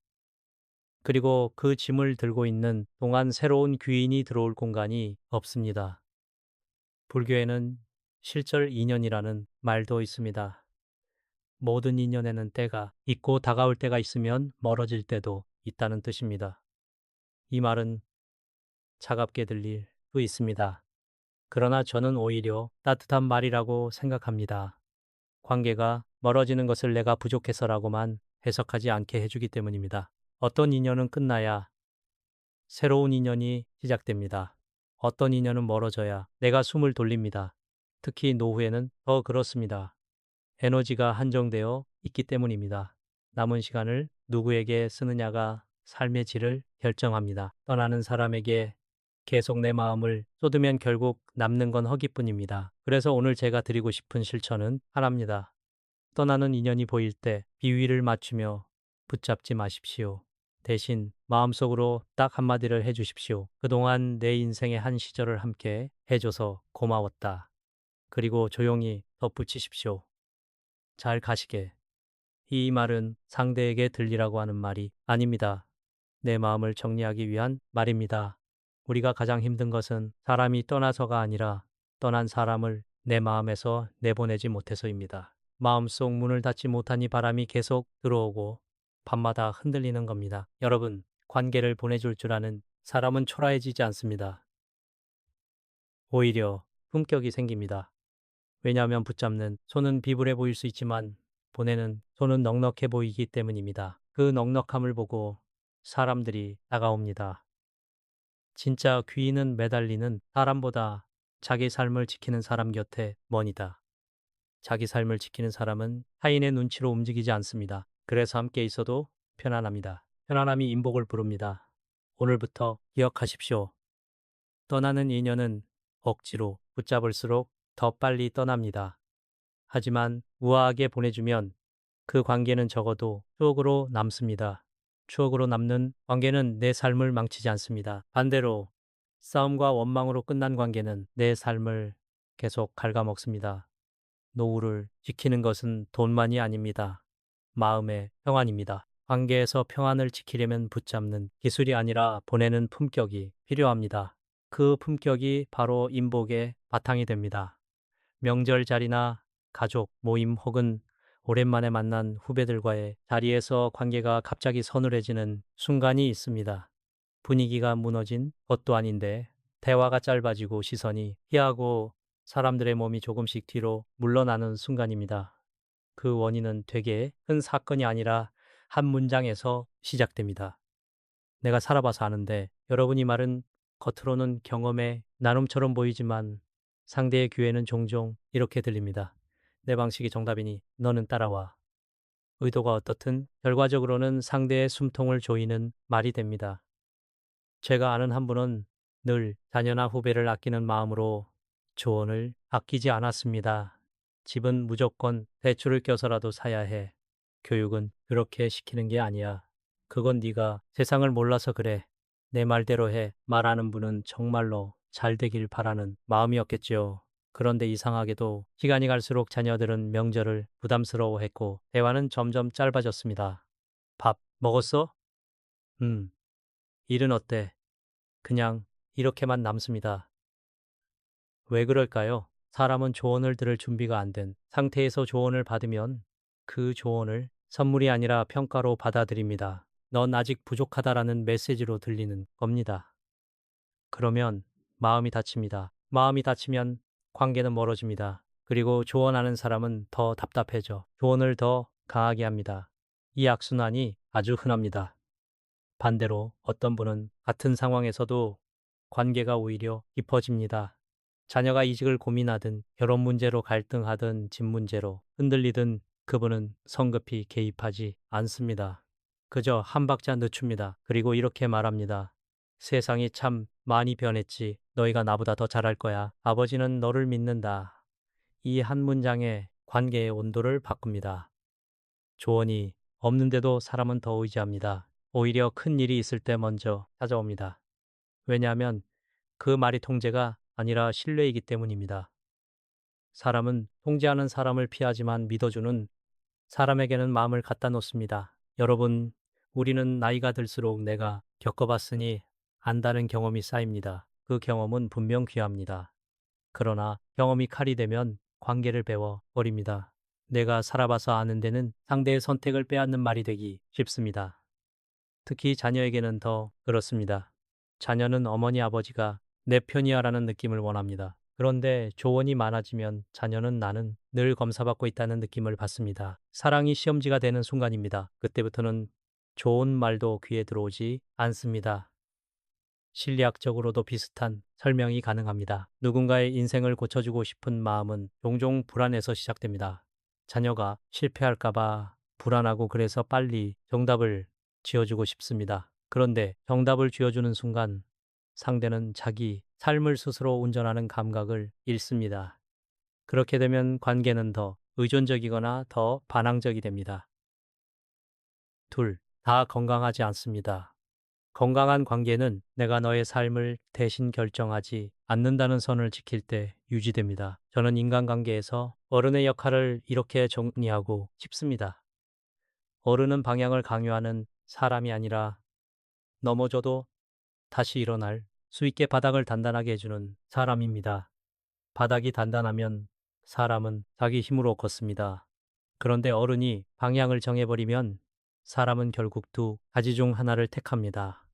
그리고 그 짐을 들고 있는 동안 새로운 귀인이 들어올 공간이 없습니다. 불교에는 실절 인연이라는 말도 있습니다. 모든 인연에는 때가 있고 다가올 때가 있으면 멀어질 때도 있다는 뜻입니다. 이 말은 차갑게 들릴 수 있습니다. 그러나 저는 오히려 따뜻한 말이라고 생각합니다. 관계가 멀어지는 것을 내가 부족해서라고만 해석하지 않게 해주기 때문입니다. 어떤 인연은 끝나야 새로운 인연이 시작됩니다. 어떤 인연은 멀어져야 내가 숨을 돌립니다. 특히 노후에는 더 그렇습니다. 에너지가 한정되어 있기 때문입니다. 남은 시간을 누구에게 쓰느냐가 삶의 질을 결정합니다. 떠나는 사람에게 계속 내 마음을 쏟으면 결국 남는 건 허기뿐입니다. 그래서 오늘 제가 드리고 싶은 실천은 하나입니다. 떠나는 인연이 보일 때 비위를 맞추며 붙잡지 마십시오. 대신 마음속으로 딱 한마디를 해주십시오. 그동안 내 인생의 한 시절을 함께 해줘서 고마웠다. 그리고 조용히 덧붙이십시오. 잘 가시게. 이 말은 상대에게 들리라고 하는 말이 아닙니다. 내 마음을 정리하기 위한 말입니다. 우리가 가장 힘든 것은 사람이 떠나서가 아니라 떠난 사람을 내 마음에서 내보내지 못해서입니다. 마음속 문을 닫지 못하니 바람이 계속 들어오고 밤마다 흔들리는 겁니다. 여러분, 관계를 보내줄 줄 아는 사람은 초라해지지 않습니다. 오히려 품격이 생깁니다. 왜냐하면 붙잡는 손은 비굴해 보일 수 있지만 보내는 손은 넉넉해 보이기 때문입니다. 그 넉넉함을 보고 사람들이 다가옵니다. 진짜 귀인은 매달리는 사람보다 자기 삶을 지키는 사람 곁에 머니다. 자기 삶을 지키는 사람은 타인의 눈치로 움직이지 않습니다. 그래서 함께 있어도 편안합니다. 편안함이 인복을 부릅니다. 오늘부터 기억하십시오. 떠나는 인연은 억지로 붙잡을수록 더 빨리 떠납니다. 하지만 우아하게 보내주면 그 관계는 적어도 추억으로 남습니다. 추억으로 남는 관계는 내 삶을 망치지 않습니다. 반대로 싸움과 원망으로 끝난 관계는 내 삶을 계속 갉아먹습니다. 노후를 지키는 것은 돈만이 아닙니다. 마음의 평안입니다. 관계에서 평안을 지키려면 붙잡는 기술이 아니라 보내는 품격이 필요합니다. 그 품격이 바로 인복의 바탕이 됩니다. 명절 자리나 가족 모임 혹은 오랜만에 만난 후배들과의 자리에서 관계가 갑자기 서늘해지는 순간이 있습니다. 분위기가 무너진 것도 아닌데 대화가 짧아지고 시선이 피하고 사람들의 몸이 조금씩 뒤로 물러나는 순간입니다. 그 원인은 되게 큰 사건이 아니라 한 문장에서 시작됩니다. 내가 살아봐서 아는데 여러분이 말은 겉으로는 경험의 나눔처럼 보이지만 상대의 귀에는 종종 이렇게 들립니다. 내 방식이 정답이니 너는 따라와. 의도가 어떻든 결과적으로는 상대의 숨통을 조이는 말이 됩니다. 제가 아는 한 분은 늘 자녀나 후배를 아끼는 마음으로 조언을 아끼지 않았습니다. 집은 무조건 대출을 껴서라도 사야 해. 교육은 그렇게 시키는 게 아니야. 그건 네가 세상을 몰라서 그래. 내 말대로 해. 말하는 분은 정말로 잘 되길 바라는 마음이었겠지요. 그런데 이상하게도 시간이 갈수록 자녀들은 명절을 부담스러워했고 대화는 점점 짧아졌습니다. 밥 먹었어? 음. 일은 어때? 그냥 이렇게만 남습니다. 왜 그럴까요? 사람은 조언을 들을 준비가 안 된 상태에서 조언을 받으면 그 조언을 선물이 아니라 평가로 받아들입니다. 넌 아직 부족하다라는 메시지로 들리는 겁니다. 그러면 마음이 다칩니다. 마음이 다치면 관계는 멀어집니다. 그리고 조언하는 사람은 더 답답해져 조언을 더 강하게 합니다. 이 악순환이 아주 흔합니다. 반대로 어떤 분은 같은 상황에서도 관계가 오히려 깊어집니다. 자녀가 이직을 고민하든 결혼 문제로 갈등하든 집 문제로 흔들리든 그분은 성급히 개입하지 않습니다. 그저 한 박자 늦춥니다. 그리고 이렇게 말합니다. 세상이 참 많이 변했지. 너희가 나보다 더 잘할 거야. 아버지는 너를 믿는다. 이 한 문장에 관계의 온도를 바꿉니다. 조언이 없는데도 사람은 더 의지합니다. 오히려 큰 일이 있을 때 먼저 찾아옵니다. 왜냐하면 그 말이 통제가 아니라 신뢰이기 때문입니다. 사람은 통제하는 사람을 피하지만 믿어주는 사람에게는 마음을 갖다 놓습니다. 여러분, 우리는 나이가 들수록 내가 겪어봤으니 안다는 경험이 쌓입니다. 그 경험은 분명 귀합니다. 그러나 경험이 칼이 되면 관계를 배워 버립니다. 내가 살아봐서 아는 데는 상대의 선택을 빼앗는 말이 되기 쉽습니다. 특히 자녀에게는 더 그렇습니다. 자녀는 어머니 아버지가 내 편이야라는 느낌을 원합니다. 그런데 조언이 많아지면 자녀는 나는 늘 검사받고 있다는 느낌을 받습니다. 사랑이 시험지가 되는 순간입니다. 그때부터는 좋은 말도 귀에 들어오지 않습니다. 심리학적으로도 비슷한 설명이 가능합니다. 누군가의 인생을 고쳐주고 싶은 마음은 종종 불안해서 시작됩니다. 자녀가 실패할까봐 불안하고 그래서 빨리 정답을 쥐어주고 싶습니다. 그런데 정답을 쥐어주는 순간 상대는 자기 삶을 스스로 운전하는 감각을 잃습니다. 그렇게 되면 관계는 더 의존적이거나 더 반항적이 됩니다. 둘, 다 건강하지 않습니다. 건강한 관계는 내가 너의 삶을 대신 결정하지 않는다는 선을 지킬 때 유지됩니다. 저는 인간관계에서 어른의 역할을 이렇게 정리하고 싶습니다. 어른은 방향을 강요하는 사람이 아니라 넘어져도 다시 일어날 수 있게 바닥을 단단하게 해주는 사람입니다. 바닥이 단단하면 사람은 자기 힘으로 걷습니다. 그런데 어른이 방향을 정해버리면 사람은 결국 두 가지 중 하나를 택합니다.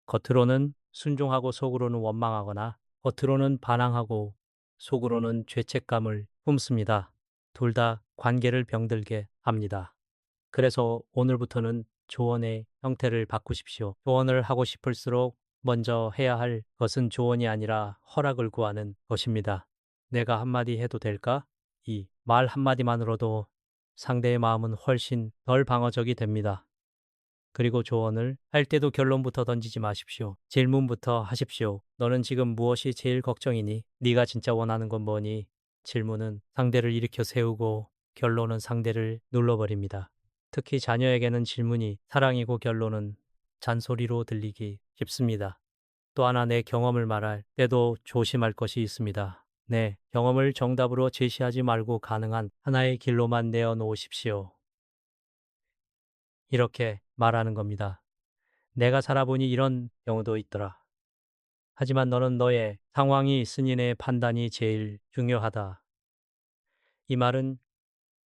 겉으로는 순종하고 속으로는 원망하거나 겉으로는 반항하고 속으로는 죄책감을 품습니다. 둘 다 관계를 병들게 합니다. 그래서 오늘부터는 조언의 형태를 바꾸십시오. 조언을 하고 싶을수록 먼저 해야 할 것은 조언이 아니라 허락을 구하는 것입니다. 내가 한마디 해도 될까? 이 말 한마디만으로도 상대의 마음은 훨씬 덜 방어적이 됩니다. 그리고 조언을 할 때도 결론부터 던지지 마십시오. 질문부터 하십시오. 너는 지금 무엇이 제일 걱정이니? 네가 진짜 원하는 건 뭐니? 질문은 상대를 일으켜 세우고 결론은 상대를 눌러버립니다. 특히 자녀에게는 질문이 사랑이고 결론은 잔소리로 들리기 쉽습니다. 또 하나 내 경험을 말할 때도 조심할 것이 있습니다. 네, 경험을 정답으로 제시하지 말고 가능한 하나의 길로만 내어놓으십시오. 이렇게 말하는 겁니다. 내가 살아보니 이런 경우도 있더라. 하지만 너는 너의 상황이 있으니 내 판단이 제일 중요하다. 이 말은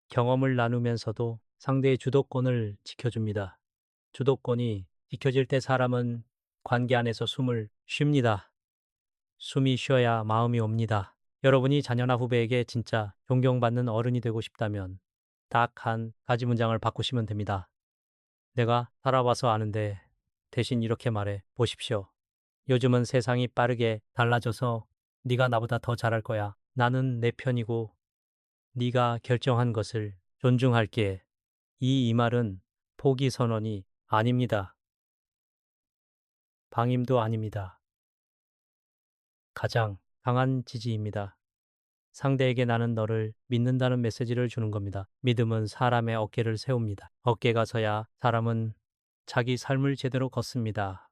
경험을 나누면서도 상대의 주도권을 지켜줍니다. 주도권이 지켜질 때 사람은 관계 안에서 숨을 쉽니다. 숨이 쉬어야 마음이 옵니다. 여러분이 자녀나 후배에게 진짜 존경받는 어른이 되고 싶다면 딱 한 가지 문장을 바꾸시면 됩니다. 내가 살아와서 아는데 대신 이렇게 말해 보십시오. 요즘은 세상이 빠르게 달라져서 네가 나보다 더 잘할 거야. 나는 내 편이고 네가 결정한 것을 존중할게. 이 말은 포기 선언이 아닙니다. 방임도 아닙니다. 가장 강한 지지입니다. 상대에게 나는 너를 믿는다는 메시지를 주는 겁니다. 믿음은 사람의 어깨를 세웁니다. 어깨가 서야 사람은 자기 삶을 제대로 걷습니다.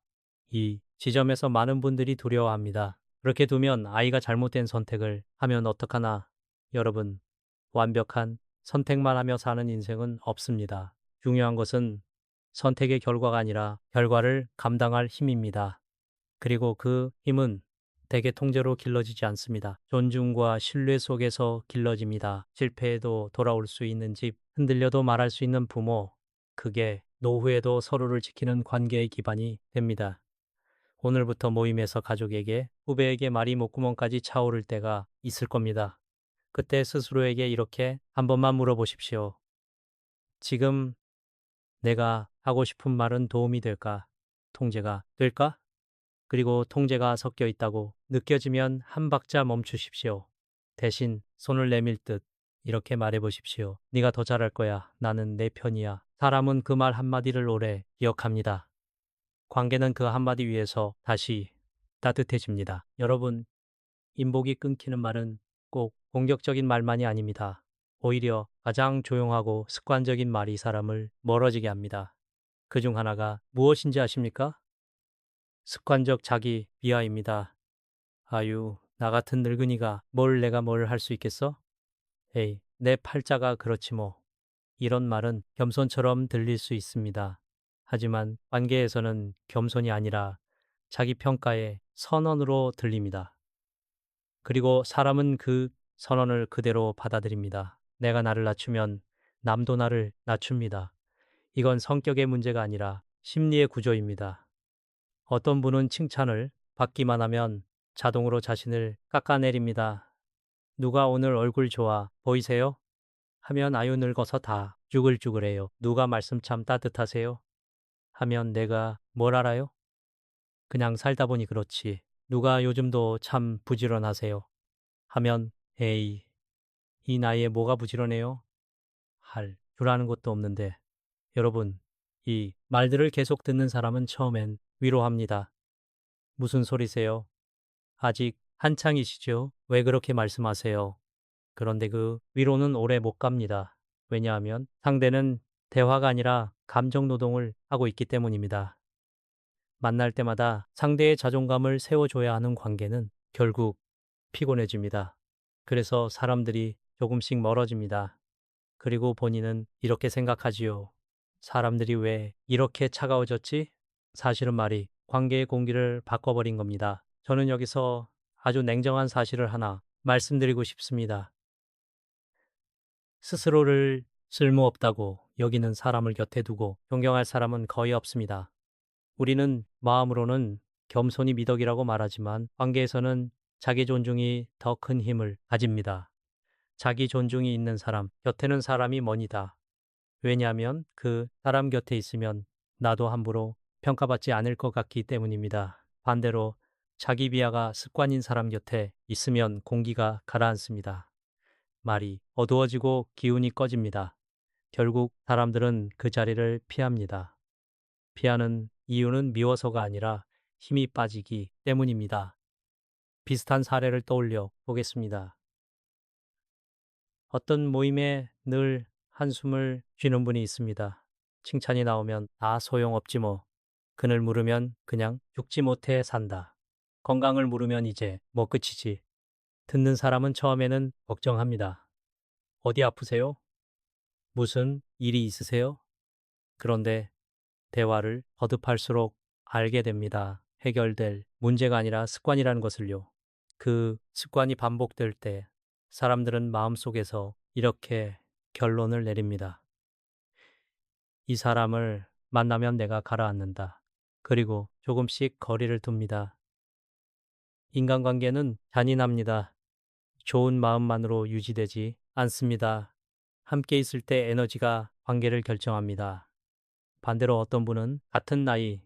이 지점에서 많은 분들이 두려워합니다. 그렇게 두면 아이가 잘못된 선택을 하면 어떡하나? 여러분, 완벽한 선택만 하며 사는 인생은 없습니다. 중요한 것은 선택의 결과가 아니라 결과를 감당할 힘입니다. 그리고 그 힘은 대개 통제로 길러지지 않습니다. 존중과 신뢰 속에서 길러집니다. 실패해도 돌아올 수 있는 집, 흔들려도 말할 수 있는 부모, 그게 노후에도 서로를 지키는 관계의 기반이 됩니다. 오늘부터 모임에서 가족에게, 후배에게 말이 목구멍까지 차오를 때가 있을 겁니다. 그때 스스로에게 이렇게 한 번만 물어보십시오. 지금 내가 하고 싶은 말은 도움이 될까? 통제가 될까? 그리고 통제가 섞여 있다고 느껴지면 한 박자 멈추십시오. 대신 손을 내밀 듯 이렇게 말해보십시오. 네가 더 잘할 거야. 나는 내 편이야. 사람은 그 말 한마디를 오래 기억합니다. 관계는 그 한마디 위에서 다시 따뜻해집니다. 여러분, 인복이 끊기는 말은 꼭 공격적인 말만이 아닙니다. 오히려 가장 조용하고 습관적인 말이 사람을 멀어지게 합니다. 그 중 하나가 무엇인지 아십니까? 습관적 자기 비하입니다. 아유, 나 같은 늙은이가 내가 뭘 할 수 있겠어? 에이, 내 팔자가 그렇지 뭐. 이런 말은 겸손처럼 들릴 수 있습니다. 하지만 관계에서는 겸손이 아니라 자기 평가의 선언으로 들립니다. 그리고 사람은 그 선언을 그대로 받아들입니다. 내가 나를 낮추면 남도 나를 낮춥니다. 이건 성격의 문제가 아니라 심리의 구조입니다. 어떤 분은 칭찬을 받기만 하면 자동으로 자신을 깎아내립니다. 누가 오늘 얼굴 좋아 보이세요? 하면 아유 늙어서 다 쭈글쭈글해요. 누가 말씀 참 따뜻하세요? 하면 내가 뭘 알아요? 그냥 살다 보니 그렇지. 누가 요즘도 참 부지런하세요? 하면 에이, 이 나이에 뭐가 부지런해요? 할 줄 아는 것도 없는데. 여러분, 이 말들을 계속 듣는 사람은 처음엔 위로합니다. 무슨 소리세요? 아직 한창이시죠? 왜 그렇게 말씀하세요? 그런데 그 위로는 오래 못 갑니다. 왜냐하면 상대는 대화가 아니라 감정 노동을 하고 있기 때문입니다. 만날 때마다 상대의 자존감을 세워줘야 하는 관계는 결국 피곤해집니다. 그래서 사람들이 조금씩 멀어집니다. 그리고 본인은 이렇게 생각하지요. 사람들이 왜 이렇게 차가워졌지? 사실은 말이 관계의 공기를 바꿔버린 겁니다. 저는 여기서 아주 냉정한 사실을 하나 말씀드리고 싶습니다. 스스로를 쓸모없다고 여기는 사람을 곁에 두고 존경할 사람은 거의 없습니다. 우리는 마음으로는 겸손히 미덕이라고 말하지만 관계에서는 자기 존중이 더 큰 힘을 가집니다. 자기 존중이 있는 사람 곁에는 사람이 머니다. 왜냐하면 그 사람 곁에 있으면 나도 함부로 평가받지 않을 것 같기 때문입니다. 반대로 자기 비하가 습관인 사람 곁에 있으면 공기가 가라앉습니다. 말이 어두워지고 기운이 꺼집니다. 결국 사람들은 그 자리를 피합니다. 피하는 이유는 미워서가 아니라 힘이 빠지기 때문입니다. 비슷한 사례를 떠올려 보겠습니다. 어떤 모임에 늘 한숨을 쉬는 분이 있습니다. 칭찬이 나오면 다 소용없지 뭐. 그늘 물으면 그냥 죽지 못해 산다. 건강을 물으면 이제 뭐 끝이지. 듣는 사람은 처음에는 걱정합니다. 어디 아프세요? 무슨 일이 있으세요? 그런데 대화를 거듭할수록 알게 됩니다. 해결될 문제가 아니라 습관이라는 것을요. 그 습관이 반복될 때 사람들은 마음속에서 이렇게 결론을 내립니다. 이 사람을 만나면 내가 가라앉는다. 그리고 조금씩 거리를 둡니다. 인간관계는 잔인합니다. 좋은 마음만으로 유지되지 않습니다. 함께 있을 때 에너지가 관계를 결정합니다. 반대로 어떤 분은 같은 나이,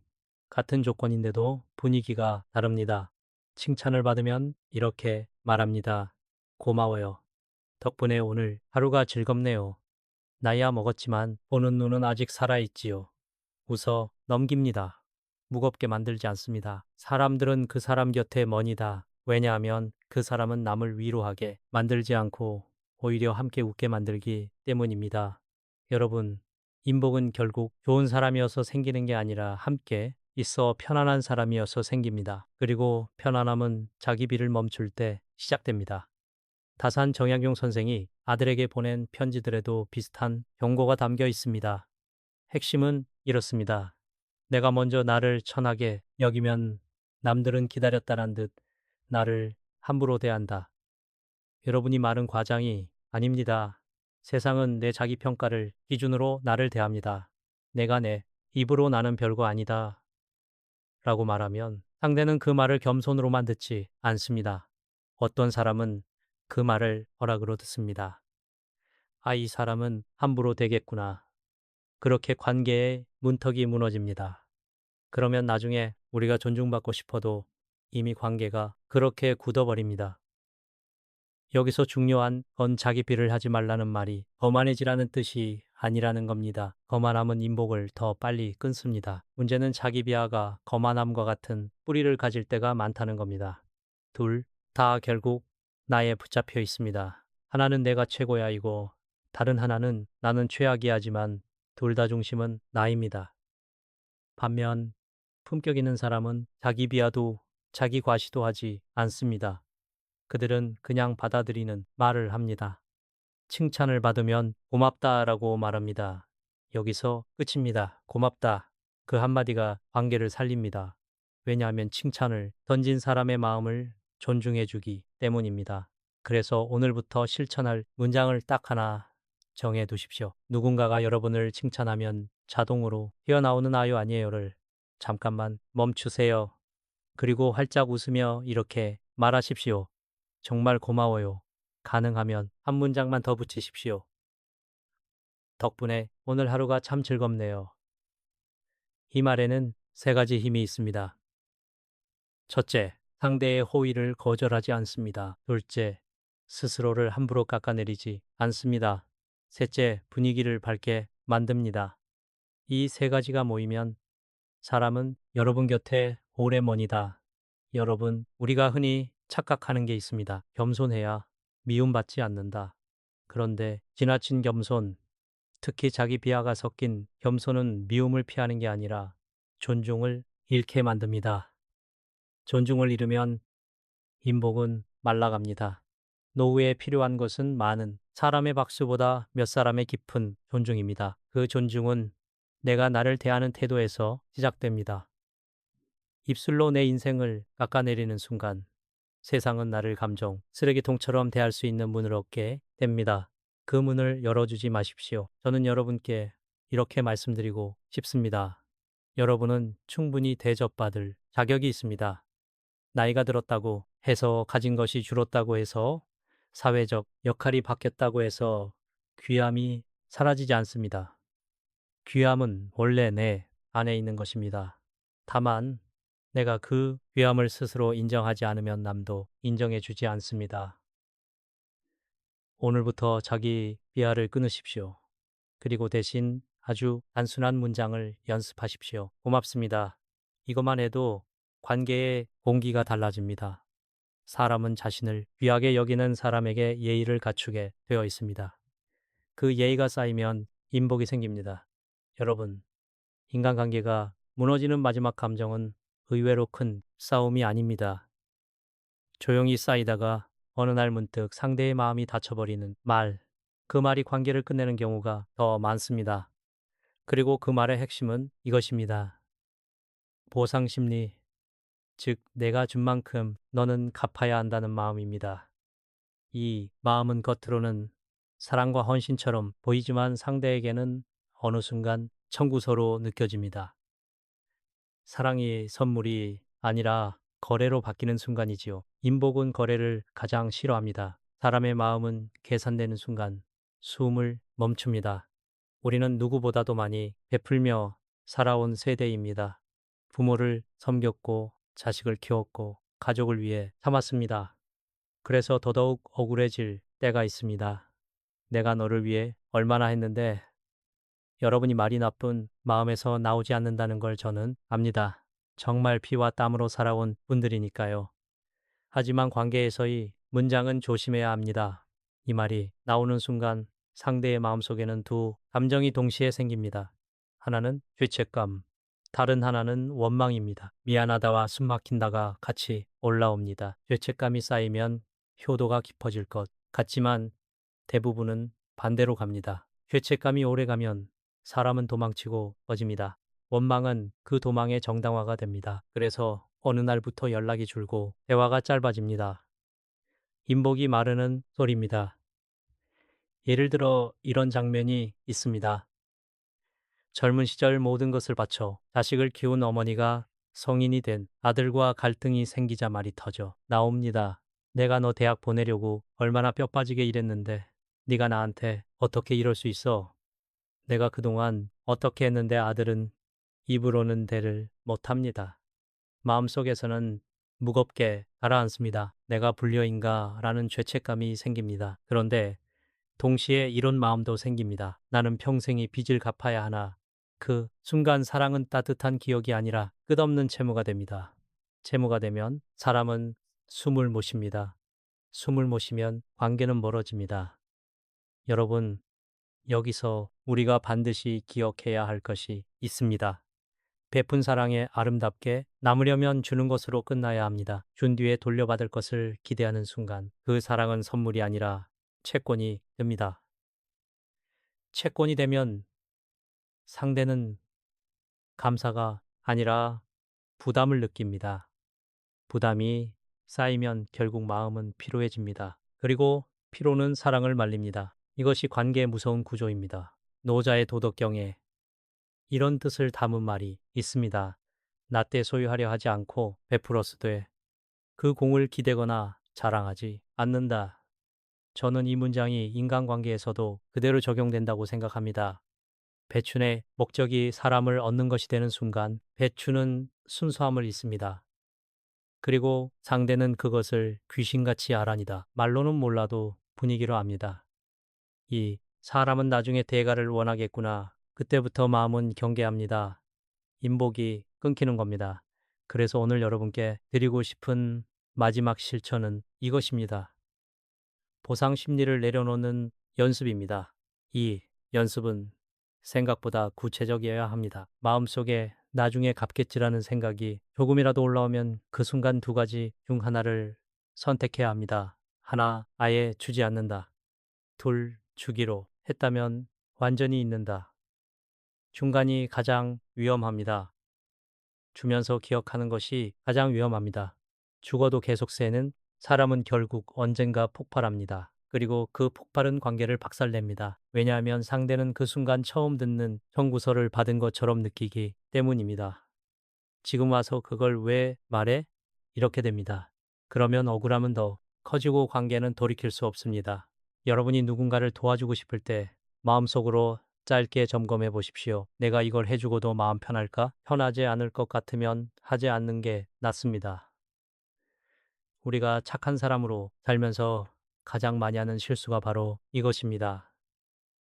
같은 조건인데도 분위기가 다릅니다. 칭찬을 받으면 이렇게 말합니다. 고마워요. 덕분에 오늘 하루가 즐겁네요. 나이야 먹었지만 보는 눈은 아직 살아있지요. 웃어 넘깁니다. 무겁게 만들지 않습니다. 사람들은 그 사람 곁에 머니다. 왜냐하면 그 사람은 남을 위로하게 만들지 않고 오히려 함께 웃게 만들기 때문입니다. 여러분, 인복은 결국 좋은 사람이어서 생기는 게 아니라 함께 있어 편안한 사람이어서 생깁니다. 그리고 편안함은 자기 비를 멈출 때 시작됩니다. 다산 정약용 선생이 아들에게 보낸 편지들에도 비슷한 경고가 담겨 있습니다. 핵심은 이렇습니다. 내가 먼저 나를 천하게 여기면 남들은 기다렸다란 듯 나를 함부로 대한다. 여러분이 말은 과장이 아닙니다. 세상은 내 자기평가를 기준으로 나를 대합니다. 내가 내 입으로 나는 별거 아니다. 라고 말하면 상대는 그 말을 겸손으로만 듣지 않습니다. 어떤 사람은 그 말을 허락으로 듣습니다. 아, 이 사람은 함부로 대겠구나. 그렇게 관계의 문턱이 무너집니다. 그러면 나중에 우리가 존중받고 싶어도 이미 관계가 그렇게 굳어버립니다. 여기서 중요한 건 자기 비를 하지 말라는 말이 거만해지라는 뜻이 아니라는 겁니다. 거만함은 인복을 더 빨리 끊습니다. 문제는 자기 비하가 거만함과 같은 뿌리를 가질 때가 많다는 겁니다. 둘 다 결국 나에 붙잡혀 있습니다. 하나는 내가 최고야 이고 다른 하나는 나는 최악이야지만 둘 다 중심은 나입니다. 반면 품격 있는 사람은 자기 비하도 자기 과시도 하지 않습니다. 그들은 그냥 받아들이는 말을 합니다. 칭찬을 받으면 고맙다라고 말합니다. 여기서 끝입니다. 고맙다. 그 한마디가 관계를 살립니다. 왜냐하면 칭찬을 던진 사람의 마음을 존중해주기 때문입니다. 그래서 오늘부터 실천할 문장을 딱 하나 정해 두십시오. 누군가가 여러분을 칭찬하면 자동으로 튀어나오는 아유 아니에요를 잠깐만 멈추세요. 그리고 활짝 웃으며 이렇게 말하십시오. 정말 고마워요. 가능하면 한 문장만 더 붙이십시오. 덕분에 오늘 하루가 참 즐겁네요. 이 말에는 세 가지 힘이 있습니다. 첫째, 상대의 호의를 거절하지 않습니다. 둘째, 스스로를 함부로 깎아내리지 않습니다. 셋째, 분위기를 밝게 만듭니다. 이 세 가지가 모이면 사람은 여러분 곁에 오래 머니다. 여러분, 우리가 흔히 착각하는 게 있습니다. 겸손해야 미움받지 않는다. 그런데 지나친 겸손, 특히 자기 비하가 섞인 겸손은 미움을 피하는 게 아니라 존중을 잃게 만듭니다. 존중을 잃으면 인복은 말라갑니다. 노후에 필요한 것은 많은 사람의 박수보다 몇 사람의 깊은 존중입니다. 그 존중은 내가 나를 대하는 태도에서 시작됩니다. 입술로 내 인생을 깎아내리는 순간 세상은 나를 감정 쓰레기통처럼 대할 수 있는 문을 얻게 됩니다. 그 문을 열어주지 마십시오. 저는 여러분께 이렇게 말씀드리고 싶습니다. 여러분은 충분히 대접받을 자격이 있습니다. 나이가 들었다고 해서 가진 것이 줄었다고 해서 사회적 역할이 바뀌었다고 해서 귀함이 사라지지 않습니다. 귀함은 원래 내 안에 있는 것입니다. 다만 내가 그 귀함을 스스로 인정하지 않으면 남도 인정해 주지 않습니다. 오늘부터 자기 비하를 끊으십시오. 그리고 대신 아주 단순한 문장을 연습하십시오. 고맙습니다. 이것만 해도 관계의 공기가 달라집니다. 사람은 자신을 귀하게 여기는 사람에게 예의를 갖추게 되어 있습니다. 그 예의가 쌓이면 인복이 생깁니다. 여러분, 인간관계가 무너지는 마지막 감정은 의외로 큰 싸움이 아닙니다. 조용히 쌓이다가 어느 날 문득 상대의 마음이 다쳐버리는 말, 그 말이 관계를 끝내는 경우가 더 많습니다. 그리고 그 말의 핵심은 이것입니다. 보상심리, 즉 내가 준 만큼 너는 갚아야 한다는 마음입니다. 이 마음은 겉으로는 사랑과 헌신처럼 보이지만 상대에게는 어느 순간 청구서로 느껴집니다. 사랑이 선물이 아니라 거래로 바뀌는 순간이지요. 인복은 거래를 가장 싫어합니다. 사람의 마음은 계산되는 순간 숨을 멈춥니다. 우리는 누구보다도 많이 베풀며 살아온 세대입니다. 부모를 섬겼고 자식을 키웠고 가족을 위해 참았습니다. 그래서 더더욱 억울해질 때가 있습니다. 내가 너를 위해 얼마나 했는데 여러분이 말이 나쁜 마음에서 나오지 않는다는 걸 저는 압니다. 정말 피와 땀으로 살아온 분들이니까요. 하지만 관계에서의 문장은 조심해야 합니다. 이 말이 나오는 순간 상대의 마음속에는 두 감정이 동시에 생깁니다. 하나는 죄책감, 다른 하나는 원망입니다. 미안하다와 숨막힌다가 같이 올라옵니다. 죄책감이 쌓이면 효도가 깊어질 것 같지만 대부분은 반대로 갑니다. 죄책감이 오래가면 사람은 도망치고 꺼집니다. 원망은 그 도망의 정당화가 됩니다. 그래서 어느 날부터 연락이 줄고 대화가 짧아집니다. 인복이 마르는 소리입니다. 예를 들어 이런 장면이 있습니다. 젊은 시절 모든 것을 바쳐 자식을 키운 어머니가 성인이 된 아들과 갈등이 생기자 말이 터져 나옵니다. 내가 너 대학 보내려고 얼마나 뼈 빠지게 일했는데 네가 나한테 어떻게 이럴 수 있어? 내가 그동안 어떻게 했는데 아들은 입으로는 대를 못합니다. 마음속에서는 무겁게 가라앉습니다. 내가 불효인가 라는 죄책감이 생깁니다. 그런데 동시에 이런 마음도 생깁니다. 나는 평생이 빚을 갚아야 하나. 그 순간 사랑은 따뜻한 기억이 아니라 끝없는 채무가 됩니다. 채무가 되면 사람은 숨을 못 쉽니다. 숨을 못 쉬면 관계는 멀어집니다. 여러분, 여기서 우리가 반드시 기억해야 할 것이 있습니다. 베푼 사랑에 아름답게 남으려면 주는 것으로 끝나야 합니다. 준 뒤에 돌려받을 것을 기대하는 순간 그 사랑은 선물이 아니라 채권이 됩니다. 채권이 되면 상대는 감사가 아니라 부담을 느낍니다. 부담이 쌓이면 결국 마음은 피로해집니다. 그리고 피로는 사랑을 말립니다. 이것이 관계의 무서운 구조입니다. 노자의 도덕경에 이런 뜻을 담은 말이 있습니다. 나 때 소유하려 하지 않고 베풀었으되 그 공을 기대거나 자랑하지 않는다. 저는 이 문장이 인간관계에서도 그대로 적용된다고 생각합니다. 배춘의 목적이 사람을 얻는 것이 되는 순간 배춘은 순수함을 잃습니다. 그리고 상대는 그것을 귀신같이 알아니다. 말로는 몰라도 분위기로 압니다. 이 사람은 나중에 대가를 원하겠구나. 그때부터 마음은 경계합니다. 인복이 끊기는 겁니다. 그래서 오늘 여러분께 드리고 싶은 마지막 실천은 이것입니다. 보상 심리를 내려놓는 연습입니다. 이 연습은 생각보다 구체적이어야 합니다. 마음속에 나중에 갚겠지라는 생각이 조금이라도 올라오면 그 순간 두 가지 중 하나를 선택해야 합니다. 하나, 아예 주지 않는다. 둘, 주기로 했다면 완전히 잊는다. 중간이 가장 위험합니다. 주면서 기억하는 것이 가장 위험합니다. 죽어도 계속 새는 사람은 결국 언젠가 폭발합니다. 그리고 그 폭발은 관계를 박살냅니다. 왜냐하면 상대는 그 순간 처음 듣는 청구서를 받은 것처럼 느끼기 때문입니다. 지금 와서 그걸 왜 말해? 이렇게 됩니다. 그러면 억울함은 더 커지고 관계는 돌이킬 수 없습니다. 여러분이 누군가를 도와주고 싶을 때 마음속으로 짧게 점검해 보십시오. 내가 이걸 해주고도 마음 편할까? 편하지 않을 것 같으면 하지 않는 게 낫습니다. 우리가 착한 사람으로 살면서 가장 많이 하는 실수가 바로 이것입니다.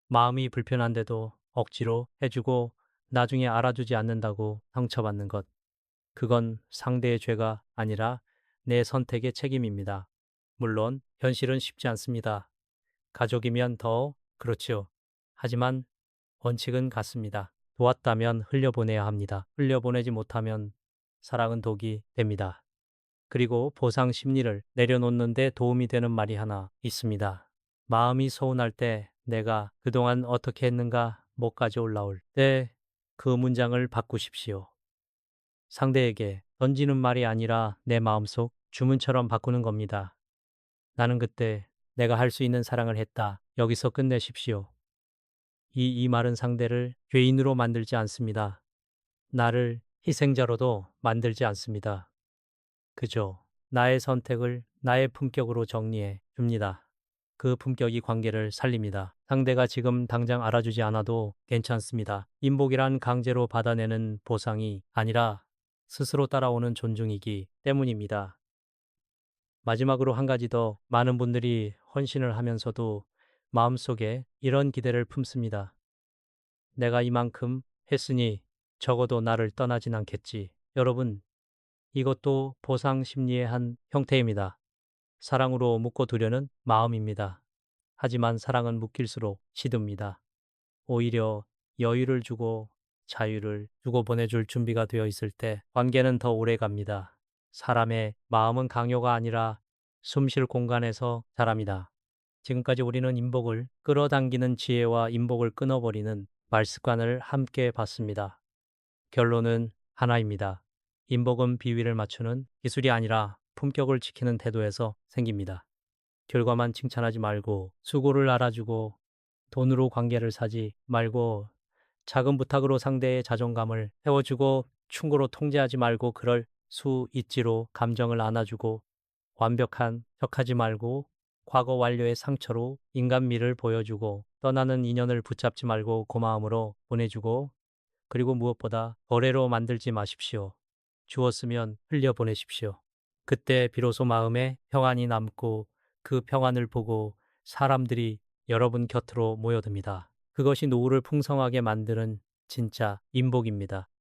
마음이 불편한데도 억지로 해주고 나중에 알아주지 않는다고 상처받는 것. 그건 상대의 죄가 아니라 내 선택의 책임입니다. 물론 현실은 쉽지 않습니다. 가족이면 더 그렇죠. 하지만 원칙은 같습니다. 도왔다면 흘려보내야 합니다. 흘려보내지 못하면 사랑은 독이 됩니다. 그리고 보상 심리를 내려놓는데 도움이 되는 말이 하나 있습니다. 마음이 서운할 때 내가 그동안 어떻게 했는가 목까지 올라올 때 그 문장을 바꾸십시오. 상대에게 던지는 말이 아니라 내 마음속 주문처럼 바꾸는 겁니다. 나는 그때 내가 할 수 있는 사랑을 했다. 여기서 끝내십시오. 이 말은 상대를 죄인으로 만들지 않습니다. 나를 희생자로도 만들지 않습니다. 그저 나의 선택을 나의 품격으로 정리해 줍니다. 그 품격이 관계를 살립니다. 상대가 지금 당장 알아주지 않아도 괜찮습니다. 인복이란 강제로 받아내는 보상이 아니라 스스로 따라오는 존중이기 때문입니다. 마지막으로 한 가지 더, 많은 분들이 헌신을 하면서도 마음속에 이런 기대를 품습니다. 내가 이만큼 했으니 적어도 나를 떠나진 않겠지. 여러분, 이것도 보상 심리의 한 형태입니다. 사랑으로 묶어두려는 마음입니다. 하지만 사랑은 묶일수록 시듭니다. 오히려 여유를 주고 자유를 주고 보내줄 준비가 되어 있을 때 관계는 더 오래 갑니다. 사람의 마음은 강요가 아니라 숨쉴 공간에서 자랍니다. 지금까지 우리는 인복을 끌어당기는 지혜와 인복을 끊어버리는 말습관을 함께 봤습니다. 결론은 하나입니다. 인복은 비위를 맞추는 기술이 아니라 품격을 지키는 태도에서 생깁니다. 결과만 칭찬하지 말고 수고를 알아주고 돈으로 관계를 사지 말고 작은 부탁으로 상대의 자존감을 세워주고 충고로 통제하지 말고 그럴 수 있지로 감정을 안아주고 완벽한 척하지 말고 과거 완료의 상처로 인간미를 보여주고 떠나는 인연을 붙잡지 말고 고마움으로 보내주고 그리고 무엇보다 거래로 만들지 마십시오. 주었으면 흘려보내십시오. 그때 비로소 마음에 평안이 남고 그 평안을 보고 사람들이 여러분 곁으로 모여듭니다. 그것이 노후를 풍성하게 만드는 진짜 인복입니다.